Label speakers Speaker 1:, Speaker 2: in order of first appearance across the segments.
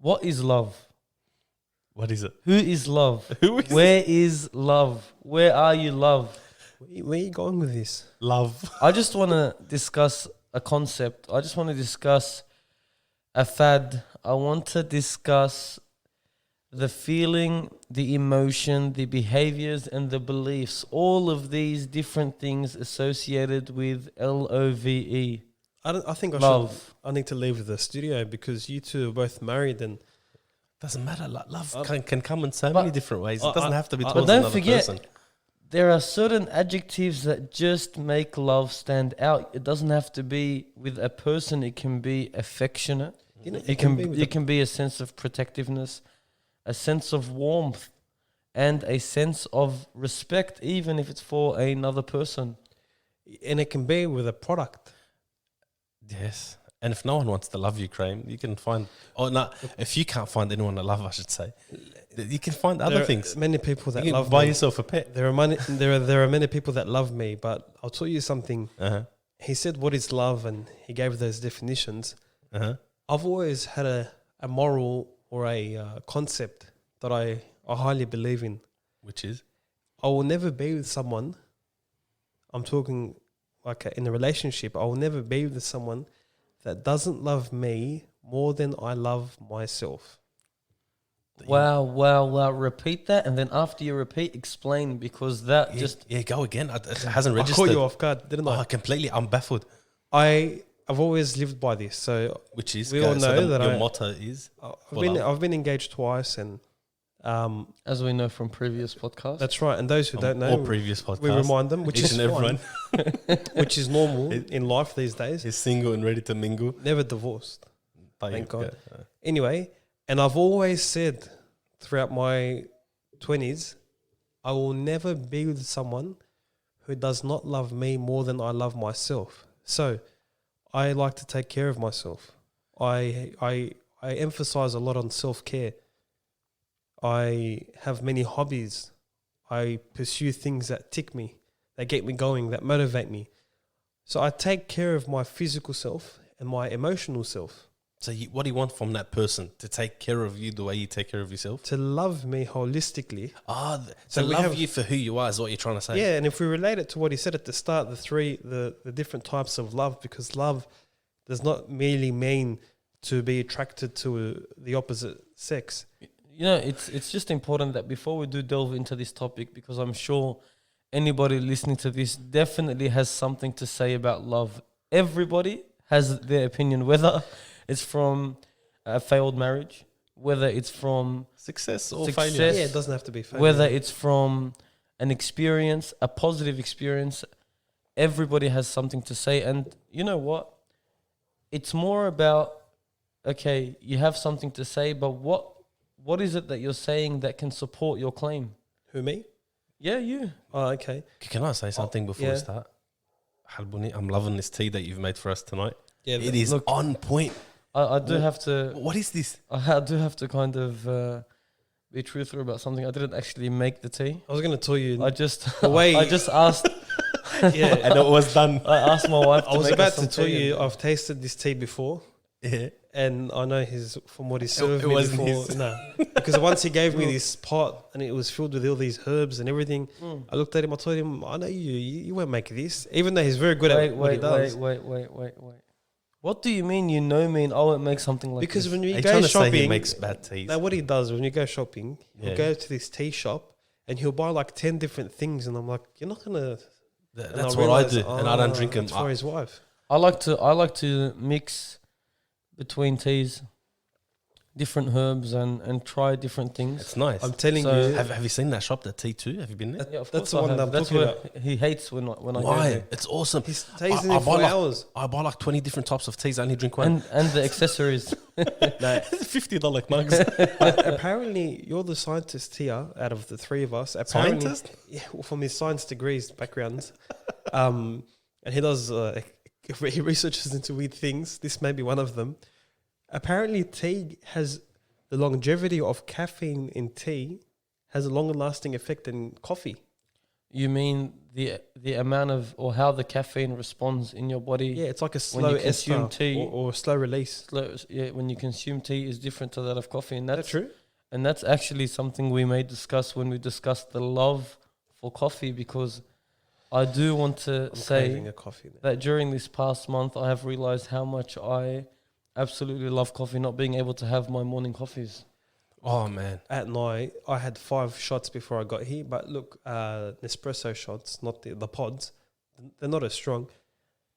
Speaker 1: What is love?
Speaker 2: What is it?
Speaker 1: Who is love?
Speaker 2: Who is
Speaker 1: Where is love? Where are you, love?
Speaker 3: Where are you going with this?
Speaker 2: love?
Speaker 1: I just want to discuss a concept. I just want to discuss a fad. I want to discuss the feeling, the emotion, the behaviors, and the beliefs. All of these different things associated with LOVE.
Speaker 3: I think
Speaker 1: Love.
Speaker 3: I need to leave the studio because you two are both married and
Speaker 2: Doesn't matter. Love can come in so
Speaker 1: but-
Speaker 2: many different ways. It doesn't have to be
Speaker 3: but
Speaker 2: towards
Speaker 1: don't
Speaker 2: another
Speaker 1: forget,
Speaker 2: person.
Speaker 1: There are certain adjectives that just make love stand out. It doesn't have to be with a person. It can be affectionate. It can be a sense of protectiveness, a sense of warmth, and a sense of respect, even if it's for another person.
Speaker 3: and it can be with a product.
Speaker 2: Yes. And if no one wants to love you, Cream, you can find... Oh, no. If you can't find anyone to love, I should say, you can find other
Speaker 3: There are
Speaker 2: things.
Speaker 3: many people that
Speaker 2: You can
Speaker 3: love
Speaker 2: buy
Speaker 3: me.
Speaker 2: yourself a pet.
Speaker 3: There are many people that love me, but I'll tell you something.
Speaker 2: Uh-huh.
Speaker 3: He said, "What is love?" and he gave those definitions.
Speaker 2: Uh-huh.
Speaker 3: I've always had a moral or a concept that I highly believe in.
Speaker 2: Which is?
Speaker 3: I will never be with someone. I'm talking like in a relationship. I will never be with someone that doesn't love me more than I love myself.
Speaker 1: Wow. Repeat that. And then after you repeat, explain, because that
Speaker 2: Go again. It hasn't
Speaker 3: I
Speaker 2: registered.
Speaker 3: caught you off guard, didn't I?
Speaker 2: Completely. I'm baffled.
Speaker 3: I've always lived by this. So
Speaker 2: Which is?
Speaker 3: We all know that
Speaker 2: your
Speaker 3: I-
Speaker 2: motto is?
Speaker 3: I've been engaged twice, and
Speaker 1: as we know from previous podcasts.
Speaker 3: that's right. And those who don't know,
Speaker 2: Or previous podcasts.
Speaker 3: we remind them, which
Speaker 2: Each
Speaker 3: is
Speaker 2: and
Speaker 3: fine,
Speaker 2: everyone
Speaker 3: which is normal in life these days.
Speaker 2: is single and ready to mingle.
Speaker 3: Never divorced. Thank
Speaker 2: you.
Speaker 3: God. Anyway, and I've always said throughout my 20s, I will never be with someone who does not love me more than I love myself. So I like to take care of myself. I emphasize a lot on self-care. I have many hobbies. I pursue things that tick me, that get me going, that motivate me. So I take care of my physical self and my emotional self.
Speaker 2: So what do you want from that person? To take care of you the way you take care of yourself?
Speaker 3: To love me holistically.
Speaker 2: So
Speaker 3: we
Speaker 2: love
Speaker 3: have-
Speaker 2: you for who you are is what you're trying to say.
Speaker 3: Yeah, and if we relate it to what he said at the start, the different types of love, because love does not merely mean to be attracted to the opposite sex.
Speaker 1: You know, it's just important that before we do delve into this topic, because I'm sure anybody listening to this definitely has something to say about love. Everybody has their opinion, whether it's from a failed marriage, whether it's from
Speaker 2: Success or
Speaker 1: Success.
Speaker 2: failure.
Speaker 3: Yeah, it doesn't have to be failure.
Speaker 1: whether it's from an experience, a positive experience. Everybody has something to say. And you know what? It's more about, okay, you have something to say, but what is it that you're saying that can support your claim?
Speaker 3: Who, me?
Speaker 1: Yeah, you.
Speaker 3: Oh, okay.
Speaker 2: Can I say something before we
Speaker 3: yeah.
Speaker 2: start? Halbuni, I'm loving this tea that you've made for us tonight.
Speaker 3: Yeah,
Speaker 2: It is
Speaker 1: look-
Speaker 2: on point.
Speaker 1: I do have to.
Speaker 2: What is this?
Speaker 1: I do have to kind of be truthful about something. I didn't actually make the tea.
Speaker 3: I was going to tell you.
Speaker 1: I just
Speaker 3: The way-
Speaker 1: I just asked.
Speaker 3: yeah,
Speaker 2: And it was done.
Speaker 1: I asked my wife.
Speaker 3: I was
Speaker 1: make
Speaker 3: about
Speaker 1: us
Speaker 3: to
Speaker 1: some
Speaker 3: tell
Speaker 1: tea
Speaker 3: you
Speaker 1: and-
Speaker 3: I've tasted this tea before,
Speaker 2: Yeah.
Speaker 3: and I know from what he served
Speaker 2: it
Speaker 3: me
Speaker 2: wasn't
Speaker 3: before.
Speaker 2: his.
Speaker 3: No, because once he gave me this pot and it was filled with all these herbs and everything, I looked at him. I told him, "I know you won't make this," even though he's very good at what he does.
Speaker 1: Wait. What do you mean you know me and I won't make something like
Speaker 3: Because
Speaker 1: this?
Speaker 3: when
Speaker 2: Are
Speaker 3: you
Speaker 2: you
Speaker 3: go
Speaker 2: trying to say he
Speaker 3: shopping,
Speaker 2: makes bad teas?
Speaker 3: now what he does when you go shopping,
Speaker 2: Yeah.
Speaker 3: he'll go to this tea shop and he'll buy like 10 different things, and I'm like, "You're not gonna." And
Speaker 2: That's
Speaker 3: I
Speaker 2: what I
Speaker 3: realised,
Speaker 2: do, and I don't drink them.
Speaker 3: It's for his wife.
Speaker 1: I like to mix between teas, different herbs and try different things.
Speaker 2: It's nice.
Speaker 3: I'm telling
Speaker 1: So-
Speaker 3: you,
Speaker 2: Have you seen that shop, that T2? Have you been there?
Speaker 1: Yeah, of
Speaker 3: That's
Speaker 1: course
Speaker 3: the
Speaker 1: I
Speaker 3: one
Speaker 1: have.
Speaker 3: that I'm
Speaker 1: That's
Speaker 3: talking
Speaker 1: where he hates when I go
Speaker 2: Why?
Speaker 1: there.
Speaker 2: It's awesome.
Speaker 3: he's tasting
Speaker 2: I
Speaker 3: it for
Speaker 2: buy like-
Speaker 3: hours.
Speaker 2: I buy like 20 different types of teas. I only drink one.
Speaker 1: And the accessories.
Speaker 3: No,
Speaker 2: $50 mugs.
Speaker 3: apparently, you're the scientist here out of the three of us. Apparently,
Speaker 2: Scientist?
Speaker 3: Yeah, well, from his science degrees backgrounds, and he does he researches into weird things. This may be one of them. Apparently, tea has the longevity of caffeine in tea has a longer lasting effect than coffee.
Speaker 1: You mean the amount of or how the caffeine responds in your body.
Speaker 3: Yeah, it's like a
Speaker 1: When
Speaker 3: slow
Speaker 1: you consume
Speaker 3: ester
Speaker 1: tea-
Speaker 3: or a slow release.
Speaker 1: When you consume tea is different to that of coffee, and
Speaker 3: Is that
Speaker 1: that's
Speaker 3: true?
Speaker 1: and that's actually something we may discuss when we discuss the love for coffee, because I do want to
Speaker 3: I'm
Speaker 1: say
Speaker 3: craving a coffee now.
Speaker 1: that during this past month I have realized how much I absolutely love coffee, not being able to have my morning coffees.
Speaker 2: Oh man,
Speaker 3: At night, I had 5 shots before I got here. But look, Nespresso shots, not the pods, they're not as strong.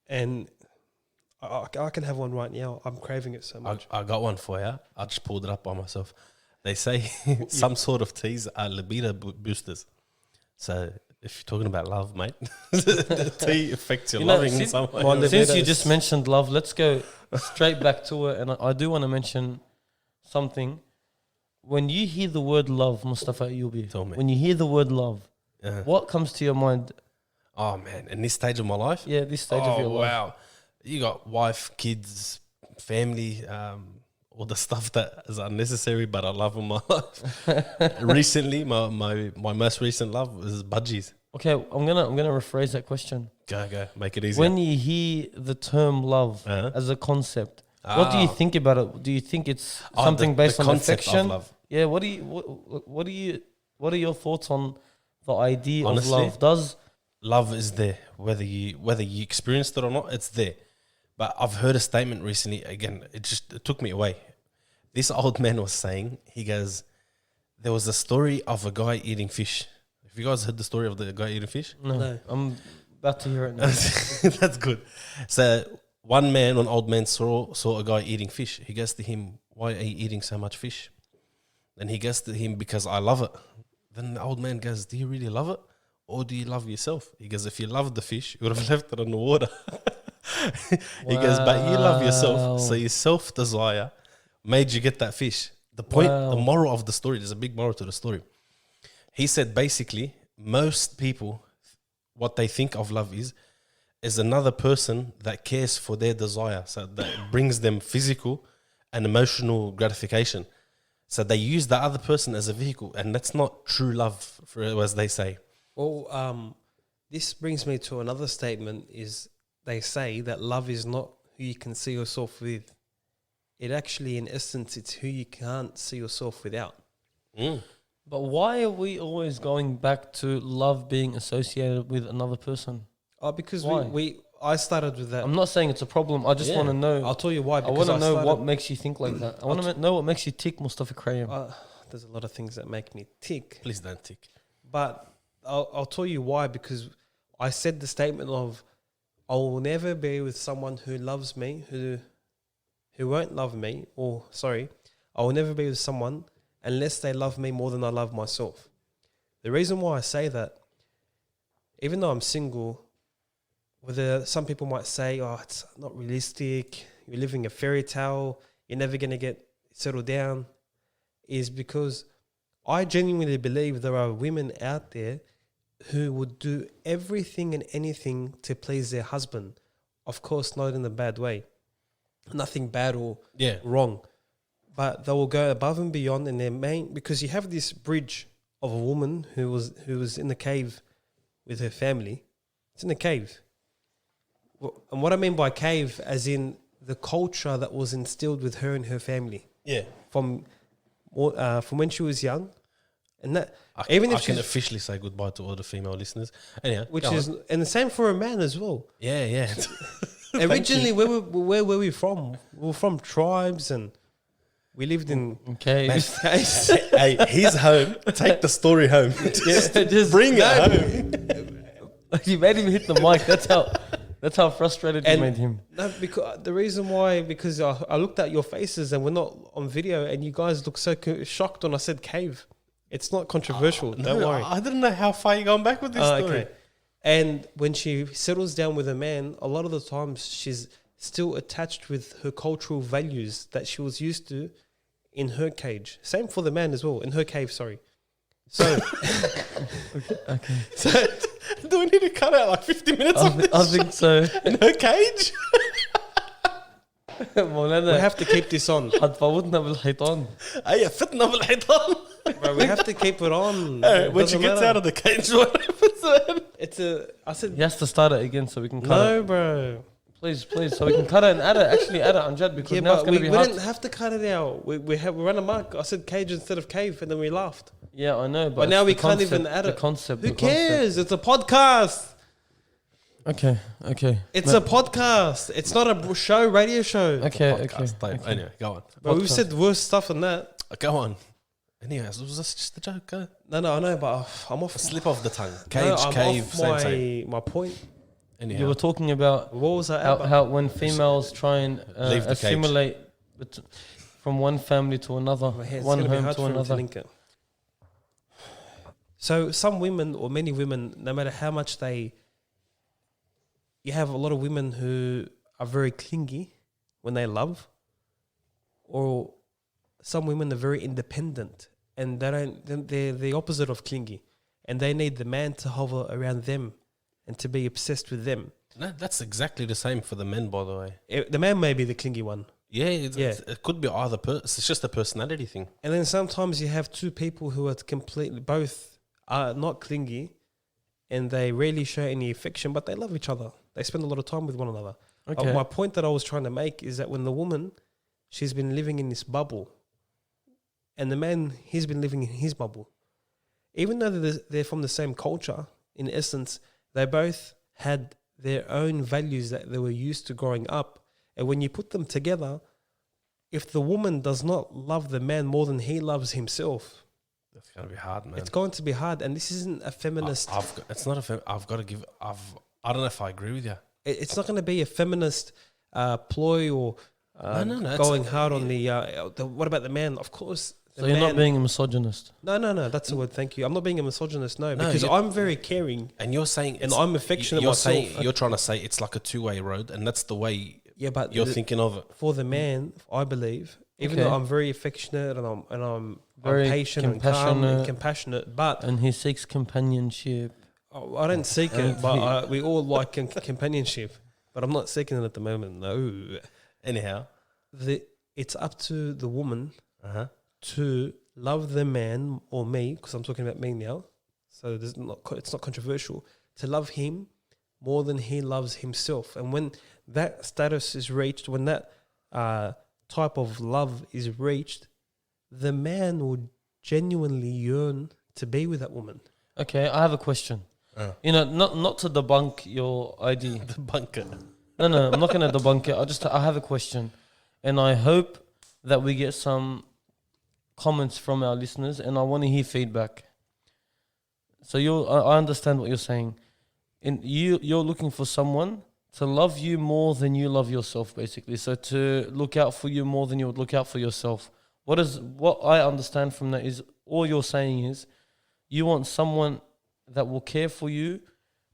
Speaker 3: And I can have one right now. I'm craving it so much.
Speaker 2: I got one for you. I just pulled it up by myself. They say some sort of teas are libido boosters. So if you're talking about love, mate, the tea affects your
Speaker 1: You know,
Speaker 2: loving in
Speaker 1: since-
Speaker 2: some way.
Speaker 3: Well,
Speaker 1: Since you
Speaker 3: Libido
Speaker 1: just
Speaker 3: is-
Speaker 1: mentioned love, let's go straight back to it. And I do want to mention something. When you hear the word love, Mustafa Ayubi,
Speaker 2: Tell me.
Speaker 1: when you hear the word love,
Speaker 2: Uh-huh.
Speaker 1: what comes to your mind?
Speaker 2: Oh man, in this stage of my life,
Speaker 1: Yeah, this stage of your life.
Speaker 2: wow, you got wife, kids, family, all the stuff that is unnecessary, but I love in my life. Recently, my most recent love is budgies.
Speaker 1: Okay, I'm gonna rephrase that question.
Speaker 2: Go, make it easy.
Speaker 1: When you hear the term love
Speaker 2: Uh-huh.
Speaker 1: as a concept, what do you think about it? Do you think it's something based on
Speaker 2: concept
Speaker 1: affection?
Speaker 2: of love?
Speaker 1: Yeah. What are your thoughts on the idea
Speaker 2: Honestly,
Speaker 1: of love? Does
Speaker 2: Love is there, whether you experienced it or not, it's there. But I've heard a statement recently. Again, it took me away. This old man was saying, he goes, there was a story of a guy eating fish. Have you guys heard the story of the guy eating fish?
Speaker 1: no? I'm about to hear it now.
Speaker 2: That's good. So one old man saw a guy eating fish. He goes to him, why are you eating so much fish? And he goes to him, because I love it. Then the old man goes, do you really love it? Or do you love yourself? He goes, if you loved the fish, you would have left it in the water. He goes, but you love yourself. So your self-desire made you get that fish. The point, the moral of the story, there's a big moral to the story. He said, basically, most people, what they think of love is another person that cares for their desire. So that brings them physical and emotional gratification. So they use the other person as a vehicle, and that's not true love, as they say.
Speaker 3: Well, this brings me to another statement, is they say that love is not who you can see yourself with. It actually, in essence, it's who you can't see yourself without.
Speaker 1: But why are we always going back to love being associated with another person?
Speaker 3: Because
Speaker 1: Why?
Speaker 3: I started with that.
Speaker 1: I'm not saying it's a problem. I just want to know.
Speaker 3: I'll tell you why.
Speaker 1: I want to know
Speaker 3: started-
Speaker 1: what makes you think like that. I want to know what makes you tick, Mustafa Krayem.
Speaker 3: There's a lot of things that make me tick.
Speaker 2: Please don't tick.
Speaker 3: But I'll tell you why, because I said the statement of, I will never be with someone who loves me, who won't love me, I will never be with someone unless they love me more than I love myself. The reason why I say that, even though I'm single, some people might say, oh, it's not realistic, you're living a fairy tale, you're never going to get settled down, is because I genuinely believe there are women out there who would do everything and anything to please their husband. Of course, not in a bad way. Nothing bad or wrong. But they will go above and beyond in their main, because you have this bridge of a woman who was in the cave with her family. It's in a cave. And what I mean by cave, as in the culture that was instilled with her and her family.
Speaker 2: Yeah.
Speaker 3: From when she was young. And that
Speaker 2: I
Speaker 3: if
Speaker 2: can
Speaker 3: she's,
Speaker 2: officially say goodbye to all the female listeners. Anyhow,
Speaker 3: which is, and the same for a man as well.
Speaker 2: yeah.
Speaker 3: Originally, where were we from? We were from tribes, and we lived in
Speaker 1: Caves.
Speaker 3: caves.
Speaker 2: Hey, he's home. Take the story home.
Speaker 1: Just
Speaker 2: Bring it home.
Speaker 1: You made him hit the mic. That's how frustrated you made him.
Speaker 3: No, because the reason why, because I looked at your faces and we're not on video, and you guys look so shocked when I said cave. It's not controversial. Don't worry.
Speaker 2: I didn't know how far you're going back with this story.
Speaker 3: Okay. And when she settles down with a man, a lot of the times she's still attached with her cultural values that she was used to in her cage. Same for the man as well, in her cave, sorry. So,
Speaker 1: Okay.
Speaker 3: so
Speaker 2: Do we need to cut out like 50 minutes of this?
Speaker 1: I think so.
Speaker 2: In her cage?
Speaker 3: we
Speaker 1: مولانا
Speaker 3: have to keep this on.
Speaker 1: هتفوتنا بالحيطان.
Speaker 2: هي فتنا بالحيطان.
Speaker 3: Bro, we have to keep it on.
Speaker 2: When she
Speaker 3: Doesn't
Speaker 2: gets
Speaker 3: matter.
Speaker 2: out of the cage, what happens?
Speaker 3: I said
Speaker 1: He has to start it again so we can cut it.
Speaker 3: no, bro.
Speaker 1: Please, so we can cut it and add it. Actually, add it, Amjad, because
Speaker 3: Yeah,
Speaker 1: now it's
Speaker 3: but
Speaker 1: going to
Speaker 3: we
Speaker 1: be hard.
Speaker 3: didn't have to cut it out. We ran amok. I said cage instead of cave, and then we laughed.
Speaker 1: Yeah, I know,
Speaker 3: But now
Speaker 1: it's
Speaker 3: we
Speaker 1: the
Speaker 3: can't
Speaker 1: concept,
Speaker 3: even add
Speaker 1: the
Speaker 3: it.
Speaker 1: concept.
Speaker 3: Who
Speaker 1: the concept.
Speaker 3: cares? It's a podcast.
Speaker 1: Okay.
Speaker 3: It's a podcast. It's not a show, radio show.
Speaker 1: Okay.
Speaker 2: Podcast type.
Speaker 1: Okay.
Speaker 2: Anyway, go on.
Speaker 3: But we've
Speaker 1: Podcast.
Speaker 3: said worse stuff than that.
Speaker 2: Go on. Anyways, was this just a joke?
Speaker 3: No, I know, but I'm off.
Speaker 2: A slip of the tongue.
Speaker 3: No,
Speaker 2: Cage,
Speaker 3: I'm
Speaker 2: cave,
Speaker 3: off
Speaker 2: same.
Speaker 3: my point.
Speaker 2: Anyhow.
Speaker 1: You were talking about
Speaker 3: What was that about?
Speaker 1: how when females try and
Speaker 2: Leave the cage.
Speaker 1: assimilate from one family to another,
Speaker 3: My hair, it's
Speaker 1: one
Speaker 3: gonna be
Speaker 1: home
Speaker 3: hard
Speaker 1: to
Speaker 3: for him
Speaker 1: another.
Speaker 3: link it. So some women, or many women, no matter how much you have a lot of women who are very clingy when they love, or some women are very independent and they're the opposite of clingy, and they need the man to hover around them and to be obsessed with them.
Speaker 2: No, that's exactly the same for the men, by the way.
Speaker 3: The man may be the clingy one.
Speaker 2: Yeah, it could be either. It's just a personality thing.
Speaker 3: And then sometimes you have two people who are completely, both are not clingy and they rarely show any affection, but they love each other. They spend a lot of time with one another.
Speaker 1: Okay.
Speaker 3: My point that I was trying to make is that when the woman, she's been living in this bubble, and the man, he's been living in his bubble. Even though they're from the same culture, in essence, they both had their own values that they were used to growing up. And when you put them together, if the woman does not love the man more than he loves himself,
Speaker 2: That's gonna be hard, man.
Speaker 3: it's going to be hard. And this isn't a feminist.
Speaker 2: It's not a. I've got to give. I don't know if I agree with you.
Speaker 3: It's not going to be a feminist ploy or
Speaker 2: No,
Speaker 3: going hard on the. What about the man? Of course.
Speaker 1: So you're not being a misogynist.
Speaker 3: No. That's the word. Thank you. I'm not being a misogynist. No,
Speaker 2: No,
Speaker 3: because
Speaker 2: you-
Speaker 3: I'm very caring
Speaker 2: And you're saying,
Speaker 3: and I'm affectionate
Speaker 2: You're
Speaker 3: myself.
Speaker 2: saying you're trying to say it's like a two-way road, and that's the way
Speaker 3: Yeah, but
Speaker 2: you're thinking of it.
Speaker 3: for the man, I believe, even
Speaker 1: Okay.
Speaker 3: though I'm very affectionate and I'm
Speaker 1: Very
Speaker 3: patient and calm and
Speaker 1: compassionate.
Speaker 3: compassionate, but
Speaker 1: And he seeks companionship.
Speaker 3: I don't seek it. But we all like companionship, but I'm not seeking it at the moment. No,
Speaker 2: Anyhow,
Speaker 3: it's up to the woman
Speaker 2: uh-huh.
Speaker 3: to love the man or me, because I'm talking about me now. So it's not controversial to love him more than he loves himself. And when that status is reached, when that type of love is reached, the man will genuinely yearn to be with that woman.
Speaker 1: Okay, I have a question. You know, not to debunk your idea.
Speaker 2: The bunker.
Speaker 1: No, I'm not going to debunk it. I have a question, and I hope that we get some comments from our listeners, and I want to hear feedback. So I understand what you're saying. You're looking for someone to love you more than you love yourself, basically. So to look out for you more than you would look out for yourself. What I understand from that is, all you're saying is you want someone that will care for you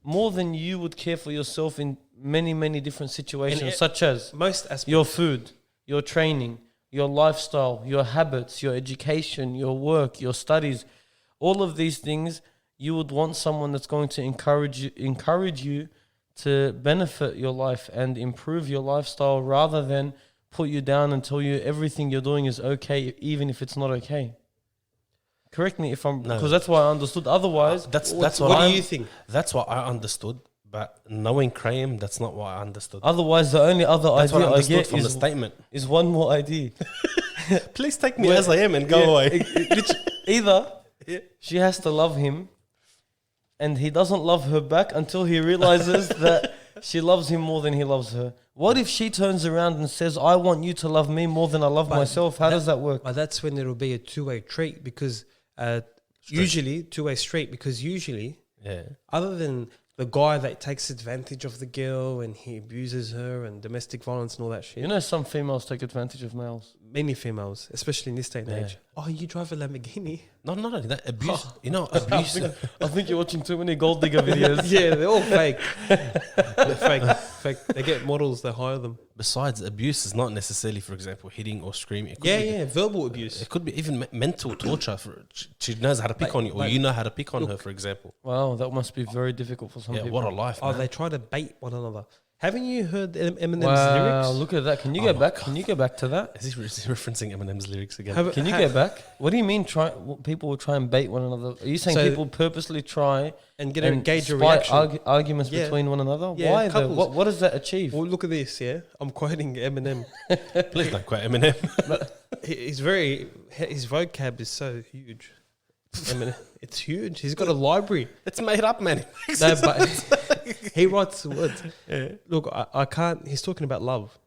Speaker 1: more than you would care for yourself in many, many different situations, such as
Speaker 3: Most aspects.
Speaker 1: your food, your training, your lifestyle, your habits, your education, your work, your studies. All of these things, you would want someone that's going to encourage you to benefit your life and improve your lifestyle, rather than put you down and tell you everything you're doing is okay, even if it's not okay. Correct me if I'm, because that's what I understood. Otherwise,
Speaker 2: That's
Speaker 3: what do you think?
Speaker 2: That's what I understood. But knowing Graham, that's not what I understood.
Speaker 1: otherwise the only other
Speaker 2: That's what I
Speaker 1: idea I
Speaker 2: understood
Speaker 1: get
Speaker 2: from the
Speaker 1: is,
Speaker 2: statement.
Speaker 1: is one more idea.
Speaker 2: Please take me as I am and go away.
Speaker 1: Either she has to love him, and he doesn't love her back until he realizes that she loves him more than he loves her. What if she turns around and says, I want you to love me more than I love myself? How does that work?
Speaker 3: But that's when it'll be a two-way street, because usually
Speaker 2: Yeah.
Speaker 3: other than the guy that takes advantage of the girl and he abuses her and domestic violence and all that shit.
Speaker 1: You know, some females take advantage of males.
Speaker 3: Many females, especially in this day and
Speaker 2: Yeah.
Speaker 3: age. Oh, you drive a Lamborghini?
Speaker 2: No, that abuse. You know, abuse.
Speaker 1: I think you're watching too many gold digger videos.
Speaker 3: Yeah, they're all fake. They're fake. They get models, they hire them.
Speaker 2: Besides, abuse is not necessarily, for example, hitting or screaming. It could be,
Speaker 3: verbal abuse.
Speaker 2: It could be even mental torture. She knows how to pick on you, or you know how to pick on her, for example.
Speaker 1: Wow, that must be very difficult for some
Speaker 2: Yeah,
Speaker 1: people.
Speaker 2: what a life,
Speaker 3: Oh,
Speaker 2: man.
Speaker 3: they try to bait one another. Haven't you heard Eminem's
Speaker 1: Wow,
Speaker 3: lyrics?
Speaker 1: look at that. Can you go back? Can you go back to that?
Speaker 2: Is he referencing Eminem's lyrics again?
Speaker 1: Can you go back? What do you mean? People will try and bait one another. Are you saying
Speaker 3: So-
Speaker 1: people purposely try
Speaker 3: And get a gauge a
Speaker 1: spite
Speaker 3: reaction.
Speaker 1: arguments
Speaker 3: Yeah.
Speaker 1: between one another?
Speaker 3: Yeah,
Speaker 1: Why? Though?
Speaker 3: couples.
Speaker 1: What does that achieve?
Speaker 3: Well, look at this. Yeah, I'm quoting Eminem.
Speaker 2: Please don't quote Eminem.
Speaker 3: His vocab is so huge. Eminem, it's huge. He's got a library.
Speaker 2: It's made up, man.
Speaker 3: No, but he writes the words.
Speaker 2: Yeah.
Speaker 3: Look, I can't. He's talking about love.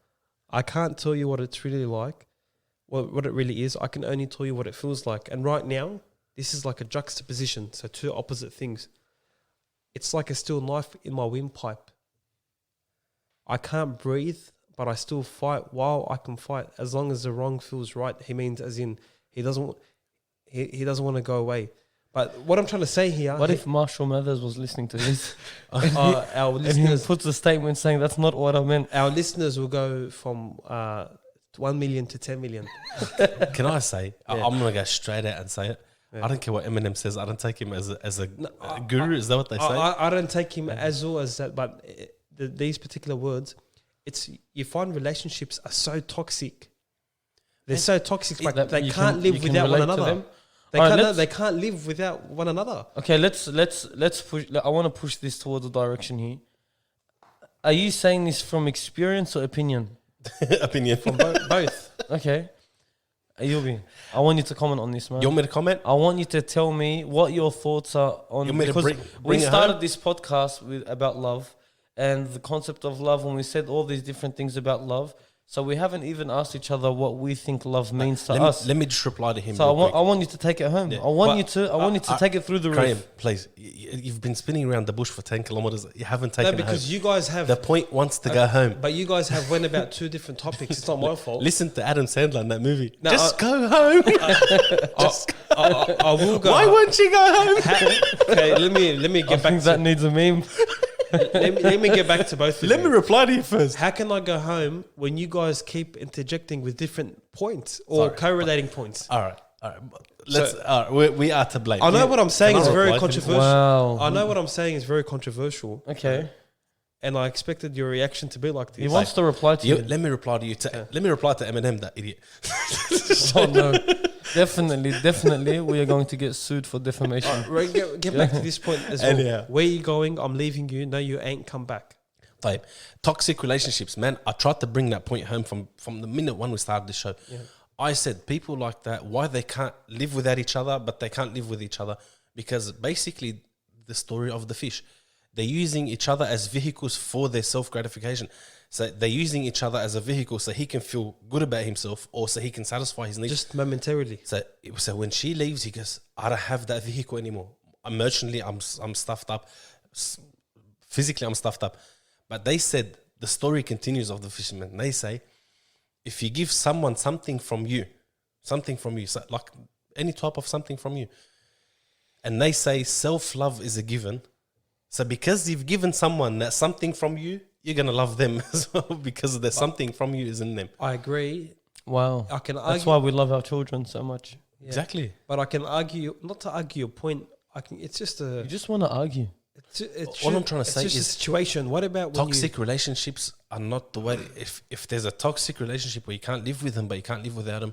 Speaker 3: I can't tell you what it's really like, what it really is. I can only tell you what it feels like. And right now, this is like a juxtaposition. So two opposite things. It's like a steel knife in my windpipe. I can't breathe, but I still fight while I can fight. As long as the wrong feels right. He means as in he doesn't want to go away. But what I'm trying to say here.
Speaker 1: What if Marshall Mathers was listening to this
Speaker 3: our
Speaker 1: and he
Speaker 3: listeners,
Speaker 1: puts a statement saying that's not what I meant?
Speaker 3: our listeners will go from 1 million to 10 million.
Speaker 2: Can I say?
Speaker 3: Yeah.
Speaker 2: I'm gonna go straight out and say it.
Speaker 3: Yeah.
Speaker 2: I don't care what Eminem says. I don't take him as a guru. Is that what they say?
Speaker 3: I don't take him as well as that, but these particular words, it's you find relationships are so toxic. They're so toxic, but
Speaker 1: That
Speaker 3: they
Speaker 1: you
Speaker 3: can't
Speaker 1: you
Speaker 3: live
Speaker 1: can
Speaker 3: without one
Speaker 1: relate to
Speaker 3: another.
Speaker 1: them?
Speaker 3: They
Speaker 1: Alright,
Speaker 3: can't. They can't live without one another.
Speaker 1: Okay, let's push. I want to push this towards a direction here. Are you saying this from experience or opinion?
Speaker 2: Opinion.
Speaker 3: From both.
Speaker 1: Okay, Ayubi, I want you to comment on this, man.
Speaker 2: You want me to comment?
Speaker 1: I want you to tell me what your thoughts are on.
Speaker 2: You want me to
Speaker 1: because
Speaker 2: bring
Speaker 1: we
Speaker 2: it
Speaker 1: started
Speaker 2: home?
Speaker 1: this podcast about love and the concept of love, and we said all these different things about love. So we haven't even asked each other what we think love means to us.
Speaker 2: Let me just reply to him.
Speaker 1: So
Speaker 2: real quick.
Speaker 1: I want you to take it home.
Speaker 2: Yeah.
Speaker 1: I want
Speaker 2: But,
Speaker 1: you to take it through the
Speaker 2: Graham,
Speaker 1: roof.
Speaker 2: please. You've been spinning around the bush for 10 kilometers. You haven't taken
Speaker 3: No,
Speaker 2: it home.
Speaker 3: because you guys have.
Speaker 2: The point wants to go home.
Speaker 3: But you guys have went about two different topics. It's not my fault.
Speaker 2: Listen to Adam Sandler in that movie.
Speaker 3: No,
Speaker 2: Just go home.
Speaker 3: I will go.
Speaker 2: Why won't you go home?
Speaker 3: Okay, let me
Speaker 1: I
Speaker 3: get back
Speaker 1: think
Speaker 3: to
Speaker 1: that needs a meme.
Speaker 3: let me get back to both of
Speaker 2: Let
Speaker 3: you.
Speaker 2: me reply to you first.
Speaker 3: How can I go home when you guys keep interjecting with different points or
Speaker 2: Sorry.
Speaker 3: correlating points?
Speaker 2: All right. Let's. All right, we are to blame.
Speaker 3: I know what I'm saying
Speaker 2: Can
Speaker 3: is
Speaker 2: I
Speaker 3: very
Speaker 2: reply to him?
Speaker 3: controversial.
Speaker 1: Wow.
Speaker 3: I know what I'm saying is very controversial,
Speaker 1: Okay.
Speaker 3: and I expected your reaction to be like
Speaker 1: He
Speaker 3: this.
Speaker 1: wants to reply to you.
Speaker 2: Let me reply to you. Let me reply to Eminem, that idiot.
Speaker 1: Oh no. Definitely, we are going to get sued for defamation.
Speaker 3: Right, get back to this point as well.
Speaker 2: Anyhow.
Speaker 3: Where you going? I'm leaving you. No, you ain't come back.
Speaker 2: Type. Toxic relationships, man. I tried to bring that point home from the minute one we started the show.
Speaker 3: Yeah.
Speaker 2: I said people like that, why they can't live without each other, but they can't live with each other, because basically the story of the fish, they're using each other as vehicles for their self-gratification. So they're using each other as a vehicle so he can feel good about himself or so he can satisfy his needs.
Speaker 3: Just momentarily.
Speaker 2: So when she leaves, he goes, I don't have that vehicle anymore. Emotionally, I'm stuffed up. Physically, I'm stuffed up. But they said, the story continues of the fisherman. They say, if you give someone something from you, so like any type of something from you, and they say self-love is a given, so because you've given someone that something from you, you're going to love them as well because there's something from you is in them.
Speaker 3: I agree.
Speaker 1: Wow.
Speaker 3: I can argue.
Speaker 1: That's why we love our children so much.
Speaker 3: Yeah.
Speaker 2: Exactly.
Speaker 3: But I can argue, not to argue your point. It's just
Speaker 1: You
Speaker 3: a.
Speaker 1: just want to argue.
Speaker 2: All I'm trying to say
Speaker 3: it's just
Speaker 2: is
Speaker 3: a situation. What about when
Speaker 2: toxic relationships are not the way. If there's a toxic relationship where you can't live with them, but you can't live without them,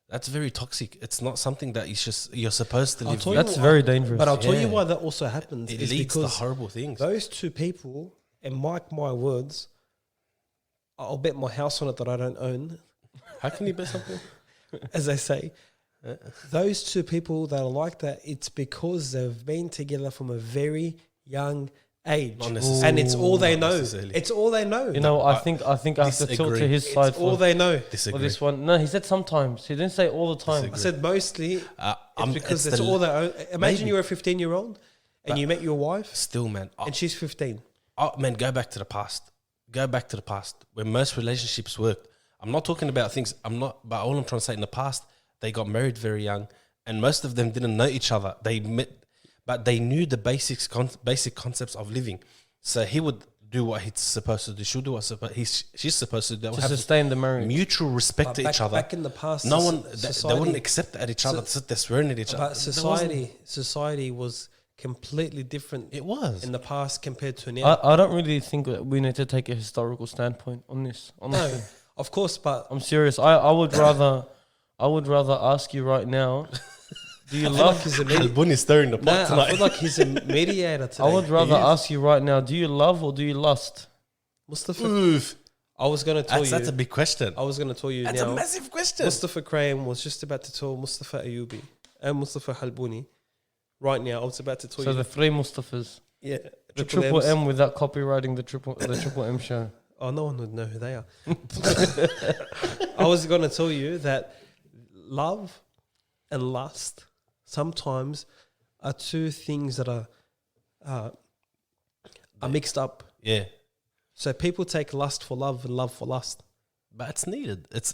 Speaker 2: that's very toxic. It's not something that you're supposed to
Speaker 3: I'll
Speaker 2: live
Speaker 3: tell
Speaker 2: with.
Speaker 3: you
Speaker 1: That's
Speaker 3: what-
Speaker 1: very dangerous.
Speaker 3: But I'll tell you
Speaker 2: Yeah.
Speaker 3: why that also happens.
Speaker 2: It
Speaker 3: is
Speaker 2: leads to
Speaker 3: because
Speaker 2: horrible things.
Speaker 3: those two people, and mark my words, I'll bet my house on it that I don't own,
Speaker 2: How can you bet something?
Speaker 3: as they say. Those two people that are like that, it's because they've been together from a very young age,
Speaker 2: Not necessarily.
Speaker 3: and it's all they
Speaker 2: Not
Speaker 3: know.
Speaker 2: necessarily.
Speaker 3: It's all they know.
Speaker 1: You know, I think I have to tilt
Speaker 2: disagree.
Speaker 1: to his side
Speaker 3: it's all
Speaker 1: for
Speaker 3: they know.
Speaker 1: for
Speaker 2: Disagree.
Speaker 1: this one. No, he said sometimes. He didn't say all the time.
Speaker 3: I said mostly it's because
Speaker 2: it's
Speaker 3: it's all they own. Imagine
Speaker 2: maybe.
Speaker 3: you're a 15-year-old and you met your wife
Speaker 2: Still, man.
Speaker 3: and she's 15.
Speaker 2: Man, go back to the past. Go back to the past where most relationships worked. I'm not talking about things. But all I'm trying to say, in the past, they got married very young, and most of them didn't know each other. They met, but they knew the basic concepts of living. So he would do what he's supposed to do. She'll do what she's supposed to do.
Speaker 1: To sustain the marriage.
Speaker 2: Mutual respect to each other.
Speaker 3: Back in the past,
Speaker 2: No one, they
Speaker 3: society,
Speaker 2: wouldn't accept at each other. They're swearing at each other.
Speaker 3: But society was completely different
Speaker 2: It was.
Speaker 3: in the past compared to now.
Speaker 1: I don't really think that we need to take a historical standpoint on this. Honestly.
Speaker 3: No, of course, but
Speaker 1: I'm serious. I would rather ask you right now. Do you
Speaker 3: I feel like
Speaker 1: love?
Speaker 3: he's a
Speaker 2: Bunny's stirring the pot
Speaker 3: I
Speaker 2: tonight.
Speaker 3: feel like he's a mediator today.
Speaker 1: I would rather
Speaker 3: He is.
Speaker 1: ask you right now. Do you love or do you lust?
Speaker 3: Mustafa.
Speaker 2: Oof.
Speaker 3: I was going to tell
Speaker 2: That's a big question.
Speaker 3: I was going to tell you
Speaker 2: That's
Speaker 3: now.
Speaker 2: a massive question.
Speaker 3: Mustafa Krayem was just about to tell Mustafa Ayubi and Mustafa Halbuni. Right now, I was about to tell
Speaker 1: So
Speaker 3: you.
Speaker 1: the three Mustafas.
Speaker 3: Yeah,
Speaker 1: The triple
Speaker 3: M's.
Speaker 1: M without copywriting the triple M show.
Speaker 3: Oh, no one would know who they are. I was going to tell you that love and lust sometimes are two things that are mixed up.
Speaker 2: Yeah.
Speaker 3: So people take lust for love and love for lust.
Speaker 2: But it's needed. It's.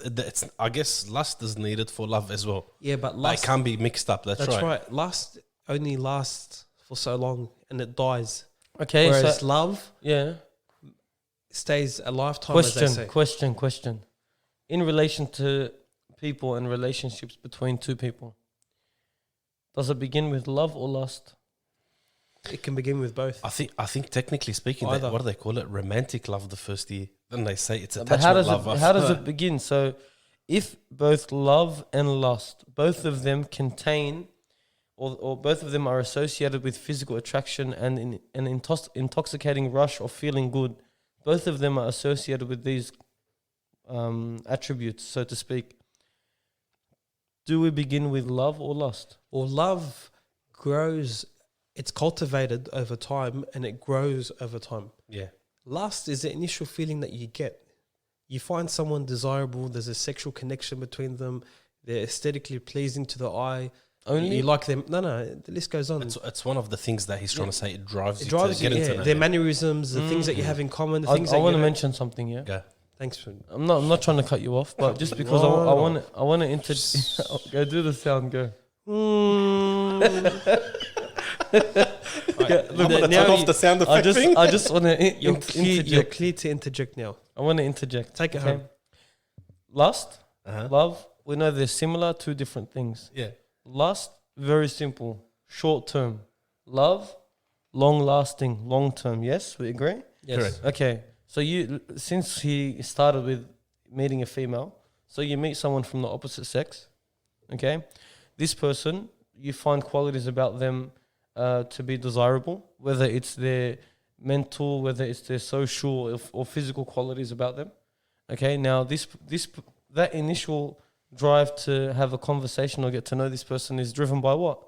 Speaker 2: I guess lust is needed for love as well.
Speaker 3: Yeah, but
Speaker 2: Like,
Speaker 3: lust.
Speaker 2: it can't be mixed up. That's right.
Speaker 3: right. Lust only lasts for so long and it dies.
Speaker 1: Okay,
Speaker 3: Whereas
Speaker 1: so
Speaker 3: love
Speaker 1: yeah.
Speaker 3: stays a lifetime, as they say.
Speaker 1: Question. In relation to people and relationships between two people, does it begin with love or lust?
Speaker 3: It can begin with both.
Speaker 2: I think technically speaking,
Speaker 3: Either.
Speaker 2: what do they call it? Romantic love the first year. Then they say it's
Speaker 1: But
Speaker 2: attachment love.
Speaker 1: how does it begin? So, if both love and lust, both of them contain, or both of them are associated with physical attraction and an intoxicating rush of feeling good, both of them are associated with these attributes, so to speak. Do we begin with love or lust?
Speaker 3: Or love grows, it's cultivated over time and it grows over time.
Speaker 2: Yeah.
Speaker 3: Lust is the initial feeling that you get. You find someone desirable, there's a sexual connection between them, they're aesthetically pleasing to the eye.
Speaker 1: Only
Speaker 3: You like them. No, the list goes on.
Speaker 2: It's one of the things that he's trying to say. It drives
Speaker 3: It
Speaker 2: you
Speaker 3: drives
Speaker 2: to
Speaker 3: you,
Speaker 2: get into
Speaker 3: yeah.
Speaker 2: that.
Speaker 3: Their mannerisms, the things that you have in common, the things
Speaker 1: I
Speaker 3: that
Speaker 1: want
Speaker 3: you
Speaker 1: to
Speaker 3: know.
Speaker 1: mention something. Yeah,
Speaker 2: Yeah.
Speaker 3: Thanks for
Speaker 1: I'm not trying to cut you off, but just because
Speaker 3: No.
Speaker 1: I want to go do the sound. Go.
Speaker 3: Right,
Speaker 2: I'm gonna turn off the sound effect thing.
Speaker 1: I just want to
Speaker 3: you're
Speaker 1: interject.
Speaker 3: clear to interject now.
Speaker 1: I want to interject.
Speaker 3: Take it home.
Speaker 1: Lust,
Speaker 2: Uh-huh.
Speaker 1: love. We know they're similar, two different things.
Speaker 2: Yeah.
Speaker 1: Lust, very simple, short term. Love, long lasting, long term. Yes, we agree.
Speaker 3: Yes.
Speaker 2: Correct.
Speaker 1: Okay, so since he started with meeting a female, so you meet someone from the opposite sex. Okay, this person, you find qualities about them to be desirable, whether it's their mental, whether it's their social or physical qualities about them. Okay, now that initial drive to have a conversation or get to know this person is driven by what?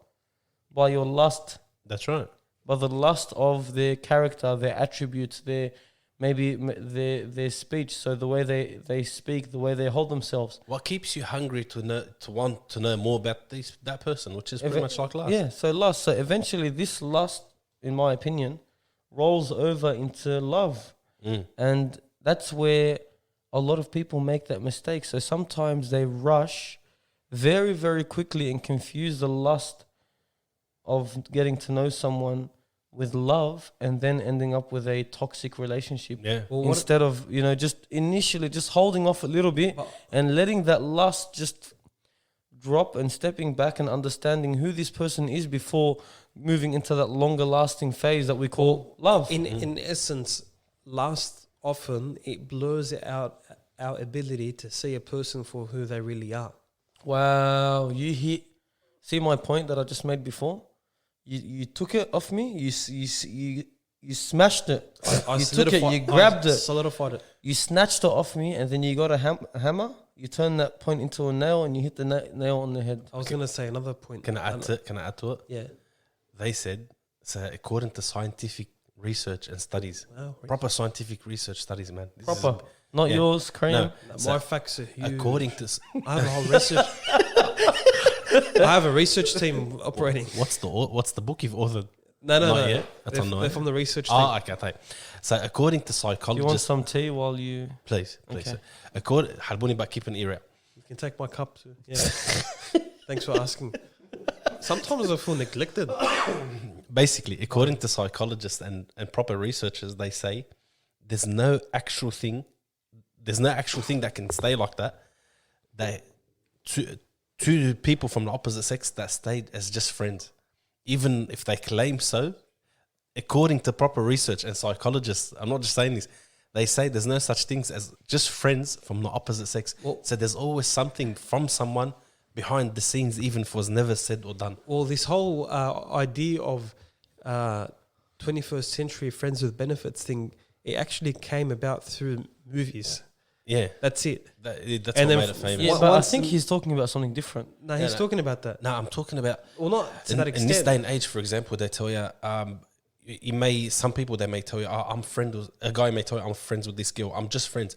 Speaker 1: By your lust,
Speaker 2: That's right.
Speaker 1: by the lust of their character, their attributes, their speech. So the way they speak, the way they hold themselves.
Speaker 2: What keeps you hungry to want to know more about that person, which is pretty much like lust.
Speaker 1: Yeah, so lust. So eventually this lust, in my opinion, rolls over into love. And that's where a lot of people make that mistake. So sometimes they rush very, very quickly and confuse the lust of getting to know someone with love and then ending up with a toxic relationship.
Speaker 2: Yeah.
Speaker 3: Well,
Speaker 1: Instead of, just initially just holding off a little bit and letting that lust just drop and stepping back and understanding who this person is before moving into that longer lasting phase that we call love.
Speaker 3: In essence, lust often it blurs out our ability to see a person for who they really are.
Speaker 1: Wow, see my point that I just made before? You took it off me, you smashed it. You took it, you grabbed it,
Speaker 3: solidified it.
Speaker 1: you snatched it off me, and then you got a hammer, you turn that point into a nail and you hit the nail on the head.
Speaker 3: I was going to say another point.
Speaker 2: Can I add to it?
Speaker 3: Yeah.
Speaker 2: They said, so according to scientific research and studies,
Speaker 3: Wow,
Speaker 2: proper scientific research studies, man. This is-
Speaker 1: Proper. Not
Speaker 2: yeah.
Speaker 1: yours, Kareem.
Speaker 2: No.
Speaker 3: my
Speaker 2: So,
Speaker 3: facts are huge.
Speaker 2: according to
Speaker 3: I have a whole research. I have a research team operating.
Speaker 2: what's the book you've authored?
Speaker 3: No.
Speaker 2: Not yet. That's
Speaker 3: They're,
Speaker 2: annoying.
Speaker 3: they're from the research team.
Speaker 2: Oh, okay, thank you. So according to
Speaker 1: Do you want
Speaker 2: psychologists,
Speaker 1: some tea while you...
Speaker 2: please.
Speaker 1: Okay.
Speaker 2: According, Halbuni, but keep an ear out.
Speaker 3: You can take my cup too. Yeah. Thanks for asking. Sometimes I feel neglected.
Speaker 2: Basically, according to psychologists and proper researchers, they say there's no actual thing that can stay like that. They two people from the opposite sex that stayed as just friends. even if they claim so, according to proper research and psychologists, I'm not just saying this, they say there's no such things as just friends from the opposite sex.
Speaker 3: Well-
Speaker 2: so there's always something from someone behind the scenes, even if it was never said or done.
Speaker 3: Well, this whole idea of 21st century friends with benefits thing, it actually came about through movies.
Speaker 2: Yeah,
Speaker 3: That's it.
Speaker 2: that's
Speaker 3: And
Speaker 2: what
Speaker 3: then
Speaker 2: made it famous.
Speaker 1: Yeah,
Speaker 3: What-
Speaker 1: but I
Speaker 3: once-
Speaker 1: think he's talking about something different.
Speaker 3: No, he's
Speaker 2: no.
Speaker 3: talking about that.
Speaker 2: No, I'm talking about
Speaker 3: Well, not to that
Speaker 2: in this
Speaker 3: extent.
Speaker 2: day and age. For example, they tell you, you may some people they may tell you, I'm friend with a guy may tell you I'm friends with this girl. I'm just friends,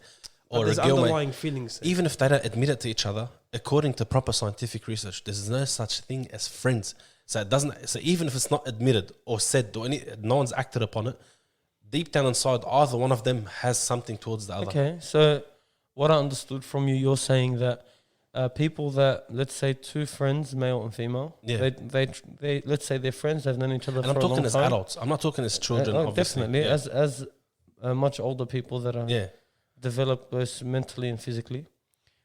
Speaker 3: But
Speaker 2: or a
Speaker 3: there's
Speaker 2: girl may,
Speaker 3: underlying feelings.
Speaker 2: even if they don't admit it to each other, according to proper scientific research, there's no such thing as friends. So it doesn't. So even if it's not admitted or said or no one's acted upon it, deep down inside, either one of them has something towards the other.
Speaker 1: Okay, so what I understood from you, you're saying that people that, let's say, two friends, male and female,
Speaker 2: Yeah.
Speaker 1: they let's say they're friends, they've known each other
Speaker 2: And
Speaker 1: for
Speaker 2: I'm
Speaker 1: a long
Speaker 2: talking as
Speaker 1: time.
Speaker 2: adults. I'm not talking as children. Obviously.
Speaker 1: Definitely,
Speaker 2: Yeah.
Speaker 1: as much older people that are
Speaker 2: yeah.
Speaker 1: developed both mentally and physically.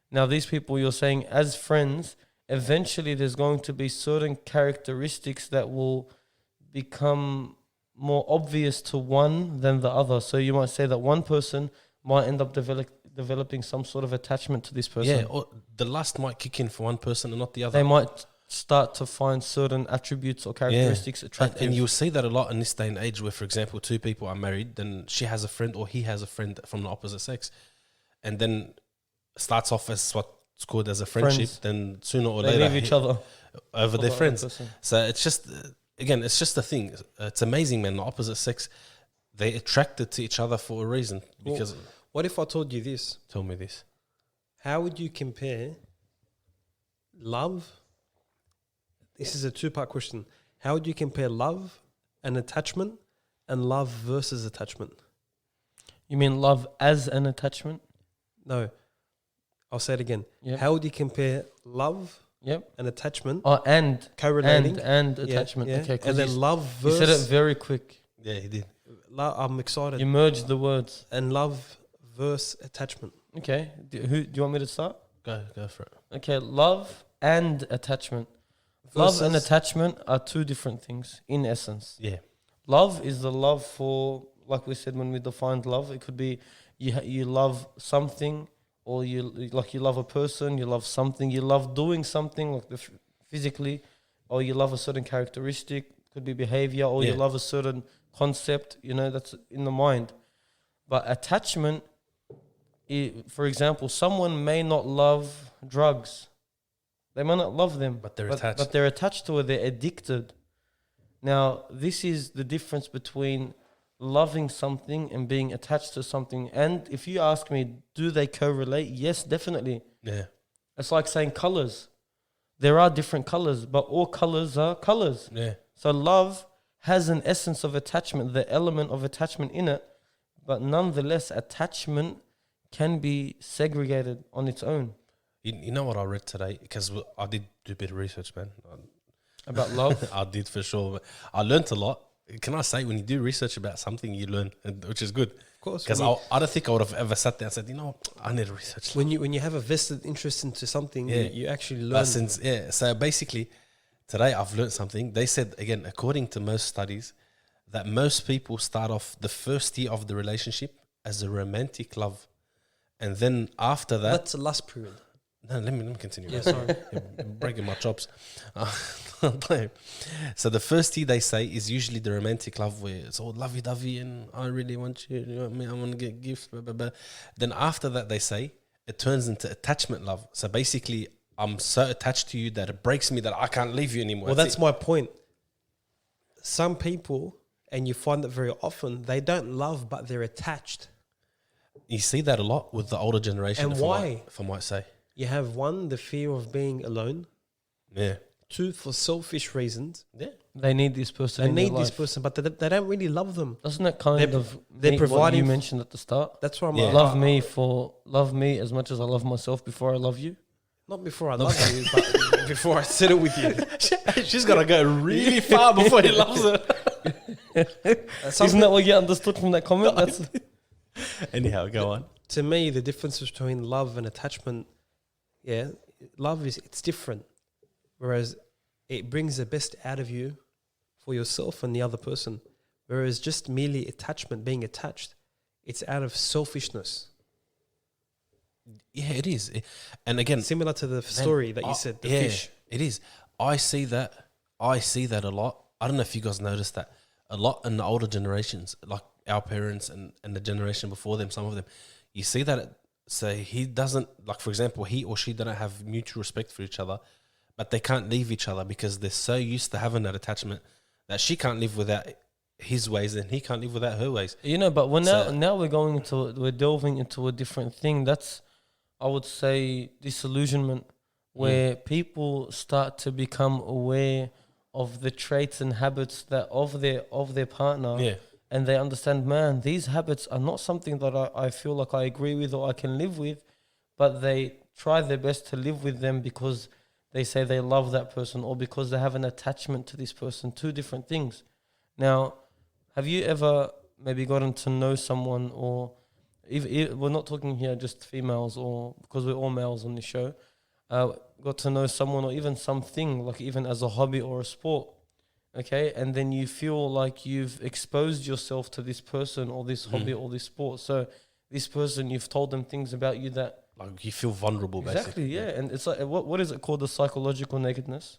Speaker 1: Now, these people, you're saying, as friends, eventually there's going to be certain characteristics that will become more obvious to one than the other. So you might say that one person might end up developing some sort of attachment to this person.
Speaker 2: Yeah, or the lust might kick in for one person and not the other.
Speaker 1: They might start to find certain attributes or characteristics attractive.
Speaker 2: And you'll see that a lot in this day and age where, for example, two people are married, then she has a friend or he has a friend from the opposite sex. And then starts off as what's called as a friendship,
Speaker 1: Friends.
Speaker 2: then sooner or
Speaker 1: they
Speaker 2: later
Speaker 1: leave each other
Speaker 2: over
Speaker 1: for
Speaker 2: their
Speaker 1: the other
Speaker 2: friends.
Speaker 1: person.
Speaker 2: So it's just, again, it's just a thing. It's amazing, man. The opposite sex, they attracted to each other for a reason. Because,
Speaker 3: What if I told you this?
Speaker 2: tell me this.
Speaker 3: How would you compare love? This is a two-part question. How would you compare love and attachment and love versus attachment?
Speaker 1: You mean love as an attachment?
Speaker 3: No, I'll say it again.
Speaker 1: Yep.
Speaker 3: How would you compare love
Speaker 1: Yep.
Speaker 3: and attachment,
Speaker 1: Oh, and
Speaker 3: correlating,
Speaker 1: and
Speaker 3: Yeah,
Speaker 1: attachment.
Speaker 3: yeah.
Speaker 1: Okay, 'cause
Speaker 3: and then
Speaker 1: you,
Speaker 3: love
Speaker 1: you said it
Speaker 3: versus
Speaker 1: very quick.
Speaker 2: Yeah, he did.
Speaker 3: I'm excited.
Speaker 1: You merged the words.
Speaker 3: And love versus attachment.
Speaker 1: Okay. Do you want me to start?
Speaker 2: Go for it.
Speaker 1: Okay. Love and attachment. Love and
Speaker 3: Versus-
Speaker 1: attachment are two different things in essence.
Speaker 2: Yeah.
Speaker 1: Love is the love for, like we said when we defined love, it could be you love something, or you love a person, you love something, you love doing something like physically, or you love a certain characteristic, could be behavior, or you
Speaker 2: Yeah.
Speaker 1: love a certain concept, that's in the mind. But attachment, for example, someone may not love drugs. They may not love them,
Speaker 2: But they're attached.
Speaker 1: But they're attached to it. They're addicted. Now, this is the difference between loving something and being attached to something. And if you ask me, do they correlate? Yes, definitely.
Speaker 2: Yeah.
Speaker 1: It's like saying colors. There are different colors, but all colors are colors.
Speaker 2: Yeah.
Speaker 1: So love has an essence of attachment, the element of attachment in it, but nonetheless, attachment can be segregated on its own.
Speaker 2: You know what I read today? Because I did do a bit of research, man.
Speaker 1: About love.
Speaker 2: I did for sure. But I learned a lot. Can I say, when you do research about something, you learn, which is good.
Speaker 3: Of course.
Speaker 2: Because I don't think I would have ever sat there and said, I need to research.
Speaker 3: when you have a vested interest into something,
Speaker 2: Yeah.
Speaker 3: you actually
Speaker 2: But
Speaker 3: learn.
Speaker 2: so basically, today I've learned something. They said, again, according to most studies, that most people start off the first year of the relationship as a romantic love. And then after that...
Speaker 3: That's a lust period.
Speaker 2: No, let me continue.
Speaker 3: Yeah, sorry.
Speaker 2: You're breaking my chops. So the first year, they say, is usually the romantic love where it's all lovey-dovey and I really want you, you want me, I want to get gifts, blah, blah, blah. Then after that, they say, it turns into attachment love. So basically, I'm so attached to you that it breaks me that I can't leave you anymore.
Speaker 3: Well, that's my point. Some people, and you find that very often, they don't love, but they're attached.
Speaker 2: You see that a lot with the older generation.
Speaker 3: And why?
Speaker 2: If I might say.
Speaker 3: You have one, the fear of being alone.
Speaker 2: Yeah.
Speaker 3: Two, for selfish reasons.
Speaker 2: Yeah.
Speaker 1: They need this person.
Speaker 3: They
Speaker 1: in their
Speaker 3: need this
Speaker 1: life.
Speaker 3: person, but they don't really love them.
Speaker 1: Doesn't that kind
Speaker 3: They're-
Speaker 1: of
Speaker 3: they're
Speaker 1: meet what
Speaker 3: providing
Speaker 1: you
Speaker 3: f-
Speaker 1: mentioned at the start?
Speaker 3: That's why I'm
Speaker 2: Yeah.
Speaker 3: like,
Speaker 1: Love me as much as I love myself before I love you.
Speaker 3: not before I love you, but before I settle with you.
Speaker 2: She's got to go really far before he loves her.
Speaker 1: Isn't that what you understood from that comment? That's
Speaker 2: Anyhow, go on.
Speaker 3: To me, the difference between love and attachment, love it's different. Whereas it brings the best out of you for yourself and the other person. Whereas just merely attachment, being attached, it's out of selfishness.
Speaker 2: Yeah, it is. And again,
Speaker 3: Similar to the story that you said, the fish.
Speaker 2: It is. I see that a lot. I don't know if you guys noticed that a lot in the older generations, like our parents and the generation before them, some of them, you see that. So he doesn't, like, for example, he or she don't have mutual respect for each other, but they can't leave each other because they're so used to having that attachment that she can't live without his ways and he can't live without her ways.
Speaker 1: You know, but now we're delving into a different thing. That's, I would say, disillusionment, where people start to become aware of the traits and habits that of their partner.
Speaker 2: Yeah.
Speaker 1: And they understand, man, these habits are not something that I feel like I agree with or I can live with, but they try their best to live with them because they say they love that person or because they have an attachment to this person. Two different things. Now, have you ever maybe gotten to know someone, or we're not talking here just females, or because we're all males on the show, got to know someone or even something, like even as a hobby or a sport, okay, and then you feel like you've exposed yourself to this person or this hobby or this sport. So this person, you've told them things about you that...
Speaker 2: Like you feel vulnerable,
Speaker 1: Exactly,
Speaker 2: basically.
Speaker 1: yeah. And it's like, what is it called? The psychological nakedness?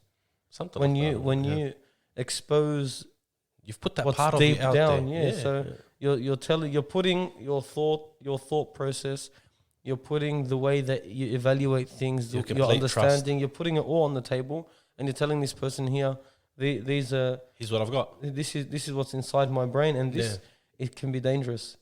Speaker 2: Something
Speaker 1: When
Speaker 2: like that.
Speaker 1: you expose...
Speaker 2: You've put that
Speaker 1: what's
Speaker 2: part of
Speaker 1: deep
Speaker 2: you out
Speaker 1: down,
Speaker 2: there.
Speaker 1: yeah. So you're putting your thought process, you're putting the way that you evaluate things, your understanding, you're putting it all on the table, and you're telling this person here, these are...
Speaker 2: Here's what I've got.
Speaker 1: This is what's inside my brain, and it can be dangerous,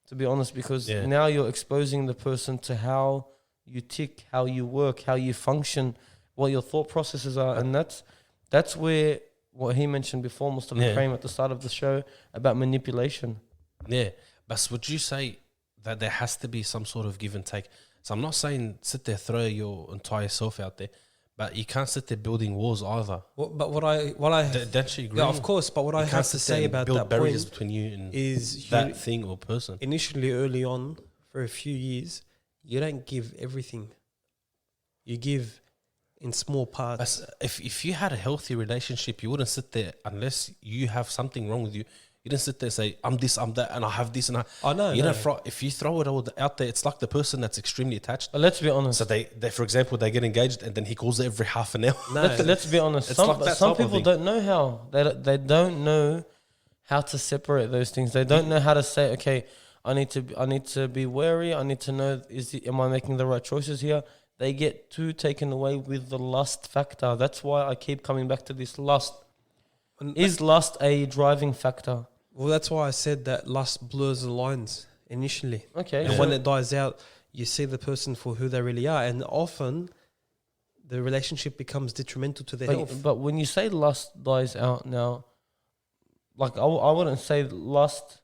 Speaker 1: to be honest, because now you're exposing the person to how you tick, how you work, how you function, what your thought processes are, and that's where what he mentioned before, Mustafa Karim, at the start of the show about manipulation.
Speaker 2: Yeah, but would you say that there has to be some sort of give and take? So I'm not saying sit there, throw your entire self out there, but you can't sit there building walls either.
Speaker 3: But what I
Speaker 2: don't you agree?
Speaker 3: Yeah, of course. But what I have to say about that
Speaker 2: barriers
Speaker 3: point
Speaker 2: between you and
Speaker 3: is
Speaker 2: that thing or person.
Speaker 3: Initially, early on, for a few years, you don't give everything. You give in small parts.
Speaker 2: If you had a healthy relationship, you wouldn't sit there unless you have something wrong with you. You didn't sit there and say, I'm this, I'm that, and I have this, and I know. You know, if you throw it all out there, it's like the person that's extremely attached.
Speaker 1: But let's be honest.
Speaker 2: So they, for example, they get engaged, and then he calls it every half an hour.
Speaker 1: No, let's be honest. Some people don't know how. They don't know how to separate those things. They don't know how to say, okay, I need to be wary. I need to know, am I making the right choices here? They get too taken away with the lust factor. That's why I keep coming back to this lust. Is lust a driving factor?
Speaker 3: Well, that's why I said that lust blurs the lines initially.
Speaker 1: Okay.
Speaker 3: And when it dies out, you see the person for who they really are. And often the relationship becomes detrimental to their health.
Speaker 1: But when you say lust dies out now, like I wouldn't say lust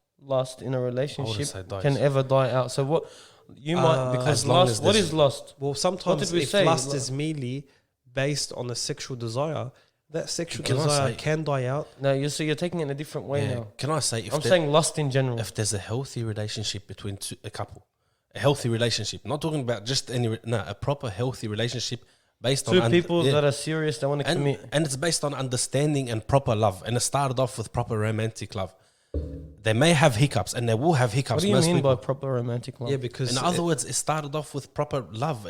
Speaker 1: in a relationship can ever die out. So what you might, because lust, what is lust?
Speaker 3: Well, sometimes if lust is merely based on a sexual desire, that sexual desire can die out.
Speaker 1: No, you're taking it in a different way now.
Speaker 2: Can I say,
Speaker 1: I'm saying lust in general.
Speaker 2: If there's a healthy relationship between a couple, a healthy relationship, not talking about just a proper healthy relationship based on
Speaker 1: two people that are serious, they want to commit,
Speaker 2: and it's based on understanding and proper love, and it started off with proper romantic love. They may have hiccups, and they will have hiccups.
Speaker 1: What do you mean by proper romantic love?
Speaker 3: Yeah, because
Speaker 2: in other words, it started off with proper love.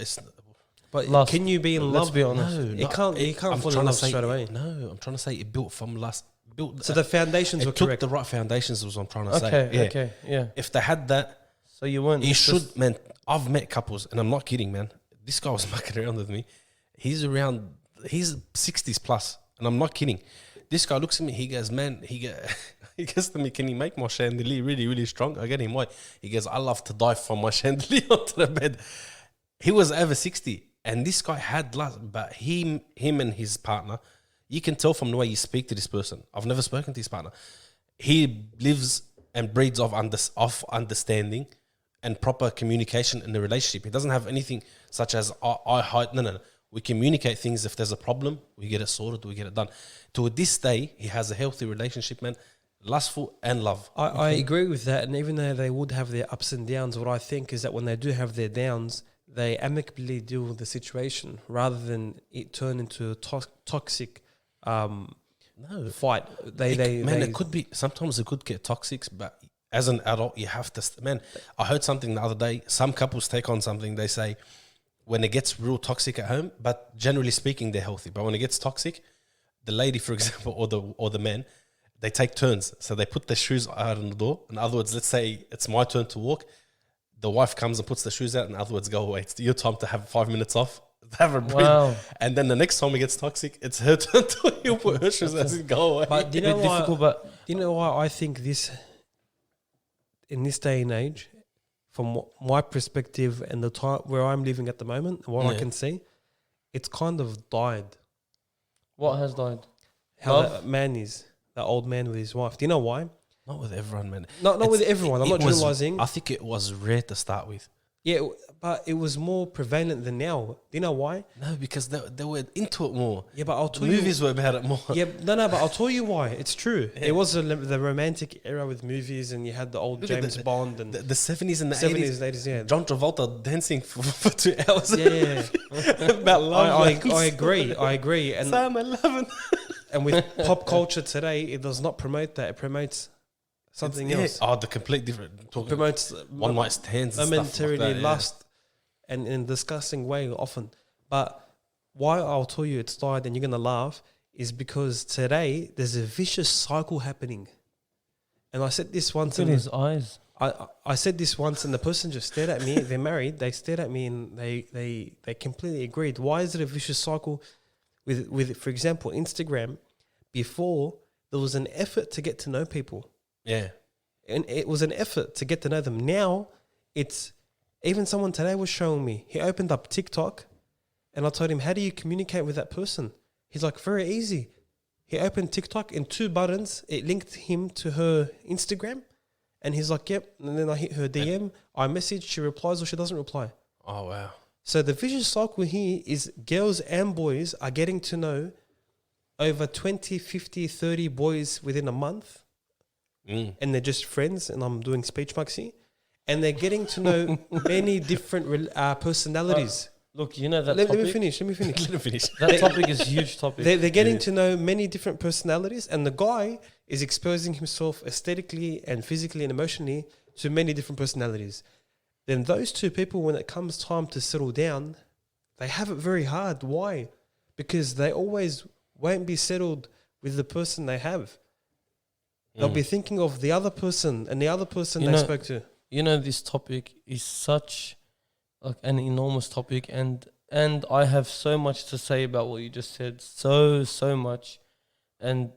Speaker 3: But lust. Can you be in love?
Speaker 1: Let's be honest.
Speaker 3: No, you can't fall in love straight away.
Speaker 2: No, I'm trying to say it built from lust.
Speaker 3: So the foundations were correct.
Speaker 2: The right foundations was what I'm trying to say.
Speaker 1: Okay, yeah.
Speaker 2: If they had that,
Speaker 1: so you weren't.
Speaker 2: You should, man. I've met couples, and I'm not kidding, man. This guy was mucking around with me. He's 60s plus, and I'm not kidding. This guy looks at me. He goes, man. He goes to me, can you make my chandelier really, really strong? I get him, why? He goes, I love to dive from my chandelier onto the bed. He was over 60. And this guy had lust, but him and his partner, you can tell from the way you speak to this person. I've never spoken to his partner. He lives and breeds off understanding and proper communication in the relationship. He doesn't have anything such as I hide. No. We communicate things. If there's a problem, we get it sorted, we get it done. To this day, he has a healthy relationship, man. Lustful and love.
Speaker 3: I agree with that. And even though they would have their ups and downs, what I think is that when they do have their downs, they amicably deal with the situation rather than it turn into a toxic
Speaker 2: No.
Speaker 3: fight.
Speaker 2: It could be, sometimes it could get toxic, but as an adult, you have to, I heard something the other day. Some couples take on something, they say, when it gets real toxic at home, but generally speaking, they're healthy. But when it gets toxic, the lady, for example, or the man, they take turns. So they put their shoes out on the door. In other words, let's say it's my turn to walk. The wife comes and puts the shoes out. In other words, go away. It's your time to have 5 minutes off. Have a breathe.
Speaker 1: Wow.
Speaker 2: And then the next time it gets toxic, it's her turn to put her shoes out and go away.
Speaker 3: But do you know why?
Speaker 1: Difficult, but
Speaker 3: Do you know why I think this, in this day and age, from my perspective and the time where I'm living at the moment, what I can see, it's kind of died.
Speaker 1: what has died?
Speaker 3: How
Speaker 1: Love?
Speaker 3: that man is, that old man with his wife. Do you know why?
Speaker 2: Not with everyone, man.
Speaker 3: Not with everyone. I'm not generalizing.
Speaker 2: I think it was rare to start with.
Speaker 3: Yeah, but it was more prevalent than now. Do you know why?
Speaker 2: No, because they were into it more.
Speaker 3: Yeah, but I'll tell
Speaker 2: Movies
Speaker 3: you.
Speaker 2: were about it more.
Speaker 3: Yeah, but I'll tell you why. It's true. It was the romantic era with movies, and you had the old
Speaker 2: Look at
Speaker 3: James Bond and
Speaker 2: The 70s and the
Speaker 3: 70s,
Speaker 2: 80s.
Speaker 3: 80s, yeah.
Speaker 2: John Travolta dancing for 2 hours.
Speaker 3: Yeah.
Speaker 2: About love.
Speaker 3: I agree. And
Speaker 2: Sam, I love it.
Speaker 3: and with pop culture today, it does not promote that. It promotes something else.
Speaker 2: Oh, the complete different.
Speaker 3: It
Speaker 2: Talking
Speaker 3: promotes
Speaker 2: one night stands and stuff like
Speaker 3: momentarily
Speaker 2: that,
Speaker 3: lust and in a disgusting way often. But why I'll tell you it's died and you're going to laugh is because today there's a vicious cycle happening. And I said this once.
Speaker 1: Look at his eyes.
Speaker 3: I said this once and the person just stared at me. They're married. They stared at me and they completely agreed. Why is it a vicious cycle? With for example, Instagram, before there was an effort to get to know people.
Speaker 2: Yeah.
Speaker 3: And it was an effort to get to know them. Now, it's, even someone today was showing me, he opened up TikTok and I told him, how do you communicate with that person? He's like, very easy. He opened TikTok in 2 buttons. It linked him to her Instagram. And he's like, yep. And then I hit her DM. I message, she replies or she doesn't reply.
Speaker 2: Oh, wow.
Speaker 3: So the vicious cycle here is girls and boys are getting to know over 20, 50, 30 boys within a month. And they're just friends, and I'm doing speech marks here. And they're getting to know many different personalities.
Speaker 1: Look, you know that
Speaker 3: Let
Speaker 1: topic.
Speaker 3: me finish.
Speaker 2: Let him finish.
Speaker 1: That topic is a huge topic.
Speaker 3: They're getting to know many different personalities, and the guy is exposing himself aesthetically and physically and emotionally to many different personalities. Then those two people, when it comes time to settle down, they have it very hard. Why? Because they always won't be settled with the person they have. They'll be thinking of the other person and the other person they spoke to.
Speaker 1: You know, this topic is such like an enormous topic, and I have so much to say about what you just said. So much. And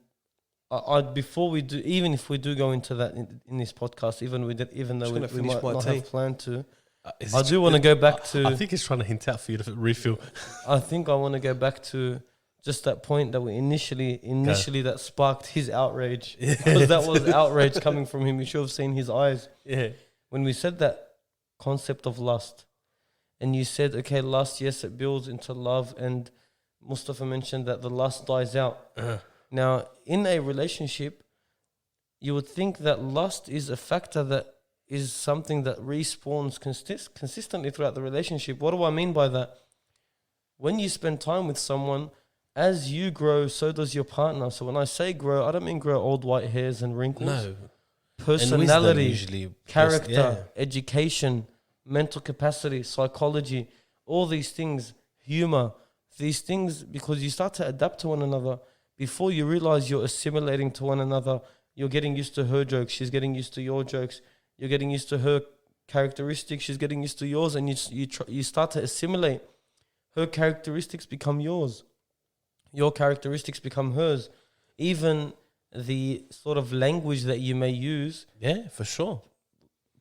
Speaker 1: I before we do, even if we do go into that in this podcast, even though we might not have planned to, I do want to go back to.
Speaker 2: I think he's trying to hint out for you to refill.
Speaker 1: I think I want to go back to just that point that we initially that sparked his outrage, because that was outrage coming from him. You should have seen his eyes.
Speaker 2: Yeah.
Speaker 1: When we said that concept of lust, and you said, okay, lust, yes, it builds into love, and Mustafa mentioned that the lust dies out. Now, in a relationship, you would think that lust is a factor that is something that respawns consistently throughout the relationship. What do I mean by that? When you spend time with someone, as you grow, so does your partner. So when I say grow, I don't mean grow old white hairs and wrinkles.
Speaker 2: No.
Speaker 1: Personality,
Speaker 2: usually
Speaker 1: character, education, mental capacity, psychology, all these things, humor, these things, because you start to adapt to one another. Before you realize you're assimilating to one another, you're getting used to her jokes, she's getting used to your jokes, you're getting used to her characteristics, she's getting used to yours, and you start to assimilate. Her characteristics become yours. Your characteristics become hers. Even the sort of language that you may use.
Speaker 2: Yeah, for sure.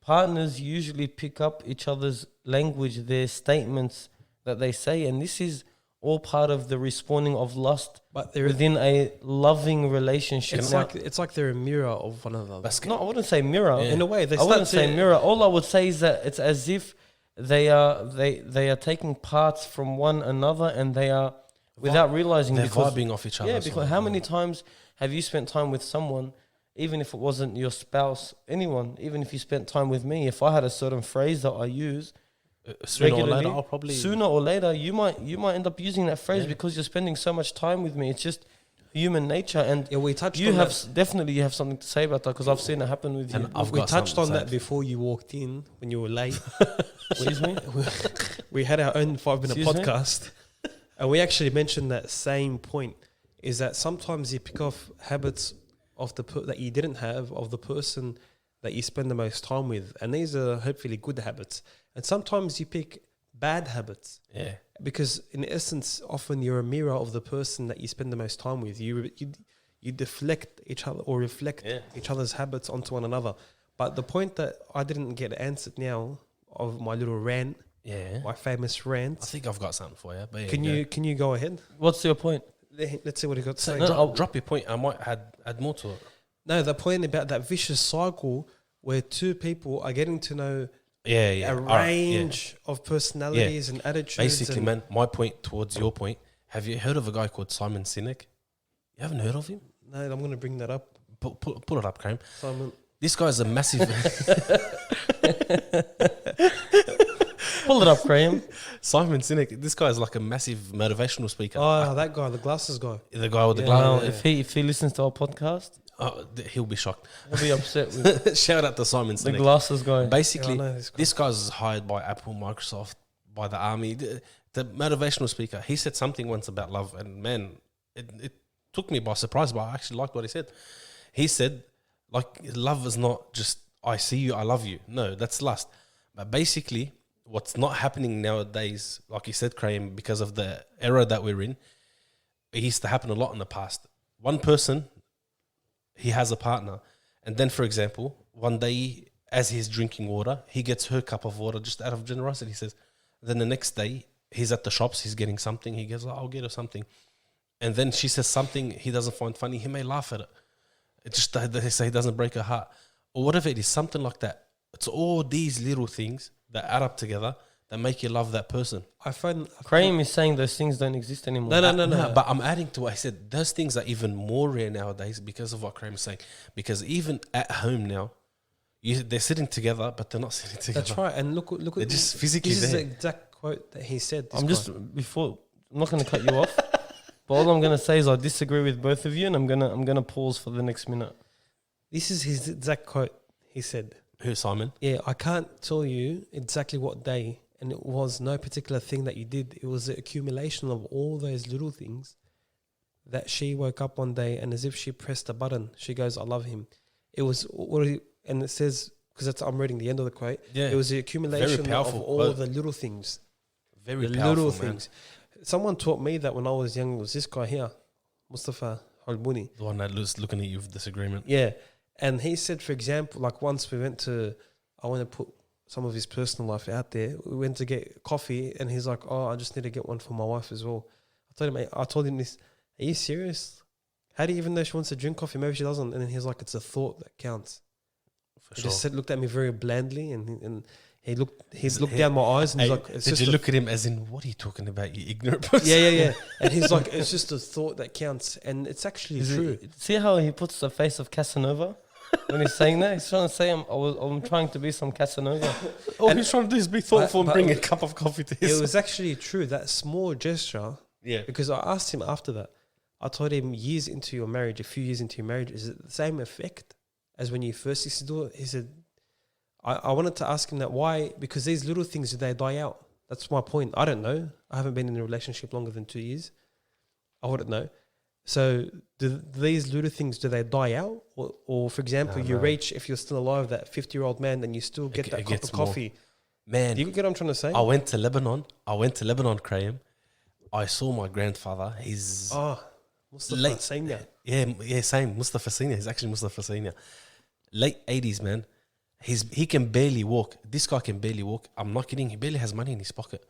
Speaker 1: Partners usually pick up each other's language, their statements that they say, and this is all part of the respawning of lust within a loving relationship.
Speaker 3: It's like they're a mirror of one another.
Speaker 1: No, I wouldn't say mirror.
Speaker 3: In a way,
Speaker 1: I wouldn't say mirror. All I would say is that it's as if they are taking parts from one another, and they are, without realizing,
Speaker 2: they're vibing off each other.
Speaker 1: Yeah, because how many times have you spent time with someone, even if it wasn't your spouse, anyone, even if you spent time with me, if I had a certain phrase that I use
Speaker 2: sooner or later,
Speaker 1: you might end up using that phrase because you're spending so much time with me. It's just human nature, and
Speaker 3: Yeah, we touched
Speaker 1: you
Speaker 3: on
Speaker 1: have
Speaker 3: that.
Speaker 1: Definitely you have something to say about that because I've seen it happen with you.
Speaker 2: And I've
Speaker 3: We
Speaker 2: got
Speaker 3: touched on
Speaker 2: something to
Speaker 3: that
Speaker 2: say.
Speaker 3: before you walked in when you were late.
Speaker 1: Excuse me.
Speaker 3: We had our own 5-minute
Speaker 1: Excuse me?
Speaker 3: podcast, and we actually mentioned that same point. Is that sometimes you pick off habits of that you didn't have of the person that you spend the most time with, and these are hopefully good habits. And sometimes you pick bad habits.
Speaker 2: Yeah.
Speaker 3: Because in essence, often you're a mirror of the person that you spend the most time with. You deflect each other or reflect each other's habits onto one another. But the point that I didn't get answered now of my little rant, my famous
Speaker 2: I
Speaker 3: rant.
Speaker 2: think I've got something for you. But
Speaker 3: Can you go ahead?
Speaker 1: What's your point?
Speaker 3: Let's see what he got to say.
Speaker 2: drop your point. I might add more to it.
Speaker 3: No, the point about that vicious cycle where two people are getting to know
Speaker 2: Yeah.
Speaker 3: a range of personalities and attitudes.
Speaker 2: Basically, man, my point towards your point. Have you heard of a guy called Simon Sinek? You haven't heard of him?
Speaker 3: No, I'm going to bring that up.
Speaker 2: Pull it up, Graham.
Speaker 3: Simon.
Speaker 2: This guy's a massive.
Speaker 1: Pull it up, Graham.
Speaker 2: Simon Sinek. This guy is like a massive motivational speaker.
Speaker 3: Oh, that guy, the glasses guy.
Speaker 2: The guy with the
Speaker 1: Well,
Speaker 2: glass.
Speaker 1: if he listens to our podcast,
Speaker 2: He'll be shocked.
Speaker 1: he'll be upset with
Speaker 2: Shout out to Simon
Speaker 1: the
Speaker 2: Sinek.
Speaker 1: glasses guy.
Speaker 2: Basically,
Speaker 3: Yeah, I know this guy.
Speaker 2: this guy's hired by Apple, Microsoft, by the army. The motivational speaker. He said something once about love, and man, it took me by surprise. But I actually liked what he said. He said, like, love is not just I see you, I love you. No, that's lust. But basically, what's not happening nowadays, like you said, Graham, because of the era that we're in, it used to happen a lot in the past. One person, he has a partner, and then, for example, one day as he's drinking water, he gets her cup of water just out of generosity, he says. Then the next day, he's at the shops, he's getting something, he goes, I'll get her something. And then she says something he doesn't find funny, he may laugh at it. It just, they say, he doesn't break her heart. Or whatever it is, something like that. It's all these little things that add up together that make you love that person.
Speaker 3: I find
Speaker 1: Graham is saying those things don't exist anymore.
Speaker 3: No.
Speaker 2: But I'm adding to what I said. Those things are even more rare nowadays because of what Graham is saying. Because even at home now, they're sitting together, but they're not sitting together.
Speaker 3: That's right. And look
Speaker 2: They're
Speaker 3: at
Speaker 2: just physically
Speaker 3: this is
Speaker 2: there.
Speaker 3: the exact quote that he said.
Speaker 1: I'm not going to cut you off. But all I'm going to say is I disagree with both of you, and I'm gonna pause for the next minute.
Speaker 3: This is his exact quote. He said,
Speaker 2: Who, Simon?
Speaker 3: "Yeah, I can't tell you exactly what day, and it was no particular thing that you did. It was the accumulation of all those little things that she woke up one day, and as if she pressed a button, she goes, I love him. It was, and it says, because I'm reading the end of the quote,
Speaker 2: Yeah.
Speaker 3: it was the accumulation of
Speaker 2: powerful
Speaker 3: all
Speaker 2: quote.
Speaker 3: the little things.
Speaker 2: Very
Speaker 3: The
Speaker 2: powerful,
Speaker 3: little
Speaker 2: man.
Speaker 3: things. Someone taught me that when I was young, it was this guy here, Mustafa Halbuni.
Speaker 2: The one that was looking at you with disagreement.
Speaker 3: Yeah. And he said, for example, like once we went to, I want to put some of his personal life out there. We went to get coffee and he's like, oh, I just need to get one for my wife as well. I told him this, are you serious? How do you even know she wants to drink coffee? Maybe she doesn't. And then he's like, it's a thought that counts.
Speaker 2: For
Speaker 3: He
Speaker 2: sure.
Speaker 3: just looked at me very blandly and he looked down my eyes and he's like, it's
Speaker 2: Did
Speaker 3: just
Speaker 2: you
Speaker 3: a
Speaker 2: look at him as in, what are you talking about, you ignorant person?
Speaker 3: yeah. And he's like, it's just a thought that counts. And it's actually true.
Speaker 1: See how he puts the face of Casanova when he's saying that? He's trying to say I'm trying to be some Casanova.
Speaker 2: All he's trying to do is be thoughtful and
Speaker 3: but-
Speaker 2: bring a cup of coffee to
Speaker 3: It
Speaker 2: his.
Speaker 3: was actually true, that small gesture,
Speaker 2: Yeah.
Speaker 3: because I asked him after that. I told him years into your marriage, a few years into your marriage, is it the same effect as when you first used to do it? He said, I wanted to ask him that why, because these little things, do they die out? That's my point. I don't know. I haven't been in a relationship longer than 2 years. I wouldn't know. So do these little things, do they die out? Or for example, you reach, if you're still alive, that 50-year-old man, then you still get that
Speaker 2: it
Speaker 3: cup
Speaker 2: gets
Speaker 3: of
Speaker 2: more.
Speaker 3: coffee.
Speaker 2: Man,
Speaker 3: Do you get what I'm trying to say?
Speaker 2: I went to Lebanon, Graham. I saw my grandfather. He's
Speaker 3: Oh, Mustafa
Speaker 2: late.
Speaker 3: Senior.
Speaker 2: Yeah, same. Mustafa Senior. He's actually Mustafa Senior. Late 80s, man. He can barely walk. This guy can barely walk. I'm not kidding. He barely has money in his pocket.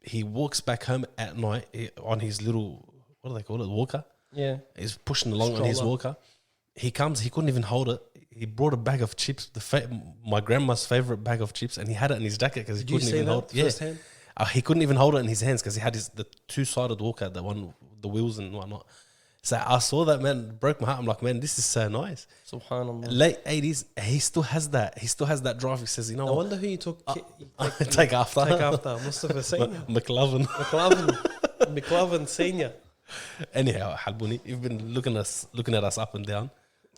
Speaker 2: He walks back home at night on his little, what do they call it, walker?
Speaker 1: Yeah.
Speaker 2: He's pushing along on his
Speaker 3: Stroller.
Speaker 2: walker. He comes, he couldn't even hold it. He brought a bag of chips, my grandma's favorite bag of chips, and he had it in his jacket because he
Speaker 3: Did you
Speaker 2: couldn't
Speaker 3: see
Speaker 2: even
Speaker 3: that
Speaker 2: hold it. Yeah.
Speaker 3: firsthand?
Speaker 2: He couldn't even hold it in his hands because he had the two-sided walker, the wheels and whatnot. So I saw that, man, it broke my heart. I'm like, man, this is so nice.
Speaker 1: Subhanallah.
Speaker 2: Late 80s, he still has that. He still has that drive. He says, you know
Speaker 3: I
Speaker 2: what?
Speaker 3: wonder who you took.
Speaker 2: Take after.
Speaker 3: Take after Mustafa Senior.
Speaker 2: McLovin.
Speaker 3: McLovin Senior.
Speaker 2: Anyhow, Halbuni, you've been looking at us up and down.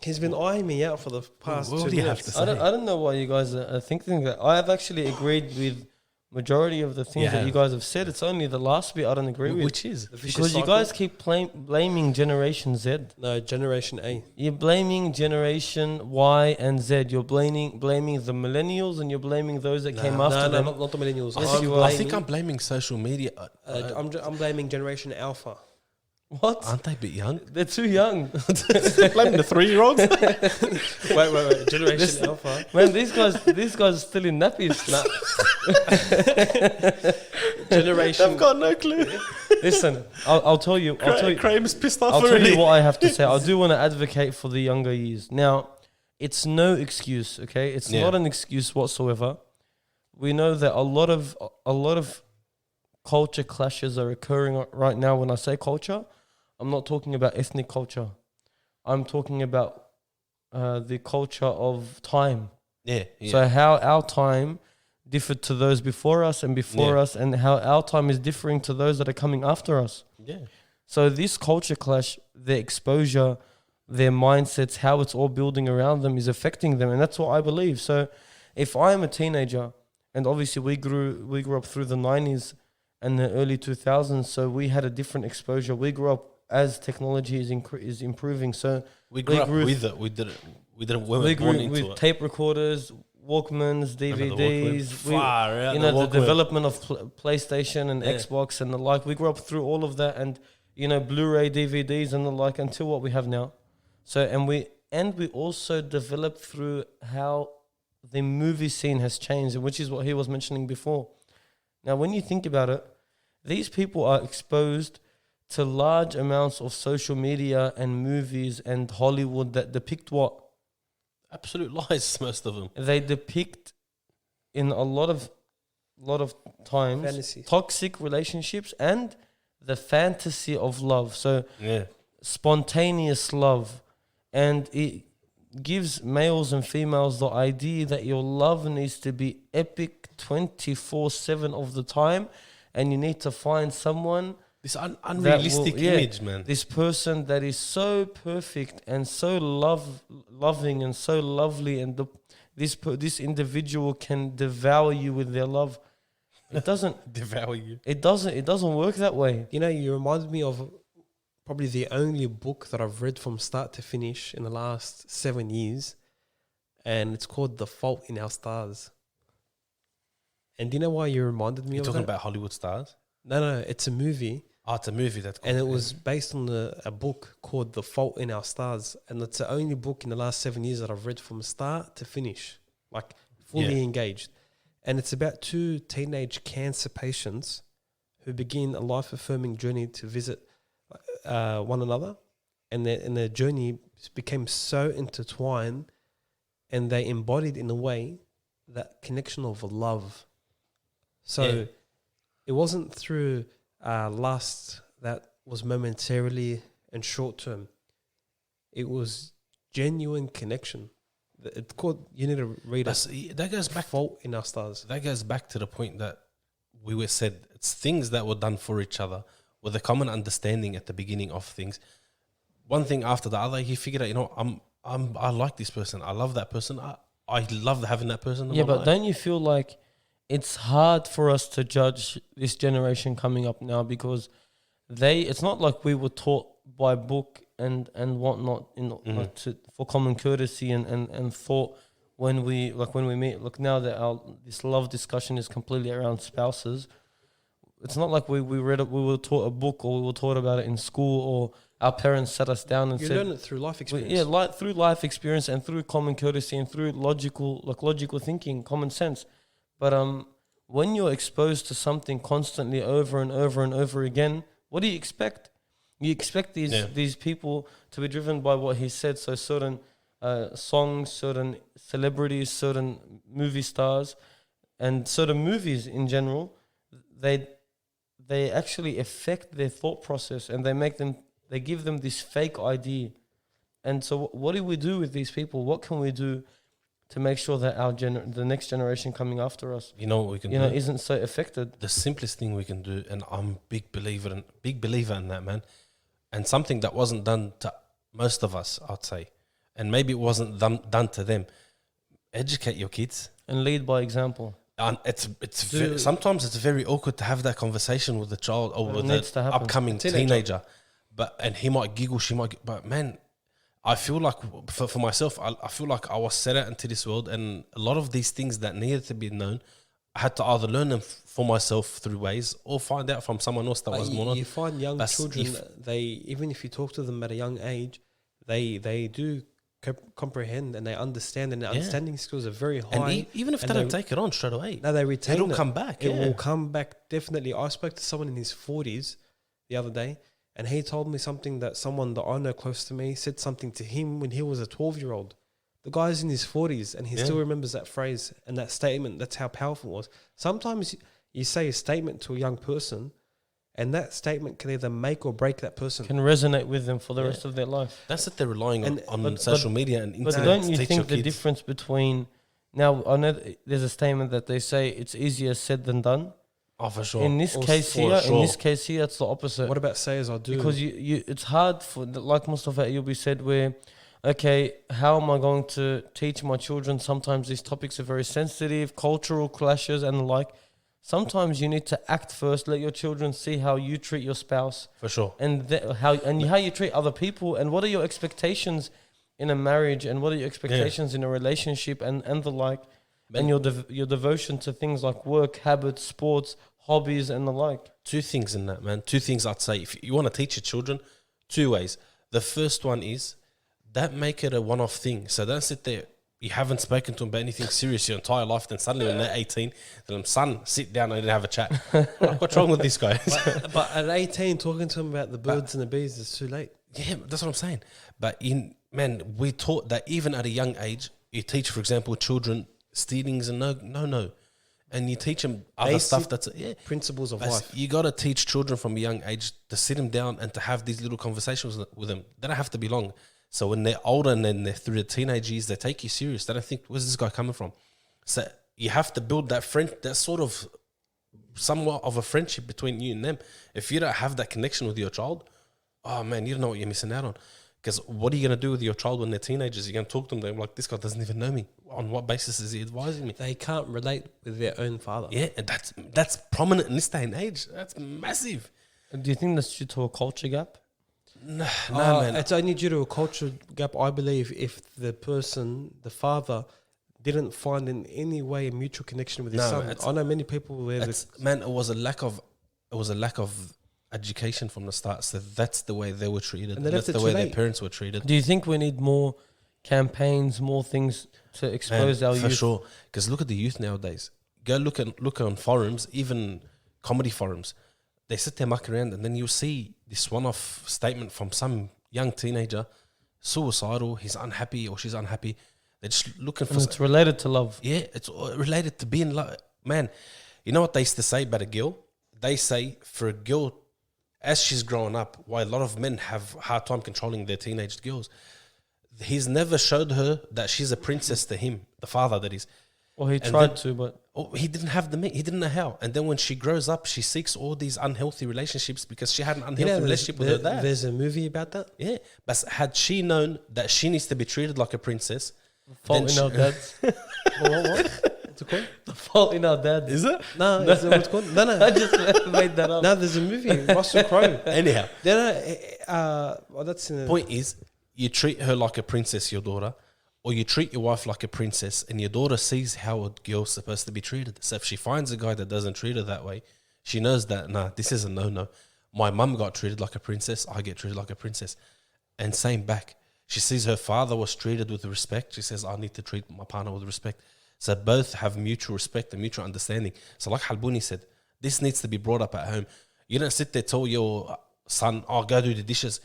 Speaker 3: He's been eyeing me out for the past
Speaker 2: What
Speaker 3: 2
Speaker 2: do you have
Speaker 3: minutes.
Speaker 2: to say?
Speaker 1: I don't know why you guys are thinking that. I have actually agreed with majority of the things that you guys have said. It's only the last bit I don't agree with.
Speaker 2: Which is?
Speaker 3: The vicious
Speaker 1: Because you
Speaker 3: cycle.
Speaker 1: guys keep blaming Generation Z.
Speaker 3: No, Generation A.
Speaker 1: You're blaming Generation Y and Z. You're blaming the millennials, and you're blaming those that came after them.
Speaker 3: not the millennials.
Speaker 1: Yes, you
Speaker 2: I
Speaker 1: are.
Speaker 2: think I'm blaming social media.
Speaker 3: I'm blaming Generation Alpha.
Speaker 1: What?
Speaker 2: Aren't they a bit young?
Speaker 1: They're too young.
Speaker 2: Blaming the 3-year-olds?
Speaker 3: Wait. Generation Alpha.
Speaker 1: Man, these guys are still in nappies.
Speaker 3: Generation.
Speaker 2: I've got no clue.
Speaker 1: Listen, I'll tell you.
Speaker 2: Graham's pissed off
Speaker 1: I'll tell
Speaker 2: already.
Speaker 1: you what I have to say. I do want to advocate for the younger years. Now, it's no excuse, okay? It's
Speaker 2: Yeah.
Speaker 1: not an excuse whatsoever. We know that a lot of culture clashes are occurring right now. When I say culture, I'm not talking about ethnic culture. I'm talking about the culture of time.
Speaker 2: Yeah.
Speaker 1: So how our time differed to those before us and before
Speaker 2: Yeah.
Speaker 1: us, and how our time is differing to those that are coming after us.
Speaker 2: yeah.
Speaker 1: So this culture clash, their exposure, their mindsets, how it's all building around them is affecting them, and that's what I believe. So if I am a teenager, and obviously we grew up through the 90s and the early 2000s, so we had a different exposure. We grew up as technology is improving. So
Speaker 2: We grew up
Speaker 1: grew
Speaker 2: with it. We didn't. We
Speaker 1: we
Speaker 2: weren't born
Speaker 1: grew
Speaker 2: into
Speaker 1: with
Speaker 2: it.
Speaker 1: tape recorders, Walkmans,
Speaker 2: Remember the
Speaker 1: DVDs.
Speaker 2: Walkman? Far out,
Speaker 1: You know, the
Speaker 2: Walkman.
Speaker 1: development of PlayStation and
Speaker 2: Yeah.
Speaker 1: Xbox and the like. We grew up through all of that, and you know, Blu-ray, DVDs, and the like, until what we have now. So, and we also developed through how the movie scene has changed, and which is what he was mentioning before. Now, when you think about it, these people are exposed to large amounts of social media and movies and Hollywood that depict what?
Speaker 2: Absolute lies, most of them.
Speaker 1: They depict in a lot of times
Speaker 3: Fantasy.
Speaker 1: toxic relationships and the fantasy of love. So
Speaker 2: Yeah.
Speaker 1: spontaneous love, and it gives males and females the idea that your love needs to be epic 24/7 of the time, and you need to find someone,
Speaker 2: This unrealistic
Speaker 1: will- yeah.
Speaker 2: image, man.
Speaker 1: this person that is so perfect and so loving and so lovely, and this individual can devour you with their love. It doesn't.
Speaker 2: Devour you.
Speaker 1: It doesn't work that way.
Speaker 3: You know, you reminded me of probably the only book that I've read from start to finish in the last 7 years, and it's called The Fault in Our Stars. And do you know why you reminded me
Speaker 2: You're
Speaker 3: of
Speaker 2: talking
Speaker 3: that?
Speaker 2: about Hollywood stars?
Speaker 3: No, it's a movie,
Speaker 2: Oh, it's a movie that's
Speaker 3: and it was based on a book called The Fault in Our Stars, and it's the only book in the last 7 years that I've read from start to finish, like fully
Speaker 2: Yeah.
Speaker 3: engaged. And it's about 2 teenage cancer patients who begin a life-affirming journey to visit one another, and their journey became so intertwined, and they embodied in a way that connection of love. So
Speaker 2: Yeah.
Speaker 3: it wasn't through lust that was momentarily and short term. It was genuine connection. It's called. You need to read it.
Speaker 2: That goes back.
Speaker 3: Fault in Our Stars.
Speaker 2: That goes back to the point that we were said. It's things that were done for each other with a common understanding at the beginning of things. One thing after the other, he figured out. You know, I like this person. I love that person. I love having that person. In
Speaker 1: Yeah,
Speaker 2: my
Speaker 1: but
Speaker 2: life.
Speaker 1: don't you feel like it's hard for us to judge this generation coming up now, because it's not like we were taught by book and whatnot for common courtesy and thought when we meet. Look, now that this love discussion is completely around spouses, it's not like we read it, we were taught a book, or we were taught about it in school, or our parents sat us down and
Speaker 3: You
Speaker 1: said,
Speaker 3: learn it through life experience.
Speaker 1: yeah, through life experience and through common courtesy and through logical thinking, common sense. But when you're exposed to something constantly over and over and over again, what do you expect? You expect these people to be driven by what he said. So certain songs, certain celebrities, certain movie stars, and certain movies in general, they actually affect their thought process, and they give them this fake idea. And so what do we do with these people? What can we do to make sure that the next generation coming after us,
Speaker 2: you know what we can do?
Speaker 1: isn't so affected?
Speaker 2: The simplest thing we can do, and I'm big believer in that, man. and something that wasn't done to most of us, I'd say, and maybe it wasn't done to them. Educate your kids
Speaker 1: and lead by example.
Speaker 2: and sometimes it's very awkward to have that conversation with the child or with the upcoming teenager. And he might giggle, she might. But man, I feel like for myself, I feel like I was set out into this world, and a lot of these things that needed to be known, I had to either learn them for myself through ways or find out from someone else that was more on.
Speaker 3: You find young children, they even if you talk to them at a young age, they do comprehend and they understand, and their understanding skills are very high.
Speaker 2: And even if they don't take it on straight away,
Speaker 3: no, they retain
Speaker 2: it'll come back.
Speaker 3: It will come back, definitely. I spoke to someone in his 40s the other day, and he told me something that someone that I know close to me said something to him when he was a 12-year-old. The guy's in his 40s and he still remembers that phrase and that statement. That's how powerful it was. Sometimes you say a statement to a young person, and that statement can either make or break that person.
Speaker 1: Can resonate with them for the rest of their life.
Speaker 2: That's what they're relying on social media and internet.
Speaker 1: But don't you think the difference between... Now, I know there's a statement that they say it's easier said than done.
Speaker 2: Oh, for sure.
Speaker 1: In this case here, it's the opposite.
Speaker 3: What about say as I do?
Speaker 1: Because it's hard for, like Mustafa Ayyubi said, where, okay, how am I going to teach my children? Sometimes these topics are very sensitive, cultural clashes and the like. Sometimes you need to act first. Let your children see how you treat your spouse,
Speaker 2: for sure,
Speaker 1: and how you treat other people, and what are your expectations in a marriage, and what are your expectations in a relationship, and the like, and your devotion to things like work, habits, sports, hobbies, and the like.
Speaker 2: Two things in that, man. Two things I'd say. If you want to teach your children, two ways. The first one is that make it a one-off thing. So don't sit there. You haven't spoken to them about anything serious your entire life. Then suddenly when they're 18, then son, sit down and have a chat. What's wrong with this guy?
Speaker 3: but at 18, talking to them about the birds and the bees is too late.
Speaker 2: Yeah, that's what I'm saying. But we taught that even at a young age, you teach, for example, children stealing's a no. And you teach them other
Speaker 3: Basic
Speaker 2: stuff that's
Speaker 3: principles of life.
Speaker 2: You got to teach children from a young age to sit them down and to have these little conversations with them. They don't have to be long. So when they're older and then they're through the teenage years, they take you serious. They don't think, where's this guy coming from? So you have to build that sort of somewhat of a friendship between you and them. If you don't have that connection with your child, oh man, you don't know what you're missing out on. Because what are you going to do with your child when they're teenagers? You're going to talk to them, they're like, this guy doesn't even know me. On what basis is he advising me?
Speaker 3: They can't relate with their own father.
Speaker 2: Yeah, and that's prominent in this day and age. That's massive.
Speaker 1: Do you think that's due to a culture gap?
Speaker 2: No, man.
Speaker 3: It's only due to a culture gap, I believe, if the person, the father, didn't find in any way a mutual connection with his son. I know many people where
Speaker 2: it was a lack of education from the start. So that's the way they were treated. And that's the way their parents were treated.
Speaker 1: Do you think we need more campaigns, more things to expose our youth?
Speaker 2: For sure. Because look at the youth nowadays. Go look on forums, even comedy forums. They sit there mucking around, and then you'll see this one-off statement from some young teenager, suicidal, he's unhappy or she's unhappy. They're just looking for...
Speaker 1: And it's related to love.
Speaker 2: Yeah, it's related to being love. Man, you know what they used to say about a girl? They say for a girl, as she's growing up, why a lot of men have a hard time controlling their teenage girls, he's never showed her that she's a princess to him, the father that is.
Speaker 1: Well, he tried to, but...
Speaker 2: he didn't have he didn't know how. And then when she grows up, she seeks all these unhealthy relationships because she had an unhealthy relationship with her dad.
Speaker 3: There's a movie about that?
Speaker 2: Yeah. But had she known that she needs to be treated like a princess...
Speaker 1: Fault in Our Dads.
Speaker 3: What? What's it called?
Speaker 1: The Fault in Our Dads.
Speaker 2: Is it?
Speaker 3: No, is it what's called? No.
Speaker 1: I just made that up.
Speaker 3: No, there's a movie, Russell Crowe.
Speaker 2: Anyhow.
Speaker 3: That's in
Speaker 2: point is, you treat her like a princess, your daughter, or you treat your wife like a princess, and your daughter sees how a girl's supposed to be treated. So if she finds a guy that doesn't treat her that way, she knows that, nah, this is a no-no. My mum got treated like a princess, I get treated like a princess. And same back. She sees her father was treated with respect. She says, I need to treat my partner with respect. So both have mutual respect and mutual understanding. So like Halbuni said, this needs to be brought up at home. You don't sit there tell your son, oh, go do the dishes.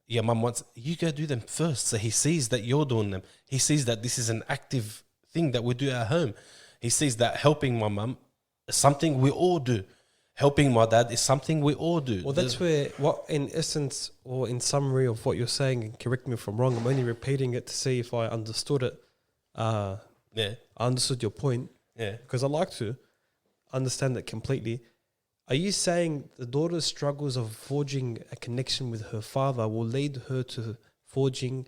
Speaker 2: Your mum wants, you go do them first. So he sees that you're doing them. He sees that this is an active thing that we do at home. He sees that helping my mum is something we all do. Helping my dad is something we all do.
Speaker 3: Well, that's where, what in essence or in summary of what you're saying, and correct me if I'm wrong, I'm only repeating it to see if I understood it. I understood your point.
Speaker 2: Yeah.
Speaker 3: Because I like to understand it completely. Are you saying the daughter's struggles of forging a connection with her father will lead her to forging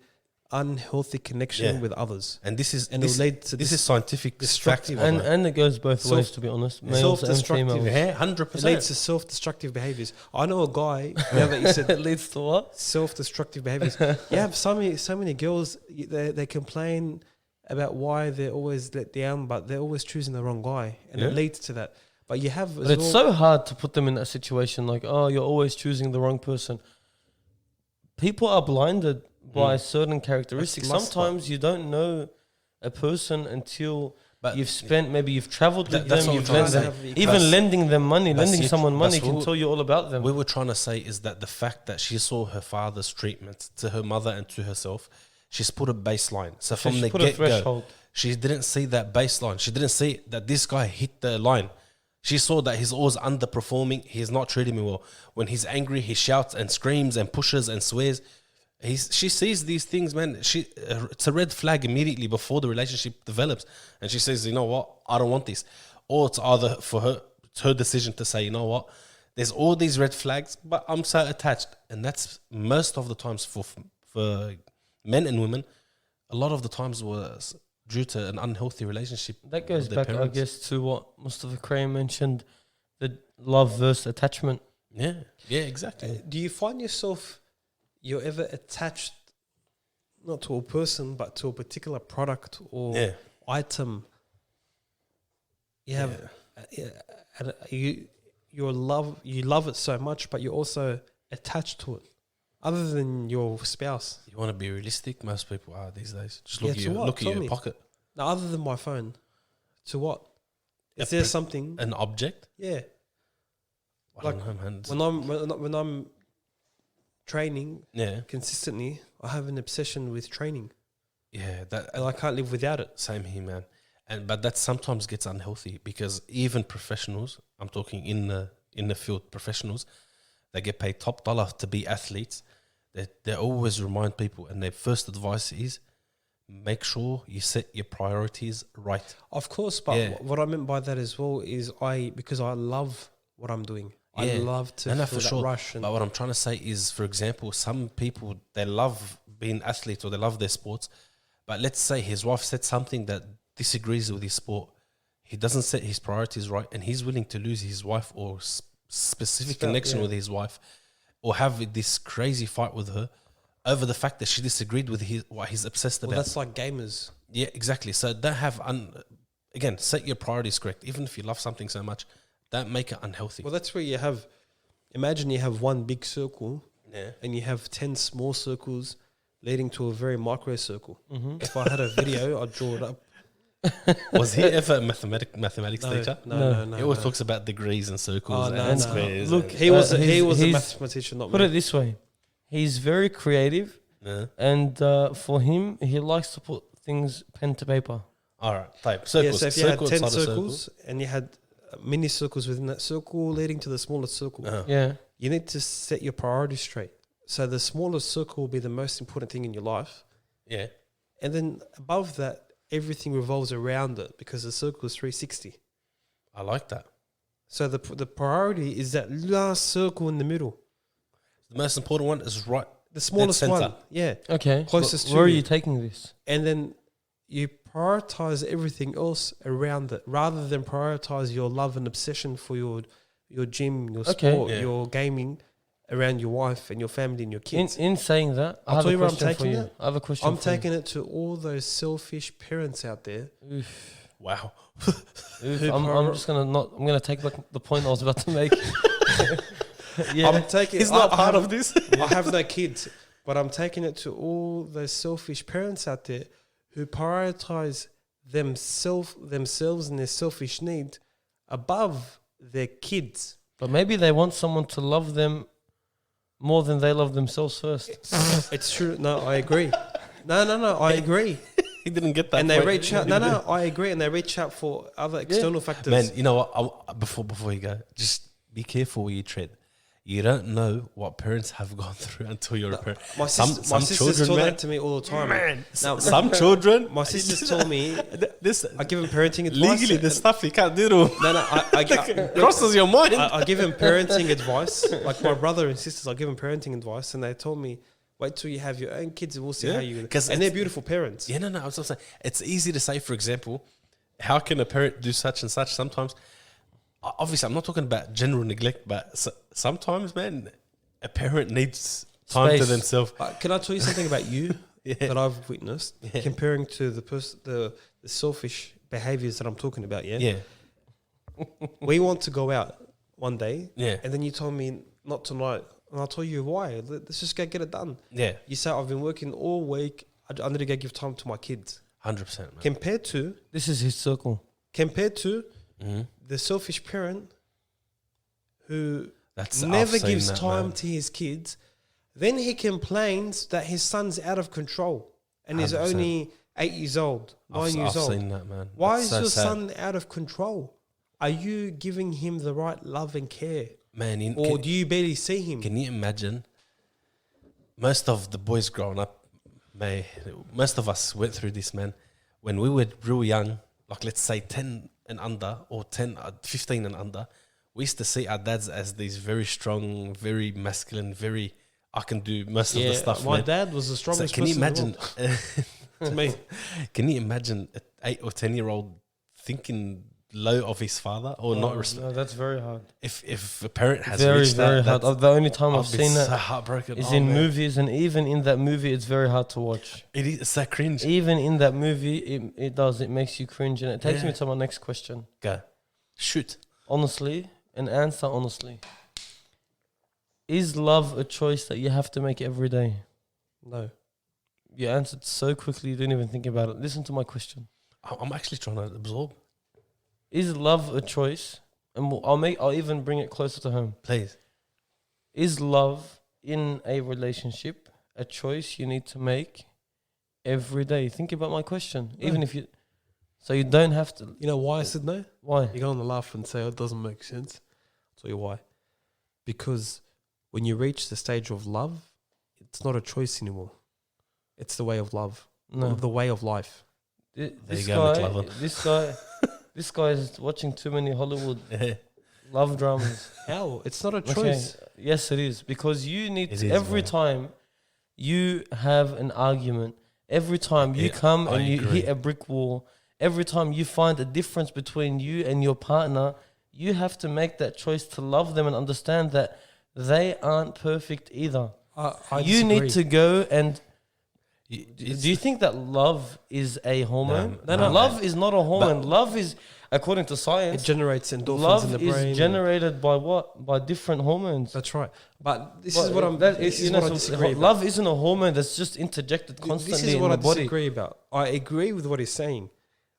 Speaker 3: unhealthy connection
Speaker 2: Yeah.
Speaker 3: with others?
Speaker 2: And this is
Speaker 3: And it will lead to
Speaker 2: this is scientific fact,
Speaker 3: destructive-
Speaker 2: brother.
Speaker 1: And it goes both ways, to be honest. Males and
Speaker 3: Self-destructive.
Speaker 1: females.
Speaker 2: Yeah,
Speaker 3: It
Speaker 2: 100%.
Speaker 3: leads to self-destructive behaviors. I know a guy, now that you said
Speaker 1: It leads to what?
Speaker 3: self-destructive behaviors. You have so many girls, they complain about why they're always let down, but they're always choosing the wrong guy. And
Speaker 2: Yeah.
Speaker 3: it leads to that. But you have
Speaker 1: But it's so hard to put them in that situation. Like, oh, you're always choosing the wrong person. People are blinded by certain characteristics.
Speaker 3: lust,
Speaker 1: Sometimes you don't know a person until
Speaker 2: But
Speaker 1: you've spent. Maybe you've traveled with
Speaker 2: that's
Speaker 1: them.
Speaker 2: what
Speaker 1: You've
Speaker 2: I'm
Speaker 1: lent
Speaker 2: trying
Speaker 1: them,
Speaker 2: to
Speaker 3: say.
Speaker 1: even
Speaker 2: That's-
Speaker 1: lending them money,
Speaker 2: that's
Speaker 1: lending
Speaker 2: it.
Speaker 1: someone money
Speaker 2: That's
Speaker 1: can
Speaker 2: what-
Speaker 1: tell you all about them.
Speaker 2: we were trying to say is that the fact that she saw her father's treatment to her mother and to herself, she's put a baseline. So from
Speaker 1: she
Speaker 2: the
Speaker 1: put a
Speaker 2: get go,
Speaker 1: threshold.
Speaker 2: she didn't see that baseline. She didn't see that this guy hit the line. She saw that he's always underperforming. He's not treating me well. When he's angry, he shouts and screams and pushes and swears. She sees these things, man. It's a red flag immediately before the relationship develops, and she says, "You know what? I don't want this." Or it's either for her, it's her decision to say, "You know what? There's all these red flags, but I'm so attached," and that's most of the times for men and women. A lot of the times was due to an unhealthy relationship.
Speaker 1: That goes
Speaker 2: with their
Speaker 1: back, I
Speaker 2: parents.
Speaker 1: guess, to what Mustafa Crane mentioned: the love versus attachment.
Speaker 2: Yeah, exactly.
Speaker 3: Do you find yourself, you're ever attached, not to a person, but to a particular product or
Speaker 2: Yeah.
Speaker 3: item? You have, and you love it so much, but you're also attached to it. Other than your spouse,
Speaker 2: You want to be realistic? Most people are these days. Just
Speaker 3: Yeah,
Speaker 2: look
Speaker 3: to
Speaker 2: at
Speaker 3: what?
Speaker 2: look at
Speaker 3: Tell
Speaker 2: your
Speaker 3: me.
Speaker 2: pocket.
Speaker 3: now other than my phone, to what? Is
Speaker 2: A
Speaker 3: there
Speaker 2: pr-
Speaker 3: something?
Speaker 2: An object?
Speaker 3: Yeah.
Speaker 2: I
Speaker 3: Like,
Speaker 2: don't know, man.
Speaker 3: When I'm training
Speaker 2: Yeah,
Speaker 3: consistently, I have an obsession with training,
Speaker 2: yeah. That
Speaker 3: and I can't live without it.
Speaker 2: same here, man. But that sometimes gets unhealthy because even professionals, I'm talking in the field, professionals, they get paid top dollar to be athletes. They always remind people, and their first advice is, make sure you set your priorities right.
Speaker 3: Of course, but
Speaker 2: Yeah.
Speaker 3: what I meant by that as well is because I love what I'm doing. I
Speaker 2: Yeah.
Speaker 3: love to
Speaker 2: No,
Speaker 3: feel
Speaker 2: for
Speaker 3: that
Speaker 2: sure.
Speaker 3: rush. And
Speaker 2: But what I'm trying to say is, for example, some people, they love being athletes or they love their sports. But let's say his wife said something that disagrees with his sport. He doesn't set his priorities right, and he's willing to lose his wife or specific connection
Speaker 3: yeah.
Speaker 2: with his wife, or have this crazy fight with her over the fact that she disagreed with what he's obsessed
Speaker 3: well,
Speaker 2: about.
Speaker 3: that's like gamers.
Speaker 2: Yeah, exactly. So don't have again, set your priorities correct. Even if you love something so much, don't make it unhealthy.
Speaker 3: Well, that's where you have. Imagine you have one big circle,
Speaker 2: Yeah.
Speaker 3: and you have 10 small circles leading to a very micro circle.
Speaker 1: Mm-hmm.
Speaker 3: If I had a video, I'd draw it up.
Speaker 2: Was he ever a mathematics teacher?
Speaker 3: No.
Speaker 2: He always talks about degrees and circles
Speaker 3: Oh, no,
Speaker 2: and
Speaker 3: no.
Speaker 2: squares.
Speaker 1: Look,
Speaker 2: and,
Speaker 3: He was
Speaker 1: he's-
Speaker 3: he was a
Speaker 1: he's-
Speaker 3: mathematician, not
Speaker 1: Put
Speaker 3: me.
Speaker 1: it this way: he's very creative,
Speaker 2: yeah.
Speaker 1: and for him, he likes to put things pen to paper.
Speaker 2: All right, type circles.
Speaker 3: Yeah, so if you had
Speaker 2: Circle
Speaker 3: 10
Speaker 2: inside a
Speaker 3: circles and you had mini circles within that circle leading to the smallest circle,
Speaker 2: Uh-huh.
Speaker 1: Yeah,
Speaker 3: you need to set your priorities straight. So the smallest circle will be the most important thing in your life.
Speaker 2: Yeah,
Speaker 3: And then above that, everything revolves around it because the circle is 360.
Speaker 2: I like that.
Speaker 3: So the priority is that last circle in the middle.
Speaker 2: The most important one is right.
Speaker 3: The smallest
Speaker 2: center.
Speaker 3: one. Yeah.
Speaker 1: okay.
Speaker 3: Closest
Speaker 1: Where
Speaker 3: to
Speaker 1: are
Speaker 3: you.
Speaker 1: you taking this?
Speaker 3: And then you prioritize everything else around it rather than prioritize your love and obsession for your gym, your
Speaker 1: Okay.
Speaker 3: sport,
Speaker 2: Yeah.
Speaker 3: your gaming around your wife and your family and your kids.
Speaker 1: In saying that, I
Speaker 3: I'll
Speaker 1: have
Speaker 3: tell
Speaker 1: a
Speaker 3: you where I'm
Speaker 1: question for
Speaker 3: taking
Speaker 1: you.
Speaker 3: it.
Speaker 1: I have a question.
Speaker 3: I'm
Speaker 1: for you.
Speaker 3: taking it to all those selfish parents out there.
Speaker 1: Oof.
Speaker 2: Wow.
Speaker 1: Oof,
Speaker 3: Who
Speaker 1: I'm just gonna not. I'm gonna take back the point I was about to make. yeah,
Speaker 3: I'm taking.
Speaker 2: He's not
Speaker 3: I
Speaker 2: part
Speaker 3: have-
Speaker 2: of this.
Speaker 3: I have no kids, but I'm taking it to all those selfish parents out there who prioritize themselves and their selfish need above their kids.
Speaker 1: but maybe they want someone to love them more than they love themselves first.
Speaker 3: It's true. No, I agree. No, I agree.
Speaker 2: He didn't get that.
Speaker 3: And they
Speaker 2: point.
Speaker 3: reach out. No, I agree. And they reach out for other external factors.
Speaker 2: Man, you know what? Before you go, just be careful where you tread. You don't know what parents have gone through until you're a parent.
Speaker 3: My sisters
Speaker 2: children,
Speaker 3: told
Speaker 2: man,
Speaker 3: that to me all the time. Now,
Speaker 2: some children,
Speaker 3: my sisters told me,
Speaker 2: this
Speaker 3: I give them parenting advice.
Speaker 2: legally, the stuff you can't do to
Speaker 3: No, I
Speaker 2: crosses your mind.
Speaker 3: I give them parenting advice. Like my brother and sisters, I give them parenting advice, and they told me, wait till you have your own kids, and we'll see how you. And they're beautiful parents.
Speaker 2: Yeah, no. I was saying it's easy to say. For example, how can a parent do such and such? Sometimes, obviously, I'm not talking about general neglect, but sometimes, man, a parent needs time to themselves.
Speaker 3: Can I tell you something about you
Speaker 2: Yeah.
Speaker 3: that I've witnessed, comparing to the selfish behaviors that I'm talking about? Yeah.
Speaker 2: Yeah,
Speaker 3: We want to go out one day.
Speaker 2: Yeah.
Speaker 3: And then you told me not tonight, and I'll tell you why. Let's just go get it done.
Speaker 2: yeah,
Speaker 3: You say I've been working all week. I need to go give time to my kids.
Speaker 2: 100%, man.
Speaker 3: Compared to
Speaker 1: This is his circle.
Speaker 3: the selfish parent who
Speaker 2: That's
Speaker 3: never
Speaker 2: I've seen
Speaker 3: gives
Speaker 2: that,
Speaker 3: time
Speaker 2: man.
Speaker 3: to his kids, then he complains that his son's out of control and he's
Speaker 2: 100%.
Speaker 3: only 8 years old, 9 years
Speaker 2: I've
Speaker 3: old.
Speaker 2: seen that, man.
Speaker 3: Why
Speaker 2: That's
Speaker 3: is
Speaker 2: so
Speaker 3: your
Speaker 2: sad.
Speaker 3: son out of control? Are you giving him the right love and care?
Speaker 2: Man,
Speaker 3: Or do you barely see him?
Speaker 2: can you imagine? Most of the boys growing up, most of us went through this, man. When we were real young, like let's say 10 and under or 15 and under, we used to see our dads as these very strong, very masculine, I can do most of the stuff,
Speaker 3: my
Speaker 2: man.
Speaker 3: dad was the
Speaker 2: So
Speaker 3: strongest
Speaker 2: can you
Speaker 3: person in the
Speaker 2: imagine?
Speaker 3: world. To me.
Speaker 2: Can you imagine an 8 or 10-year-old thinking low of his father or not?
Speaker 1: No, that's very hard.
Speaker 2: If a parent has
Speaker 1: Very,
Speaker 2: reached
Speaker 1: very
Speaker 2: that,
Speaker 1: hard. The only time I've
Speaker 2: I've been
Speaker 1: seen
Speaker 2: so
Speaker 1: that
Speaker 2: heartbroken.
Speaker 1: is
Speaker 2: Oh,
Speaker 1: in
Speaker 2: man.
Speaker 1: movies, and even in that movie, it's very hard to watch.
Speaker 2: It is so cringe.
Speaker 1: Even in that movie, it makes you cringe, and it takes me to my next question.
Speaker 2: Go. Shoot.
Speaker 1: Honestly, an answer honestly. Is love a choice that you have to make every day?
Speaker 3: No.
Speaker 1: You answered so quickly, you didn't even think about it. Listen to my question.
Speaker 2: I'm actually trying to absorb.
Speaker 1: Is love a choice? And I'll even bring it closer to home.
Speaker 2: Please.
Speaker 1: Is love in a relationship a choice you need to make every day? Think about my question.
Speaker 3: No.
Speaker 1: Even if you, so you don't have to.
Speaker 3: You know why I said no?
Speaker 1: Why?
Speaker 3: You're going to laugh and say it doesn't make sense. I'll tell you why. Because when you reach the stage of love, it's not a choice anymore. It's the way of love.
Speaker 1: No.
Speaker 3: The way of life.
Speaker 1: This
Speaker 2: you go, McLovin.
Speaker 1: this guy is watching too many Hollywood love dramas.
Speaker 3: How? It's not a
Speaker 1: Okay.
Speaker 3: choice.
Speaker 1: Yes, it is, because you need
Speaker 2: It
Speaker 1: to,
Speaker 2: is,
Speaker 1: every
Speaker 2: man.
Speaker 1: time you have an argument, every time you come
Speaker 2: I
Speaker 1: and you
Speaker 2: agree.
Speaker 1: hit a brick wall, every time you find a difference between you and your partner, you have to make that choice to love them and understand that they aren't perfect either.
Speaker 3: I
Speaker 1: You need
Speaker 3: disagree.
Speaker 1: to go and.
Speaker 2: It's-
Speaker 1: Do you think that love is a hormone?
Speaker 2: No,
Speaker 1: Love is not a hormone. Love is, according to
Speaker 3: It
Speaker 1: science,
Speaker 3: generates endorphins
Speaker 1: love
Speaker 3: in the brain.
Speaker 1: is generated by what? By different hormones.
Speaker 3: That's right. But this
Speaker 1: Well,
Speaker 3: is what I'm.
Speaker 1: that-
Speaker 3: This
Speaker 1: you
Speaker 3: is
Speaker 1: know,
Speaker 3: what I
Speaker 1: so
Speaker 3: disagree about.
Speaker 1: love isn't a hormone that's just interjected
Speaker 3: This
Speaker 1: constantly
Speaker 3: is
Speaker 1: in
Speaker 3: what
Speaker 1: the
Speaker 3: I
Speaker 1: body.
Speaker 3: disagree about. I agree with what he's saying,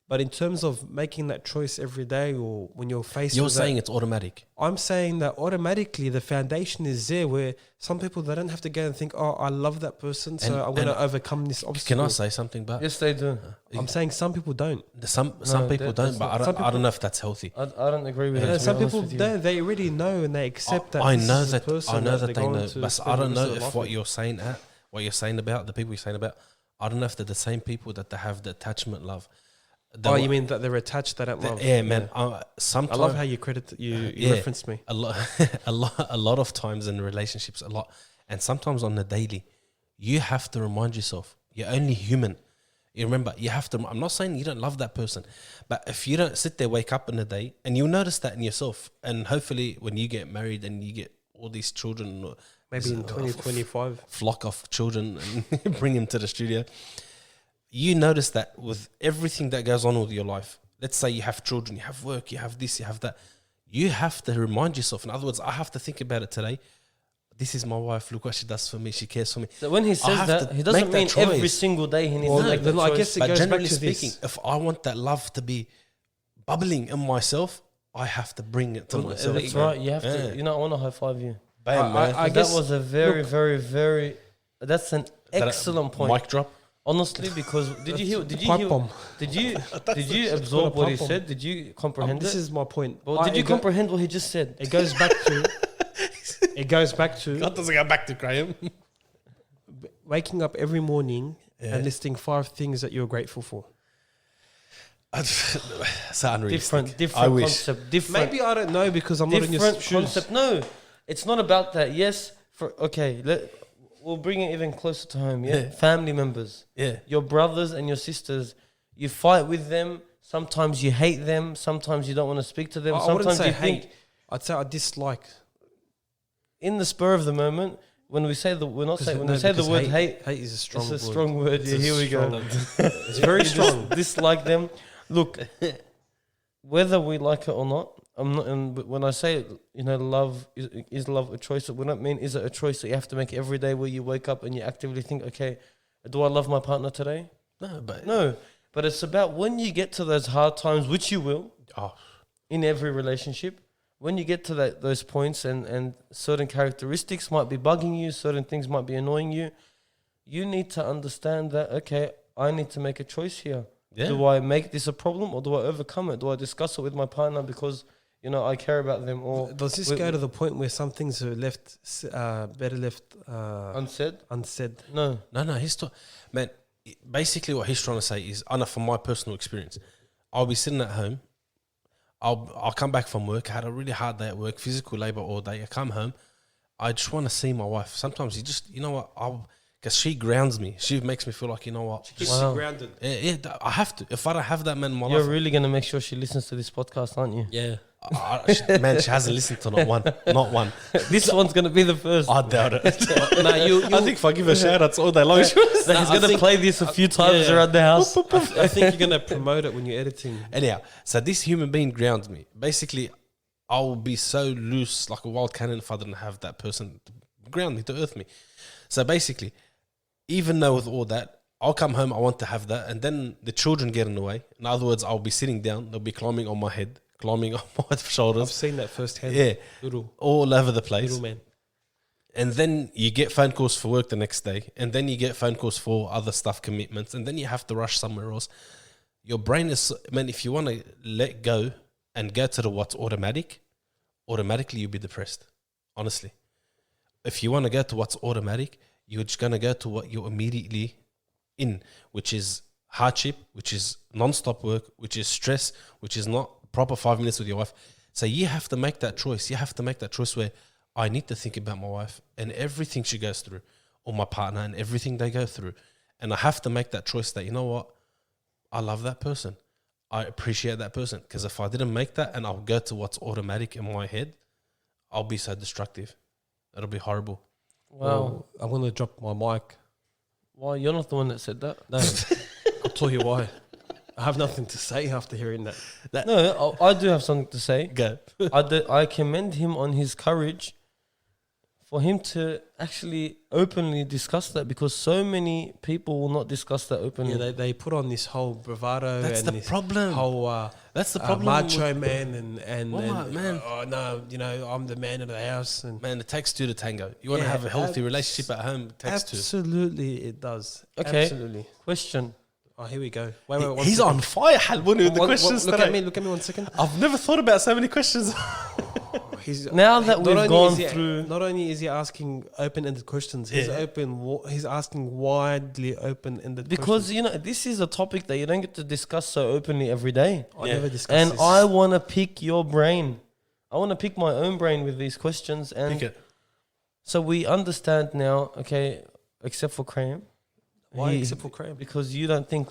Speaker 3: but in terms of making that choice every day, or when you're faced,
Speaker 2: You're
Speaker 3: with
Speaker 2: saying
Speaker 3: that,
Speaker 2: it's automatic.
Speaker 3: I'm saying that automatically the foundation is there. Where some people they don't have to go and think, "Oh, I love that person, so
Speaker 2: And-
Speaker 3: I'm going to
Speaker 2: and
Speaker 3: overcome this
Speaker 2: Can
Speaker 3: obstacle."
Speaker 2: I say something back?
Speaker 1: Yes, they do.
Speaker 3: I'm saying some people don't.
Speaker 2: Some
Speaker 1: No,
Speaker 2: people
Speaker 1: that-
Speaker 2: don't,
Speaker 1: that's
Speaker 2: but
Speaker 1: not-
Speaker 2: I
Speaker 3: some
Speaker 2: don't know if that's healthy.
Speaker 1: I don't agree with
Speaker 2: Yeah.
Speaker 1: that.
Speaker 3: And
Speaker 1: to
Speaker 3: some
Speaker 1: be honest
Speaker 3: people
Speaker 1: with you.
Speaker 3: don't. They already know and they accept that.
Speaker 2: I
Speaker 3: this
Speaker 2: know
Speaker 3: is the
Speaker 2: that
Speaker 3: person
Speaker 2: I know that
Speaker 3: they're
Speaker 2: they
Speaker 3: going
Speaker 2: know,
Speaker 3: to
Speaker 2: but
Speaker 3: spend
Speaker 2: I
Speaker 3: the
Speaker 2: don't
Speaker 3: rest
Speaker 2: know
Speaker 3: of their
Speaker 2: if
Speaker 3: life
Speaker 2: what
Speaker 3: with.
Speaker 2: you're saying what you're saying about the people you're saying about. I don't know if they're the same people that they have the attachment love.
Speaker 3: Oh, you mean that they're attached? They don't love.
Speaker 2: Yeah, man.
Speaker 3: I
Speaker 2: Sometimes
Speaker 3: love how you you
Speaker 2: Yeah.
Speaker 3: reference me.
Speaker 2: a lot, a lot of times in relationships, and sometimes on the daily, you have to remind yourself you're only human. You remember, you have to. I'm not saying you don't love that person, but if you don't sit there, wake up in a day, and you'll notice that in yourself, and hopefully, when you get married and you get all these children,
Speaker 3: Maybe in
Speaker 2: a
Speaker 3: 2025.
Speaker 2: flock of children, and bring them to the studio, you notice that with everything that goes on with your life. Let's say you have children, you have work, you have this, you have that. You have to remind yourself. In other words, I have to think about it today. This is my wife. Look what she does for me. She cares for me.
Speaker 1: So when he says
Speaker 2: have
Speaker 1: that,
Speaker 2: to
Speaker 1: he doesn't
Speaker 2: make that
Speaker 1: mean every
Speaker 2: choice.
Speaker 1: single day he needs
Speaker 3: Well,
Speaker 1: to make
Speaker 3: then
Speaker 1: that
Speaker 3: I
Speaker 1: choice.
Speaker 3: guess it
Speaker 2: But
Speaker 3: goes back
Speaker 2: generally
Speaker 3: to
Speaker 2: speaking,
Speaker 3: this.
Speaker 2: if I want that love to be bubbling in myself, I have to bring it to
Speaker 1: Well,
Speaker 2: myself.
Speaker 1: that's
Speaker 2: man.
Speaker 1: right. You have
Speaker 2: Yeah.
Speaker 1: to. You know, I want to high five you.
Speaker 2: Bam, man.
Speaker 3: I
Speaker 1: 'Cause
Speaker 3: guess-
Speaker 1: that was a very, very. That's an excellent point.
Speaker 2: Mic drop.
Speaker 1: Honestly, because did you hear? Did you
Speaker 3: Pipe
Speaker 1: hear?
Speaker 3: bomb.
Speaker 1: Did you? Did you
Speaker 3: called
Speaker 1: absorb
Speaker 3: a
Speaker 1: what he
Speaker 3: pipe bomb.
Speaker 1: said? Did you comprehend
Speaker 3: This
Speaker 1: it?
Speaker 3: is my point.
Speaker 1: Well, did you
Speaker 3: it go-
Speaker 1: comprehend what he just said?
Speaker 3: It goes back to It goes back to
Speaker 2: God doesn't go back to Graham.
Speaker 3: waking up every morning
Speaker 2: Yeah.
Speaker 3: and listing 5 things that you're grateful for.
Speaker 2: It's unrealistic.
Speaker 1: different
Speaker 2: I wish.
Speaker 1: concept. Different.
Speaker 3: Maybe I don't know because I'm not in your
Speaker 1: different
Speaker 3: shoes.
Speaker 1: concept. No, it's not about that. Yes, we'll bring it even closer to home. Yeah,
Speaker 2: Yeah.
Speaker 1: family members,
Speaker 2: Yeah.
Speaker 1: your brothers and your sisters. You fight with them. Sometimes you hate them. Sometimes you don't want to speak to them.
Speaker 3: I wouldn't
Speaker 1: Sometimes
Speaker 3: say
Speaker 1: you
Speaker 3: hate.
Speaker 1: think
Speaker 3: I'd say I dislike.
Speaker 1: in the spur of the moment when we say we're not saying when we say the
Speaker 3: because
Speaker 1: word hate.
Speaker 3: hate is a strong
Speaker 1: It's
Speaker 3: word.
Speaker 1: a strong word.
Speaker 3: It's
Speaker 1: Yeah,
Speaker 3: a
Speaker 1: here we go.
Speaker 3: strong- It's very strong.
Speaker 1: Dislike them. Look, whether we like it or not, I'm not. And when I say, love is love a choice? We don't mean is it a choice that you have to make every day where you wake up and you actively think, okay, do I love my partner today?
Speaker 2: No,
Speaker 1: But it's about when you get to those hard times, which you will
Speaker 2: Oh,
Speaker 1: in every relationship. When you get to those points and certain characteristics might be bugging you, certain things might be annoying you, you need to understand that, okay, I need to make a choice here.
Speaker 2: yeah.
Speaker 1: Do I make this a problem or do I overcome it? Do I discuss it with my partner because, I care about them? Or
Speaker 3: Does this go to the point where some things are left better left
Speaker 1: unsaid?
Speaker 3: unsaid?
Speaker 1: No.
Speaker 2: No, man, basically what he's trying to say is, I know from my personal experience, I'll be sitting at home, I'll come back from work, I had a really hard day at work, physical labor all day, I come home, I just want to see my wife. Sometimes because she grounds me, she makes me feel like,
Speaker 3: Keeps
Speaker 1: Wow.
Speaker 3: you grounded.
Speaker 2: yeah, I have to. If I don't have that man in my
Speaker 1: You're
Speaker 2: life,
Speaker 1: really going to make sure she listens to this podcast, aren't you?
Speaker 2: yeah, man, she hasn't listened to not one.
Speaker 1: This one's going to be the first.
Speaker 2: I doubt it.
Speaker 3: No,
Speaker 2: I think if I give her shout outs all day long,
Speaker 1: He's going to play this a few times
Speaker 3: yeah.
Speaker 1: around the house.
Speaker 3: I think you're gonna promote it when you're editing.
Speaker 2: anyhow, so this human being grounds me. Basically, I will be so loose like a wild cannon if I didn't have that person to ground me, to earth me. So basically, even though with all that, I'll come home, I want to have that, and then the children get in the way. In other words, I'll be sitting down, they'll be climbing on my head, climbing on my
Speaker 3: I've
Speaker 2: shoulders,
Speaker 3: seen that firsthand.
Speaker 2: yeah,
Speaker 3: Little
Speaker 2: all over the place.
Speaker 3: man.
Speaker 2: And then you get phone calls for work the next day, and then you get phone calls for other stuff, commitments, and then you have to rush somewhere else. Your brain is, man, if you want to let go and go to the what's automatically you'll be depressed, honestly. If you want to go to what's automatic, you're just going to go to what you're immediately in, which is hardship, which is non-stop work, which is stress, which is not proper 5 minutes with your wife. So you have to make that choice. You have to make that choice where I need to think about my wife and everything she goes through, or my partner and everything they go through. And I have to make that choice that, you know what, I love that person. I appreciate that person. Because if I didn't make that and I'll go to what's automatic in my head, I'll be so destructive. It'll be horrible.
Speaker 1: Wow.
Speaker 3: Well, I'm gonna drop my mic.
Speaker 1: Why? You're not the one that said that.
Speaker 3: No, I'll tell you why. I have nothing to say after hearing that.
Speaker 1: No, I do have something to say.
Speaker 2: Go.
Speaker 1: I commend him on his courage for him to actually openly discuss that, because so many people will not discuss that openly.
Speaker 3: Yeah, they put on this whole bravado
Speaker 2: That's
Speaker 3: and
Speaker 2: the
Speaker 3: this
Speaker 2: problem.
Speaker 3: whole
Speaker 2: That's the problem.
Speaker 3: macho man and
Speaker 2: What, man?
Speaker 3: oh no, I'm the man of the house. And
Speaker 2: Man, it takes two to tango. You want to
Speaker 3: Yeah,
Speaker 2: have a healthy relationship at home, it takes two.
Speaker 3: absolutely, it does.
Speaker 1: Okay.
Speaker 3: Absolutely.
Speaker 1: Question.
Speaker 3: Oh, here we go. Wait, one
Speaker 2: He's
Speaker 3: second.
Speaker 2: on fire, Halbun, with the questions
Speaker 3: Look
Speaker 2: today.
Speaker 3: at me 1 second.
Speaker 2: I've never thought about so many questions.
Speaker 3: He's
Speaker 1: Now that
Speaker 3: not
Speaker 1: we've
Speaker 3: only
Speaker 1: gone
Speaker 3: is he-
Speaker 1: through-
Speaker 3: Not only is he asking open-ended questions, he's
Speaker 2: Yeah.
Speaker 3: He's asking widely open-ended
Speaker 1: Because
Speaker 3: questions.
Speaker 1: this is a topic that you don't get to discuss so openly every day.
Speaker 3: I
Speaker 2: Yeah.
Speaker 3: never discussed
Speaker 1: And
Speaker 3: this.
Speaker 1: I want to pick your brain. I want to pick my own brain with these questions. And
Speaker 2: Pick it.
Speaker 1: so we understand now, okay, except for Graham.
Speaker 3: Why
Speaker 1: He-
Speaker 3: except for Graham?
Speaker 1: Because you don't think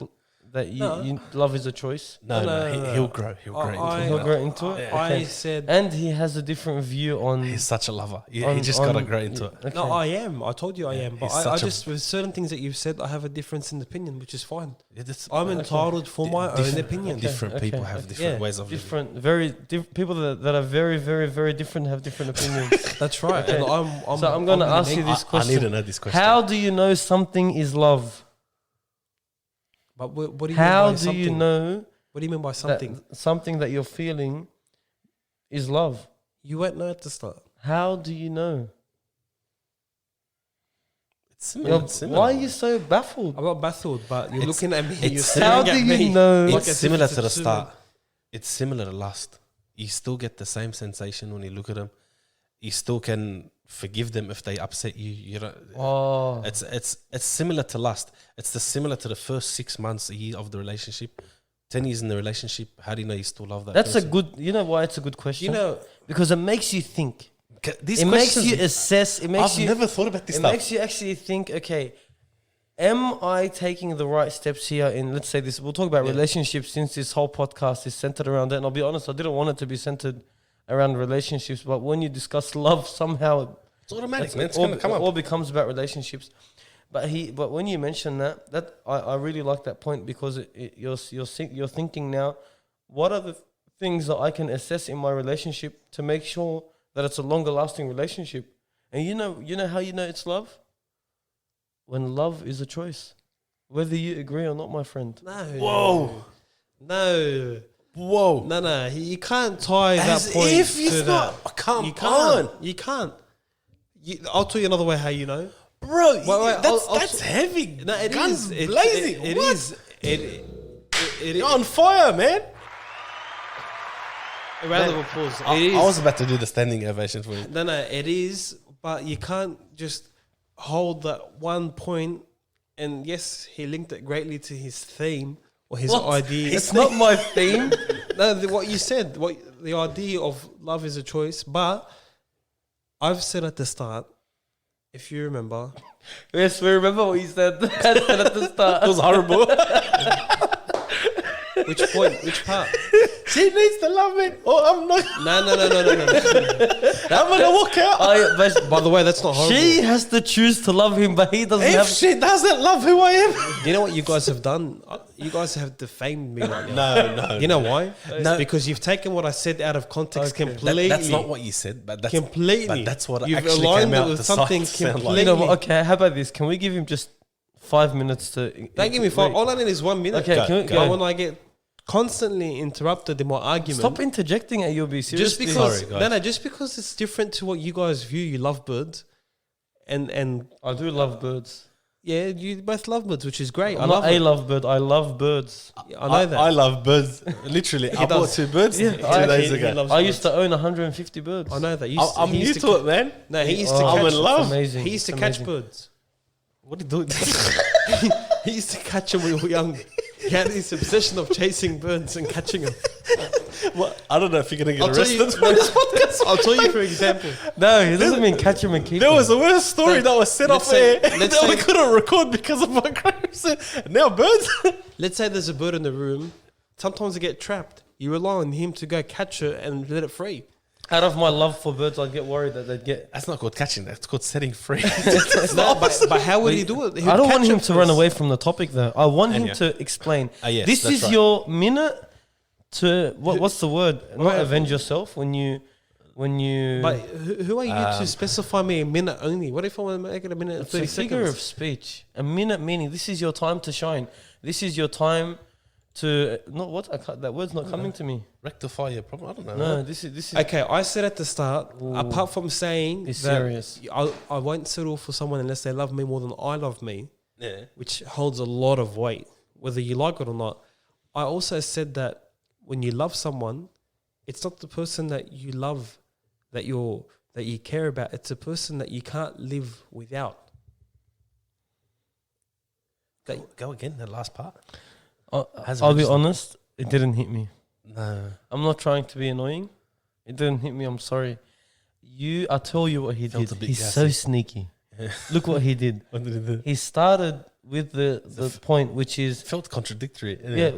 Speaker 1: that
Speaker 3: No.
Speaker 1: love is a choice.
Speaker 2: No,
Speaker 3: No.
Speaker 2: he'll grow. He'll grow into it.
Speaker 1: He'll grow into it.
Speaker 2: Yeah.
Speaker 3: I
Speaker 1: Okay.
Speaker 3: said
Speaker 1: And he has a different view on.
Speaker 2: He's such a lover. He
Speaker 1: on-
Speaker 2: just got to
Speaker 1: on-
Speaker 2: grow into it.
Speaker 1: Okay.
Speaker 3: no, I am. I told you I am, but
Speaker 2: he's
Speaker 3: I
Speaker 2: such a-
Speaker 3: just with certain things that you've said, I have a difference in opinion, which is fine.
Speaker 2: Yeah, that's-
Speaker 3: I'm entitled for my own
Speaker 2: different-
Speaker 3: opinion.
Speaker 2: Different people have different ways of living.
Speaker 1: different, very people that are very, very, very different have different opinions.
Speaker 3: That's right.
Speaker 1: Okay.
Speaker 3: And I'm
Speaker 1: So I'm gonna
Speaker 3: really
Speaker 1: ask you
Speaker 3: make-
Speaker 1: this
Speaker 2: I
Speaker 1: question.
Speaker 2: need to know this question.
Speaker 1: How do you know something is love?
Speaker 3: But what do you
Speaker 1: How
Speaker 3: mean by
Speaker 1: do you
Speaker 3: something?
Speaker 1: know
Speaker 3: What do you mean by
Speaker 1: that
Speaker 3: something?
Speaker 1: something that you're feeling is love?
Speaker 3: You won't know at the start.
Speaker 1: How do you know?
Speaker 2: It's similar.
Speaker 1: Why are you so baffled?
Speaker 3: I'm not baffled, but you're
Speaker 2: It's-
Speaker 3: looking at me.
Speaker 2: it's-
Speaker 3: You're staring
Speaker 1: How
Speaker 3: at
Speaker 1: do
Speaker 3: me
Speaker 1: you know?
Speaker 3: like
Speaker 2: It's
Speaker 3: as if
Speaker 2: similar
Speaker 3: it's
Speaker 2: to the
Speaker 3: a
Speaker 2: start. It's similar to lust. You still get the same sensation when you look at them. You still can forgive them if they upset you. You know,
Speaker 1: Oh,
Speaker 2: it's similar to lust. It's similar to the first 6 months, a year of the relationship. 10 years in the relationship, how do you know you still love that
Speaker 1: that's
Speaker 2: person?
Speaker 1: a good. You know why it's a good question?
Speaker 3: You know,
Speaker 1: because it makes you think.
Speaker 2: These
Speaker 1: It makes
Speaker 2: questions,
Speaker 1: you assess. It makes
Speaker 2: I've
Speaker 1: you.
Speaker 2: never thought about this
Speaker 1: It
Speaker 2: stuff.
Speaker 1: makes you actually think. Okay, am I taking the right steps here? In let's say this, we'll talk about
Speaker 2: Yeah.
Speaker 1: relationships since this whole podcast is centered around that. And I'll be honest, I didn't want it to be centered around relationships, but when you discuss love, somehow
Speaker 2: It's automatic, man. It's
Speaker 1: all,
Speaker 2: going to come up.
Speaker 1: all becomes about relationships. But when you mention that I really like that point because you're thinking now, what are the things that I can assess in my relationship to make sure that it's a longer lasting relationship? And you know how you know it's love? When love is a choice, whether you agree or not, my friend.
Speaker 3: no.
Speaker 2: Whoa.
Speaker 3: No.
Speaker 2: Whoa.
Speaker 3: No. You can't tie
Speaker 2: As
Speaker 3: that point
Speaker 2: if
Speaker 3: to
Speaker 2: it's
Speaker 3: that.
Speaker 2: not. Come
Speaker 3: You can't.
Speaker 2: on.
Speaker 3: You can't. I'll tell you anher way how you know.
Speaker 2: Bro,
Speaker 3: wait,
Speaker 2: that's heavy.
Speaker 3: No, it
Speaker 2: Guns
Speaker 3: is.
Speaker 2: blazing.
Speaker 3: It
Speaker 2: What?
Speaker 3: is. It
Speaker 2: You're on fire, man.
Speaker 3: A round of applause.
Speaker 2: I
Speaker 3: It is.
Speaker 2: was about to do the standing ovation for you.
Speaker 3: No, it is. But you can't just hold that one point. And yes, he linked it greatly to his theme or his idea.
Speaker 1: It's not my theme.
Speaker 3: No, what you said, the idea of love is a choice. But I've said at the start, if you remember,
Speaker 1: Yes, we remember what you said at the start.
Speaker 2: It was horrible.
Speaker 3: which point, which part?
Speaker 2: She needs to love me, or I'm not.
Speaker 3: No.
Speaker 2: I'm gonna walk out.
Speaker 3: By the way, that's not horrible.
Speaker 1: She has to choose to love him, but he doesn't
Speaker 2: If
Speaker 1: have.
Speaker 2: she doesn't love who I am,
Speaker 3: You know what you guys have done? You guys have defamed me right now.
Speaker 2: no.
Speaker 3: You know why?
Speaker 2: No.
Speaker 3: Because you've taken what I said out of context
Speaker 1: Okay.
Speaker 3: completely.
Speaker 2: That's not what you said, but that's
Speaker 3: Completely.
Speaker 2: But that's what
Speaker 3: You've
Speaker 2: actually
Speaker 3: aligned
Speaker 2: came
Speaker 3: it
Speaker 2: out
Speaker 3: with
Speaker 2: the
Speaker 3: something
Speaker 2: sound
Speaker 3: completely.
Speaker 2: like.
Speaker 1: You know what? Okay, how about this? Can we give him just 5 minutes to?
Speaker 3: Don't give me 5.
Speaker 1: Wait.
Speaker 3: All I need is 1 minute.
Speaker 1: Okay,
Speaker 2: Go,
Speaker 1: can we,
Speaker 2: go.
Speaker 3: But
Speaker 1: go.
Speaker 3: when I get constantly interrupted in my argument,
Speaker 1: Stop interjecting at you'll be serious.
Speaker 3: just because
Speaker 2: Sorry, guys.
Speaker 3: just because it's different to what you guys view, you love birds, and
Speaker 1: I do love birds.
Speaker 3: yeah, you both love birds, which is great.
Speaker 1: I'm
Speaker 3: I
Speaker 1: not
Speaker 3: love
Speaker 1: a
Speaker 3: it.
Speaker 1: lovebird. I love birds.
Speaker 3: I know that.
Speaker 2: I love birds. Literally, I bought
Speaker 3: does.
Speaker 2: 2 birds
Speaker 1: Yeah,
Speaker 2: 2
Speaker 1: I
Speaker 2: days
Speaker 3: actually- he
Speaker 2: ago.
Speaker 3: loves
Speaker 1: I
Speaker 3: birds.
Speaker 1: used to own 150 birds.
Speaker 3: I know that.
Speaker 2: I'm
Speaker 3: he
Speaker 2: new
Speaker 3: used
Speaker 2: to it, man.
Speaker 3: No, he used
Speaker 1: Oh,
Speaker 3: to
Speaker 2: I'm
Speaker 3: catch.
Speaker 2: in love.
Speaker 1: Amazing.
Speaker 3: He used to
Speaker 1: It's
Speaker 3: catch
Speaker 1: amazing.
Speaker 3: birds.
Speaker 2: What are you doing?
Speaker 3: He used to catch them when we were young. He had this obsession of chasing birds and catching them.
Speaker 2: What? I don't know if you're gonna get
Speaker 3: I'll tell you-
Speaker 2: arrested for this podcast.
Speaker 3: I'll tell you for example.
Speaker 1: No, it doesn't mean catch him and keep
Speaker 2: There
Speaker 1: him.
Speaker 2: was a worst story that was set
Speaker 3: let's
Speaker 2: off
Speaker 3: say-
Speaker 2: air
Speaker 3: let's
Speaker 2: that we
Speaker 3: say-
Speaker 2: couldn't record because of my crimes. Now birds.
Speaker 3: Let's say there's a bird in the room. Sometimes they get trapped. You rely on him to go catch it and let it free.
Speaker 1: Out of my love for birds, I'd get worried that they'd get.
Speaker 2: That's not called catching. That's called setting free.
Speaker 3: No, but how would he do it? He
Speaker 1: I
Speaker 3: would
Speaker 1: don't want
Speaker 3: catch
Speaker 1: him
Speaker 3: it
Speaker 1: to run
Speaker 3: first.
Speaker 1: away from the topic, though. I want him
Speaker 2: yeah.
Speaker 1: to explain.
Speaker 2: Yes,
Speaker 1: This
Speaker 2: that's
Speaker 1: is
Speaker 2: right.
Speaker 1: your minute to what's the word? Not
Speaker 3: Right.
Speaker 1: avenge yourself when you.
Speaker 3: But who are you to specify me a minute only? What if I want to make it a minute and
Speaker 1: It's a
Speaker 3: 30
Speaker 1: figure
Speaker 3: seconds?
Speaker 1: of speech. A minute meaning this is your time to shine. This is your time to not what I can't, that word's not coming to me.
Speaker 2: Rectify your problem. I don't know.
Speaker 1: No, this is
Speaker 3: Okay, I said at the start, apart from saying
Speaker 1: It's
Speaker 3: that
Speaker 1: serious.
Speaker 3: I won't settle for someone unless they love me more than I love me,
Speaker 2: Yeah.
Speaker 3: which holds a lot of weight, whether you like it or not. I also said that when you love someone, it's not the person that you love that you care about. It's a person that you can't live without.
Speaker 2: Go again. The last part. Has
Speaker 1: I'll be
Speaker 2: registered.
Speaker 1: honest, it didn't hit me.
Speaker 2: No.
Speaker 1: I'm not trying to be annoying. It didn't hit me. I'm sorry. I tell you what he
Speaker 2: Felt
Speaker 1: did.
Speaker 2: a bit
Speaker 1: He's so
Speaker 2: gassy.
Speaker 1: sneaky. Look what he did.
Speaker 2: What did it do?
Speaker 1: He started with the point, which is
Speaker 2: Felt contradictory.
Speaker 1: yeah.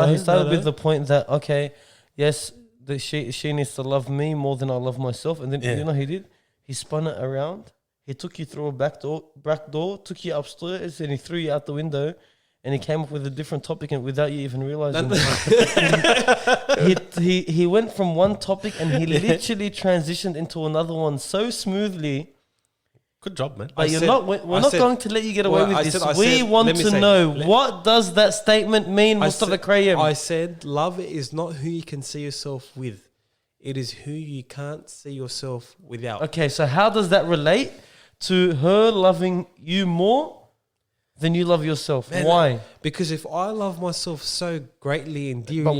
Speaker 1: He started with the point that okay, yes, that she needs to love me more than I love myself, and then
Speaker 2: Yeah.
Speaker 1: you know what he did. He spun it around. He took you through a back door, took you upstairs, and he threw you out the window. And he came up with a different topic, and without you even realizing, he went from one topic and he literally transitioned into another one so smoothly.
Speaker 2: Good job, man.
Speaker 1: But we're not going to let you get away
Speaker 3: Well,
Speaker 1: with
Speaker 3: I
Speaker 1: this.
Speaker 3: said-
Speaker 1: We want
Speaker 3: let me
Speaker 1: to
Speaker 3: say-
Speaker 1: know
Speaker 3: let-
Speaker 1: what does that statement mean, Mustafa Krayem?
Speaker 3: I said love is not who you can see yourself with. It is who you can't see yourself without.
Speaker 1: Okay, so how does that relate to her loving you more than you love yourself?
Speaker 2: Man,
Speaker 1: Why?
Speaker 3: Because if I love myself so greatly and dearly,
Speaker 1: But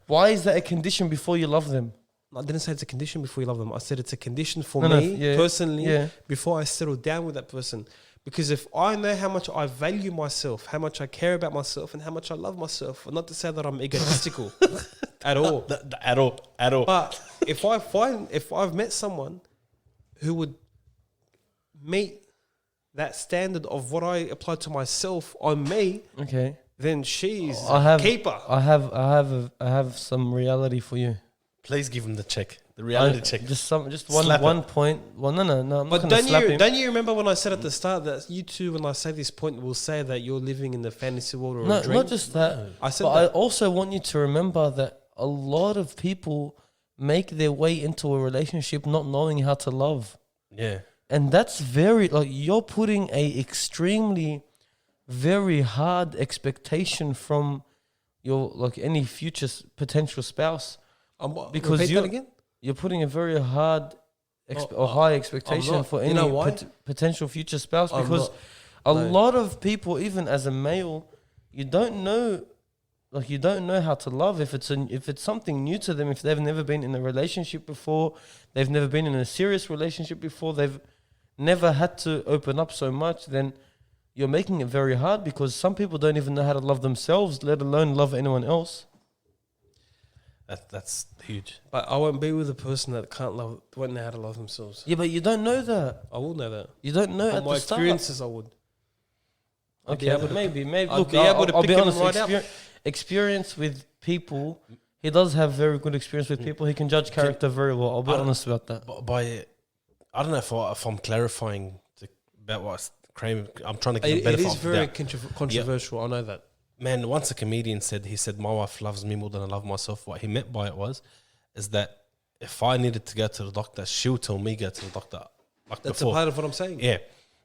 Speaker 1: why is that a condition before you love them?
Speaker 3: I didn't say it's a condition before you love them. I said it's a condition for
Speaker 1: No,
Speaker 3: me personally
Speaker 1: Yeah.
Speaker 3: before I settle down with that person. Because if I know how much I value myself, how much I care about myself, and how much I love myself, and not to say that I'm egotistical at all.
Speaker 2: At all.
Speaker 3: But if I've met someone who would meet that standard of what I apply to myself on me,
Speaker 1: Okay.
Speaker 3: then she's
Speaker 1: I have
Speaker 3: a keeper.
Speaker 1: I have some reality for you.
Speaker 2: Please give him the check. The reality check.
Speaker 1: Just one
Speaker 2: Slap
Speaker 1: one point. Well, no. I'm not
Speaker 3: But
Speaker 1: gonna slap him.
Speaker 3: don't you remember when I said at the start that you two, when I say this point, will say that you're living in the fantasy world or
Speaker 1: No,
Speaker 3: a dream?
Speaker 1: not just that.
Speaker 3: I said
Speaker 1: But I
Speaker 3: that.
Speaker 1: also want you to remember that a lot of people make their way into a relationship not knowing how to love.
Speaker 2: Yeah.
Speaker 1: And that's very, like, you're putting a extremely, very hard expectation from your, like, any future potential spouse. Because
Speaker 3: Repeat
Speaker 1: you-
Speaker 3: that again?
Speaker 1: You're putting a very hard
Speaker 3: Oh,
Speaker 1: or high expectation
Speaker 3: not.
Speaker 1: for
Speaker 3: You
Speaker 1: any
Speaker 3: know why?
Speaker 1: potential future spouse,
Speaker 3: I'm
Speaker 1: because
Speaker 3: not.
Speaker 1: a
Speaker 3: No.
Speaker 1: lot of people, even as a male, you don't know how to love if it's something new to them, if they've never been in a relationship before, they've never been in a serious relationship before, they've never had to open up so much, then you're making it very hard, because some people don't even know how to love themselves, let alone love anyone else.
Speaker 2: That's huge.
Speaker 3: But I won't be with a person that won't know how to love themselves.
Speaker 1: Yeah, but you don't know that.
Speaker 3: I will know that.
Speaker 1: You don't know
Speaker 3: From
Speaker 1: at
Speaker 3: my
Speaker 1: the start.
Speaker 3: experiences, I would. I'd be
Speaker 1: Okay,
Speaker 3: able to-
Speaker 1: maybe.
Speaker 3: I'd
Speaker 1: Look,
Speaker 3: be able to
Speaker 1: I'll
Speaker 3: pick
Speaker 1: be
Speaker 3: him
Speaker 1: honest.
Speaker 3: right out.
Speaker 1: Experience with people, he does have very good experience with people. He can judge character very well. I'll be honest about that.
Speaker 2: By I don't know if I'm clarifying about what I'm trying to get a
Speaker 3: It
Speaker 2: better
Speaker 3: is
Speaker 2: for
Speaker 3: very
Speaker 2: that.
Speaker 3: controversial. I know that.
Speaker 2: Man, once a comedian said, my wife loves me more than I love myself. What he meant by it is that if I needed to go to the doctor, she'll tell me go to the doctor. Like
Speaker 3: That's
Speaker 2: before.
Speaker 3: a part of what I'm saying.
Speaker 2: Yeah.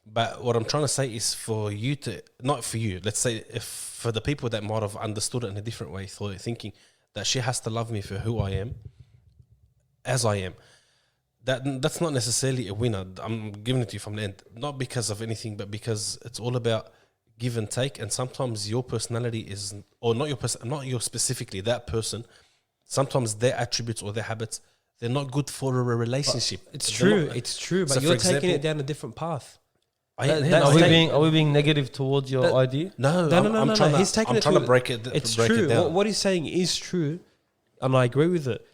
Speaker 2: But what I'm trying to say is for you to, not for you, let's say if for the people that might have understood it in a different way, thinking that she has to love me for who I am, as I am. That's not necessarily a winner. I'm giving it to you from the end, not because of anything, but because it's all about give and take. And sometimes your personality is, or not your specifically that person. Sometimes their attributes or their habits, they're not good for a relationship.
Speaker 3: It's
Speaker 2: They're
Speaker 3: true.
Speaker 2: not-
Speaker 3: It's true. But
Speaker 2: So,
Speaker 3: you're
Speaker 2: for
Speaker 3: taking
Speaker 2: example-
Speaker 3: it down a different path.
Speaker 2: that's
Speaker 1: Are we being negative towards your
Speaker 3: That-
Speaker 1: idea?
Speaker 2: No,
Speaker 3: No.
Speaker 2: I'm trying
Speaker 3: He's taking it
Speaker 2: to
Speaker 3: to
Speaker 2: break it.
Speaker 3: It's
Speaker 2: break
Speaker 3: true.
Speaker 2: It down.
Speaker 3: What he's saying is true, and I agree with it.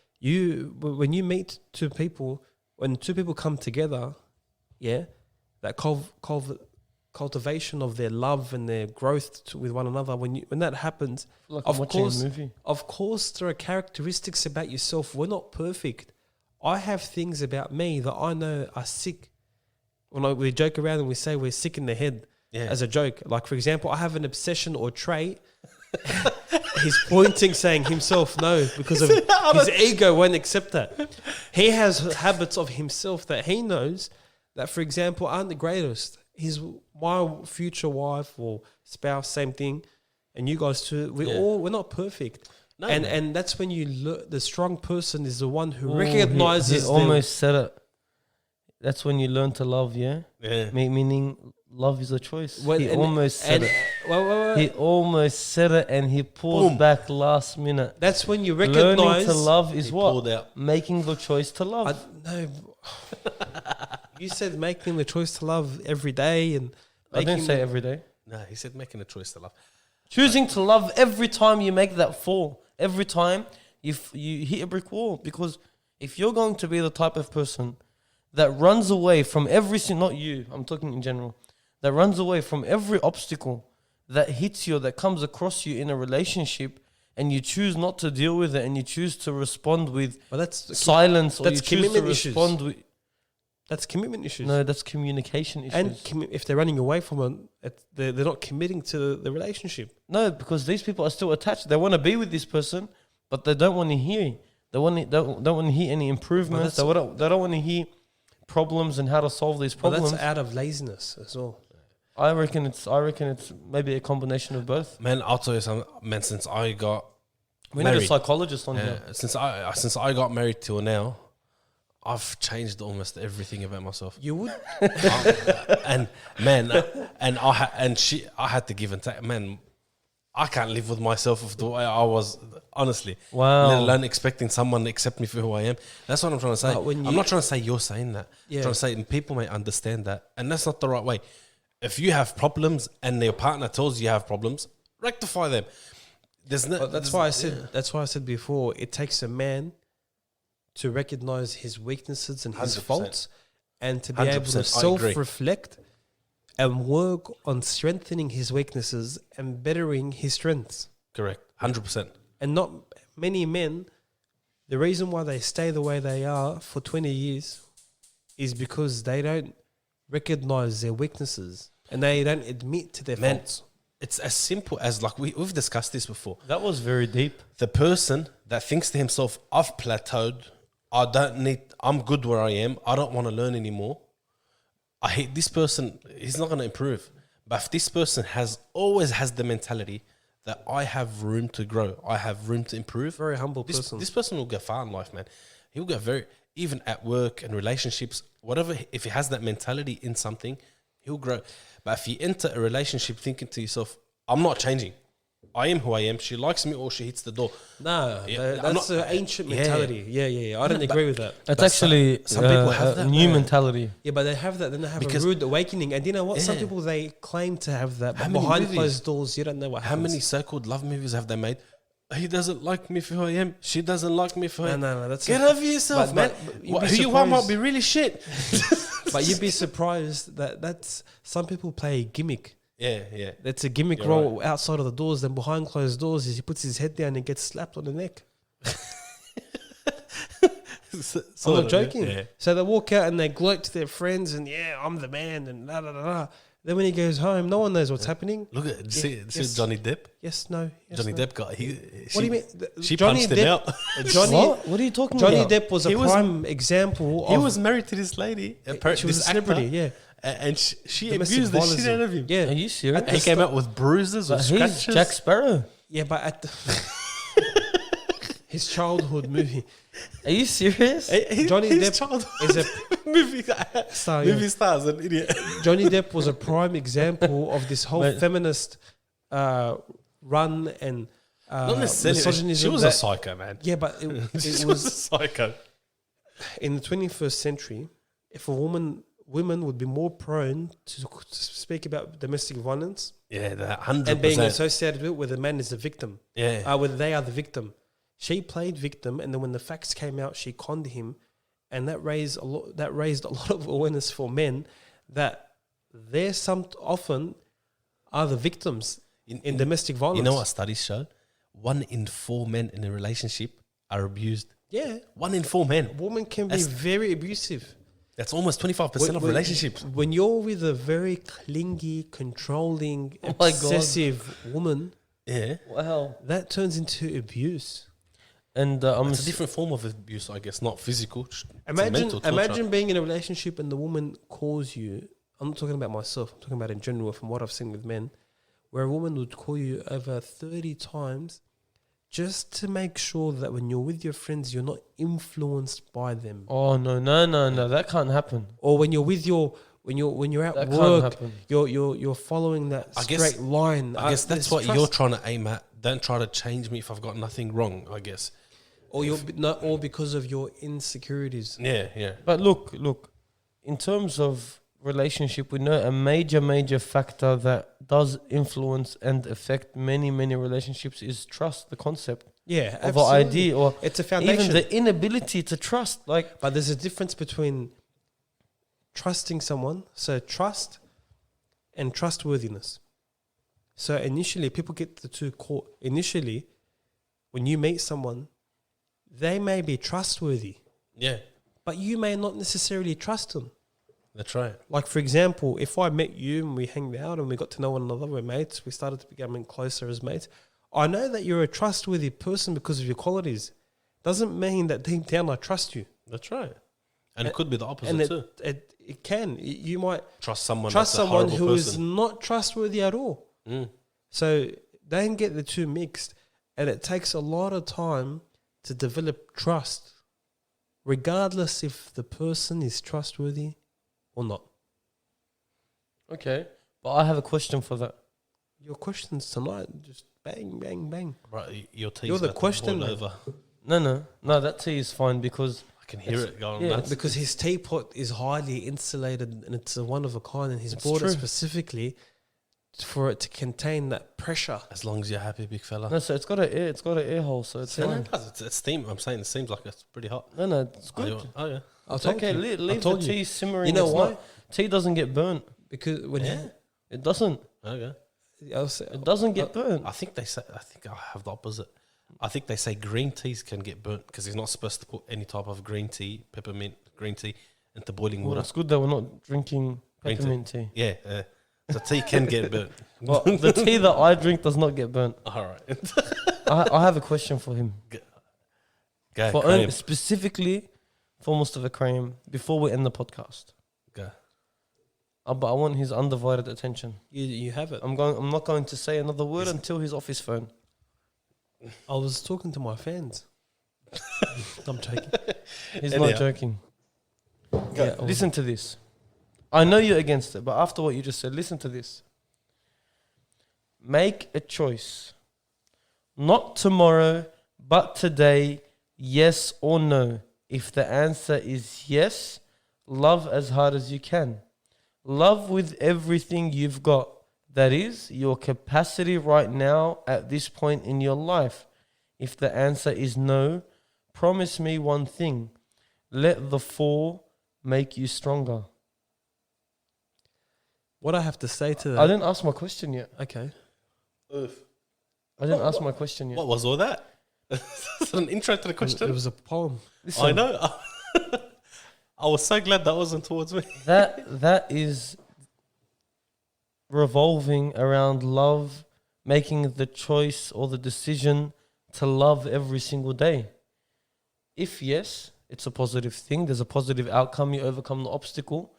Speaker 3: When you meet two people, when two people come together, yeah, that cultivation of their love and their growth with one another. When that happens,
Speaker 1: Like
Speaker 3: Of
Speaker 1: I'm watching
Speaker 3: course.
Speaker 1: a movie.
Speaker 3: of course, there are characteristics about yourself. We're not perfect. I have things about me that I know are sick. We joke around and we say we're sick in the head
Speaker 2: Yeah.
Speaker 3: as a joke. Like, for example, I have an obsession or trait. He's pointing, saying himself no, because of his ego won't accept that. He has habits of himself that he knows that, for example, aren't the greatest. My future wife or spouse, same thing, and you guys too. We're not perfect.
Speaker 2: No,
Speaker 3: And that's when you look. The strong person is the one who
Speaker 1: Ooh,
Speaker 3: recognizes.
Speaker 1: He almost said it. That's when you learn to love. Yeah,
Speaker 2: Yeah.
Speaker 1: meaning love is a choice.
Speaker 3: Well,
Speaker 1: He
Speaker 3: and-
Speaker 1: almost said it.
Speaker 3: Wait.
Speaker 1: He almost said it, and he pulled
Speaker 2: Boom.
Speaker 1: back last minute.
Speaker 3: That's when you
Speaker 1: Learning
Speaker 3: recognize.
Speaker 1: to love is
Speaker 2: He
Speaker 1: what?
Speaker 2: pulled out.
Speaker 1: Making the choice to love.
Speaker 3: No, you said making the choice to love every day, and
Speaker 1: I didn't
Speaker 3: making
Speaker 1: say
Speaker 3: the-
Speaker 1: every day.
Speaker 2: No, he said making a choice to love.
Speaker 1: Choosing to love every time you make that fall. Every time you hit a brick wall. Because if you're going to be the type of person that runs away from not you, I'm talking in general, that runs away from every obstacle that hits you or that comes across you in a relationship, and you choose not to deal with it, and you choose to respond with
Speaker 3: Well, that's
Speaker 1: silence, or
Speaker 3: that's
Speaker 1: you choose to
Speaker 3: commitment issues.
Speaker 1: respond with...
Speaker 3: That's commitment issues.
Speaker 1: No, that's communication issues.
Speaker 3: And if they're running away from it, they're not committing to the relationship.
Speaker 1: No, because these people are still attached. They want to be with this person, but they don't want to hear. They don't want to hear any improvements. They don't want to hear problems and how to solve these
Speaker 3: But
Speaker 1: problems.
Speaker 3: that's out of laziness as well.
Speaker 1: I reckon it's maybe a combination of both.
Speaker 2: Man, I'll tell you something. Man, since I got
Speaker 1: We need a
Speaker 2: married,
Speaker 1: psychologist on here.
Speaker 2: since I got married till now, I've changed almost everything about myself.
Speaker 3: You would.
Speaker 2: and man, I had to give and take. Man, I can't live with myself of the way I was, honestly.
Speaker 1: Wow.
Speaker 2: Let alone expecting someone to accept me for who I am. That's what I'm trying to say.
Speaker 3: But when
Speaker 2: I'm
Speaker 3: you-
Speaker 2: not trying to say you're saying that.
Speaker 3: Yeah.
Speaker 2: I'm trying to say, and people may understand that. And that's not the right way. If you have problems and your partner tells you have problems, rectify them. There's no.
Speaker 3: But that's why I said. That's why I said before. It takes a man to recognize his weaknesses and his
Speaker 2: 100%.
Speaker 3: faults, and to be able
Speaker 2: 100%,
Speaker 3: to
Speaker 2: I agree.
Speaker 3: self-reflect and work on strengthening his weaknesses and bettering his strengths.
Speaker 2: Correct. 100%.
Speaker 3: And not many men, the reason why they stay the way they are for 20 years is because they don't recognize their weaknesses and they don't admit to their
Speaker 2: Man,
Speaker 3: faults.
Speaker 2: it's as simple as like we've discussed this before.
Speaker 1: That was very deep.
Speaker 2: The person that thinks to himself, I've plateaued, I'm good where I am, I don't want to learn anymore. I hate this person, he's not going to improve. But if this person always has the mentality that I have room to grow, I have room to improve,
Speaker 3: Very humble person.
Speaker 2: this person will go far in life, man. He'll go even at work and relationships, whatever, if he has that mentality in something, he'll grow. But if you enter a relationship thinking to yourself, I'm not changing, I am who I am, she likes me or she hits the door.
Speaker 3: No,
Speaker 2: Yeah,
Speaker 3: that's
Speaker 2: I'm
Speaker 3: an
Speaker 2: not-
Speaker 3: ancient
Speaker 2: yeah.
Speaker 3: mentality. Yeah. I don't agree with that.
Speaker 1: It's
Speaker 2: But
Speaker 1: actually
Speaker 2: some people have
Speaker 1: a
Speaker 2: that,
Speaker 1: new
Speaker 2: man.
Speaker 1: mentality.
Speaker 3: Yeah, but they have that. Then they have
Speaker 2: Because-
Speaker 3: a rude awakening. And you know what? Some
Speaker 2: Yeah.
Speaker 3: people, they claim to have that,
Speaker 2: How
Speaker 3: but
Speaker 2: many
Speaker 3: behind
Speaker 2: movies?
Speaker 3: closed doors, you don't know what
Speaker 2: How
Speaker 3: happens.
Speaker 2: many so-called love movies have they made? He doesn't like me for who I am. She doesn't like me for who I am.
Speaker 3: No, that's
Speaker 2: Get over yourself,
Speaker 3: but-
Speaker 2: man.
Speaker 3: but you'd
Speaker 2: What,
Speaker 3: be
Speaker 2: who you are might
Speaker 3: surprised-
Speaker 2: be really shit.
Speaker 3: But you'd be surprised that that's some people play a gimmick.
Speaker 2: Yeah.
Speaker 3: That's a gimmick
Speaker 2: You're
Speaker 3: role outside of the doors. Then behind closed doors, is he puts his head down and gets slapped on the neck. I'm not joking.
Speaker 2: Yeah.
Speaker 3: So they walk out and they gloat to their friends and I'm the man and da da da da. Then when he goes home, no one knows what's happening.
Speaker 2: Look at see
Speaker 3: yes.
Speaker 2: Johnny Depp.
Speaker 3: Yes, no. Yes,
Speaker 2: Johnny
Speaker 3: no.
Speaker 2: Depp got
Speaker 3: What do you mean?
Speaker 2: She
Speaker 3: Johnny
Speaker 2: punched him out.
Speaker 3: Johnny
Speaker 1: What are you talking
Speaker 3: Johnny
Speaker 1: about?
Speaker 3: Depp was a
Speaker 2: He was-
Speaker 3: prime example
Speaker 2: He
Speaker 3: of
Speaker 2: was married to this lady.
Speaker 3: she was a celebrity. Yeah,
Speaker 2: and she
Speaker 3: Domestic
Speaker 2: abused the
Speaker 3: violence.
Speaker 2: shit out of him.
Speaker 3: Yeah,
Speaker 1: Are you serious?
Speaker 2: And he came out with bruises or
Speaker 1: But he's
Speaker 2: scratches.
Speaker 1: Jack Sparrow.
Speaker 3: yeah, but at his childhood movie,
Speaker 1: Are you serious?
Speaker 3: Johnny
Speaker 2: his
Speaker 3: Depp
Speaker 2: child
Speaker 3: is a
Speaker 2: movie
Speaker 3: star. Yeah.
Speaker 2: movie star's an idiot.
Speaker 3: Johnny Depp was a prime example of this whole
Speaker 1: Mate.
Speaker 3: feminist run and
Speaker 2: Not necessarily.
Speaker 3: misogynism.
Speaker 2: She was
Speaker 3: that-
Speaker 2: a psycho, man.
Speaker 3: yeah, but
Speaker 2: She
Speaker 3: it
Speaker 2: was a
Speaker 3: was
Speaker 2: psycho.
Speaker 3: in the 21st century. If women would be more prone to speak about domestic violence
Speaker 2: Yeah, that
Speaker 3: and being
Speaker 2: 100%.
Speaker 3: associated with it, where the man is the victim,
Speaker 2: Yeah.
Speaker 3: where they are the victim. She played victim, and then when the facts came out, she conned him, and that raised a lot. That raised a lot of awareness for men that they're often are the victims in domestic violence.
Speaker 2: You know what studies show? 1 in 4 men in a relationship are abused.
Speaker 3: Yeah,
Speaker 2: 1 in 4 men.
Speaker 3: a woman can be
Speaker 2: That's-
Speaker 3: very abusive.
Speaker 2: That's almost 25% of relationships.
Speaker 3: When you're with a very clingy, controlling,
Speaker 1: Oh my God.
Speaker 3: obsessive woman,
Speaker 2: Yeah.
Speaker 1: Wow.
Speaker 3: that turns into abuse.
Speaker 1: And
Speaker 2: It's a different form of abuse, I guess, not physical. It's
Speaker 3: Imagine,
Speaker 2: mental torture.
Speaker 3: imagine being in a relationship and the woman calls you. I'm not talking about myself. I'm talking about in general from what I've seen with men, where a woman would call you over 30 times just to make sure that when you're with your friends, you're not influenced by them.
Speaker 1: oh no, that can't happen.
Speaker 3: Or when you're with when you're at
Speaker 1: That can't
Speaker 3: work,
Speaker 1: happen.
Speaker 3: you're following that
Speaker 2: I guess-
Speaker 3: straight line.
Speaker 2: I guess that's
Speaker 3: there's
Speaker 2: what
Speaker 3: trust.
Speaker 2: you're trying to aim at. Don't try to change me if I've got nothing wrong, I guess.
Speaker 3: Or or because of your insecurities.
Speaker 2: Yeah.
Speaker 1: But look, in terms of relationship, we know a major factor that does influence and affect many relationships is trust, the concept
Speaker 3: Yeah,
Speaker 1: of an
Speaker 3: absolutely.
Speaker 1: idea, or
Speaker 3: It's a foundation.
Speaker 1: even the inability to trust. Like,
Speaker 3: But there's a difference between trusting someone, so trust, and trustworthiness. So initially, people get the two caught. Initially, when you meet someone, they may be trustworthy,
Speaker 2: Yeah.
Speaker 3: but you may not necessarily trust them.
Speaker 2: That's right.
Speaker 3: Like, for example, if I met you and we hanged out and we got to know one another, we're mates, we started to become closer as mates, I know that you're a trustworthy person because of your qualities. Doesn't mean that deep down I trust you.
Speaker 2: That's right. And it could be the opposite
Speaker 3: And
Speaker 2: too.
Speaker 3: it can. You might
Speaker 2: Trust someone
Speaker 3: trust
Speaker 2: that's a
Speaker 3: someone
Speaker 2: horrible
Speaker 3: who is
Speaker 2: person.
Speaker 3: not trustworthy at all.
Speaker 2: Mm.
Speaker 3: So they can get the two mixed, and it takes a lot of time to develop trust, regardless if the person is trustworthy or not.
Speaker 1: okay, but I have a question for that.
Speaker 3: Your questions tonight just bang, bang, bang.
Speaker 2: Right, your tea's
Speaker 3: You're the
Speaker 2: about to
Speaker 3: question,
Speaker 2: boil
Speaker 3: man.
Speaker 2: over.
Speaker 1: No, that tea is fine because
Speaker 2: I can hear it going
Speaker 1: yeah,
Speaker 2: nuts.
Speaker 3: Because his teapot is highly insulated and it's a one of a kind, and he's
Speaker 1: It's
Speaker 3: bought
Speaker 1: true.
Speaker 3: it specifically for it to contain that pressure.
Speaker 2: As long as you're happy, big fella.
Speaker 1: no, so it's got an air hole, so it's
Speaker 2: No,
Speaker 1: fine.
Speaker 2: it does. It's steam. I'm saying it seems like it's pretty hot.
Speaker 1: No, it's
Speaker 2: Oh,
Speaker 1: good.
Speaker 2: yeah.
Speaker 1: It's okay. Leave the
Speaker 3: told
Speaker 1: tea
Speaker 3: you.
Speaker 1: simmering.
Speaker 3: You know
Speaker 1: It's
Speaker 3: why?
Speaker 1: not- tea doesn't get burnt.
Speaker 3: Because when
Speaker 2: Yeah.
Speaker 1: It doesn't.
Speaker 2: Okay.
Speaker 1: It doesn't get burnt.
Speaker 2: I think I have the opposite. I think they say green teas can get burnt because he's not supposed to put any type of green tea, peppermint, green tea into boiling
Speaker 1: Well,
Speaker 2: water.
Speaker 1: it's good that we're not drinking
Speaker 2: Green tea.
Speaker 1: peppermint tea.
Speaker 2: Yeah, so tea can get burnt.
Speaker 1: Well, the tea that I drink does not get burnt.
Speaker 2: All right.
Speaker 1: I have a question for him.
Speaker 2: Go,
Speaker 1: For
Speaker 2: Graham.
Speaker 1: specifically for Mustafa Karim, before we end the podcast.
Speaker 2: Go.
Speaker 1: But I want his undivided attention.
Speaker 3: you have it.
Speaker 1: I'm not going to say another word until he's off his phone.
Speaker 3: I was talking to my fans. I'm joking.
Speaker 1: He's
Speaker 2: Anyhow.
Speaker 1: not joking. Yeah, listen to this. I know you're against it, but after what you just said, listen to this. Make a choice. Not tomorrow, but today, yes or no. If the answer is yes, love as hard as you can. Love with everything you've got. That is, your capacity right now at this point in your life. If the answer is no, promise me one thing. Let the fall make you stronger.
Speaker 3: What I have to say to that?
Speaker 1: I didn't ask my question yet.
Speaker 3: Okay.
Speaker 1: I didn't ask my question yet.
Speaker 2: What was all that? Is an intro to the
Speaker 3: It
Speaker 2: question?
Speaker 3: was a poem.
Speaker 1: Listen,
Speaker 2: I know. I was so glad that wasn't towards me.
Speaker 1: that is revolving around love, making the choice or the decision to love every single day. If yes, it's a positive thing. There's a positive outcome. You overcome the obstacle.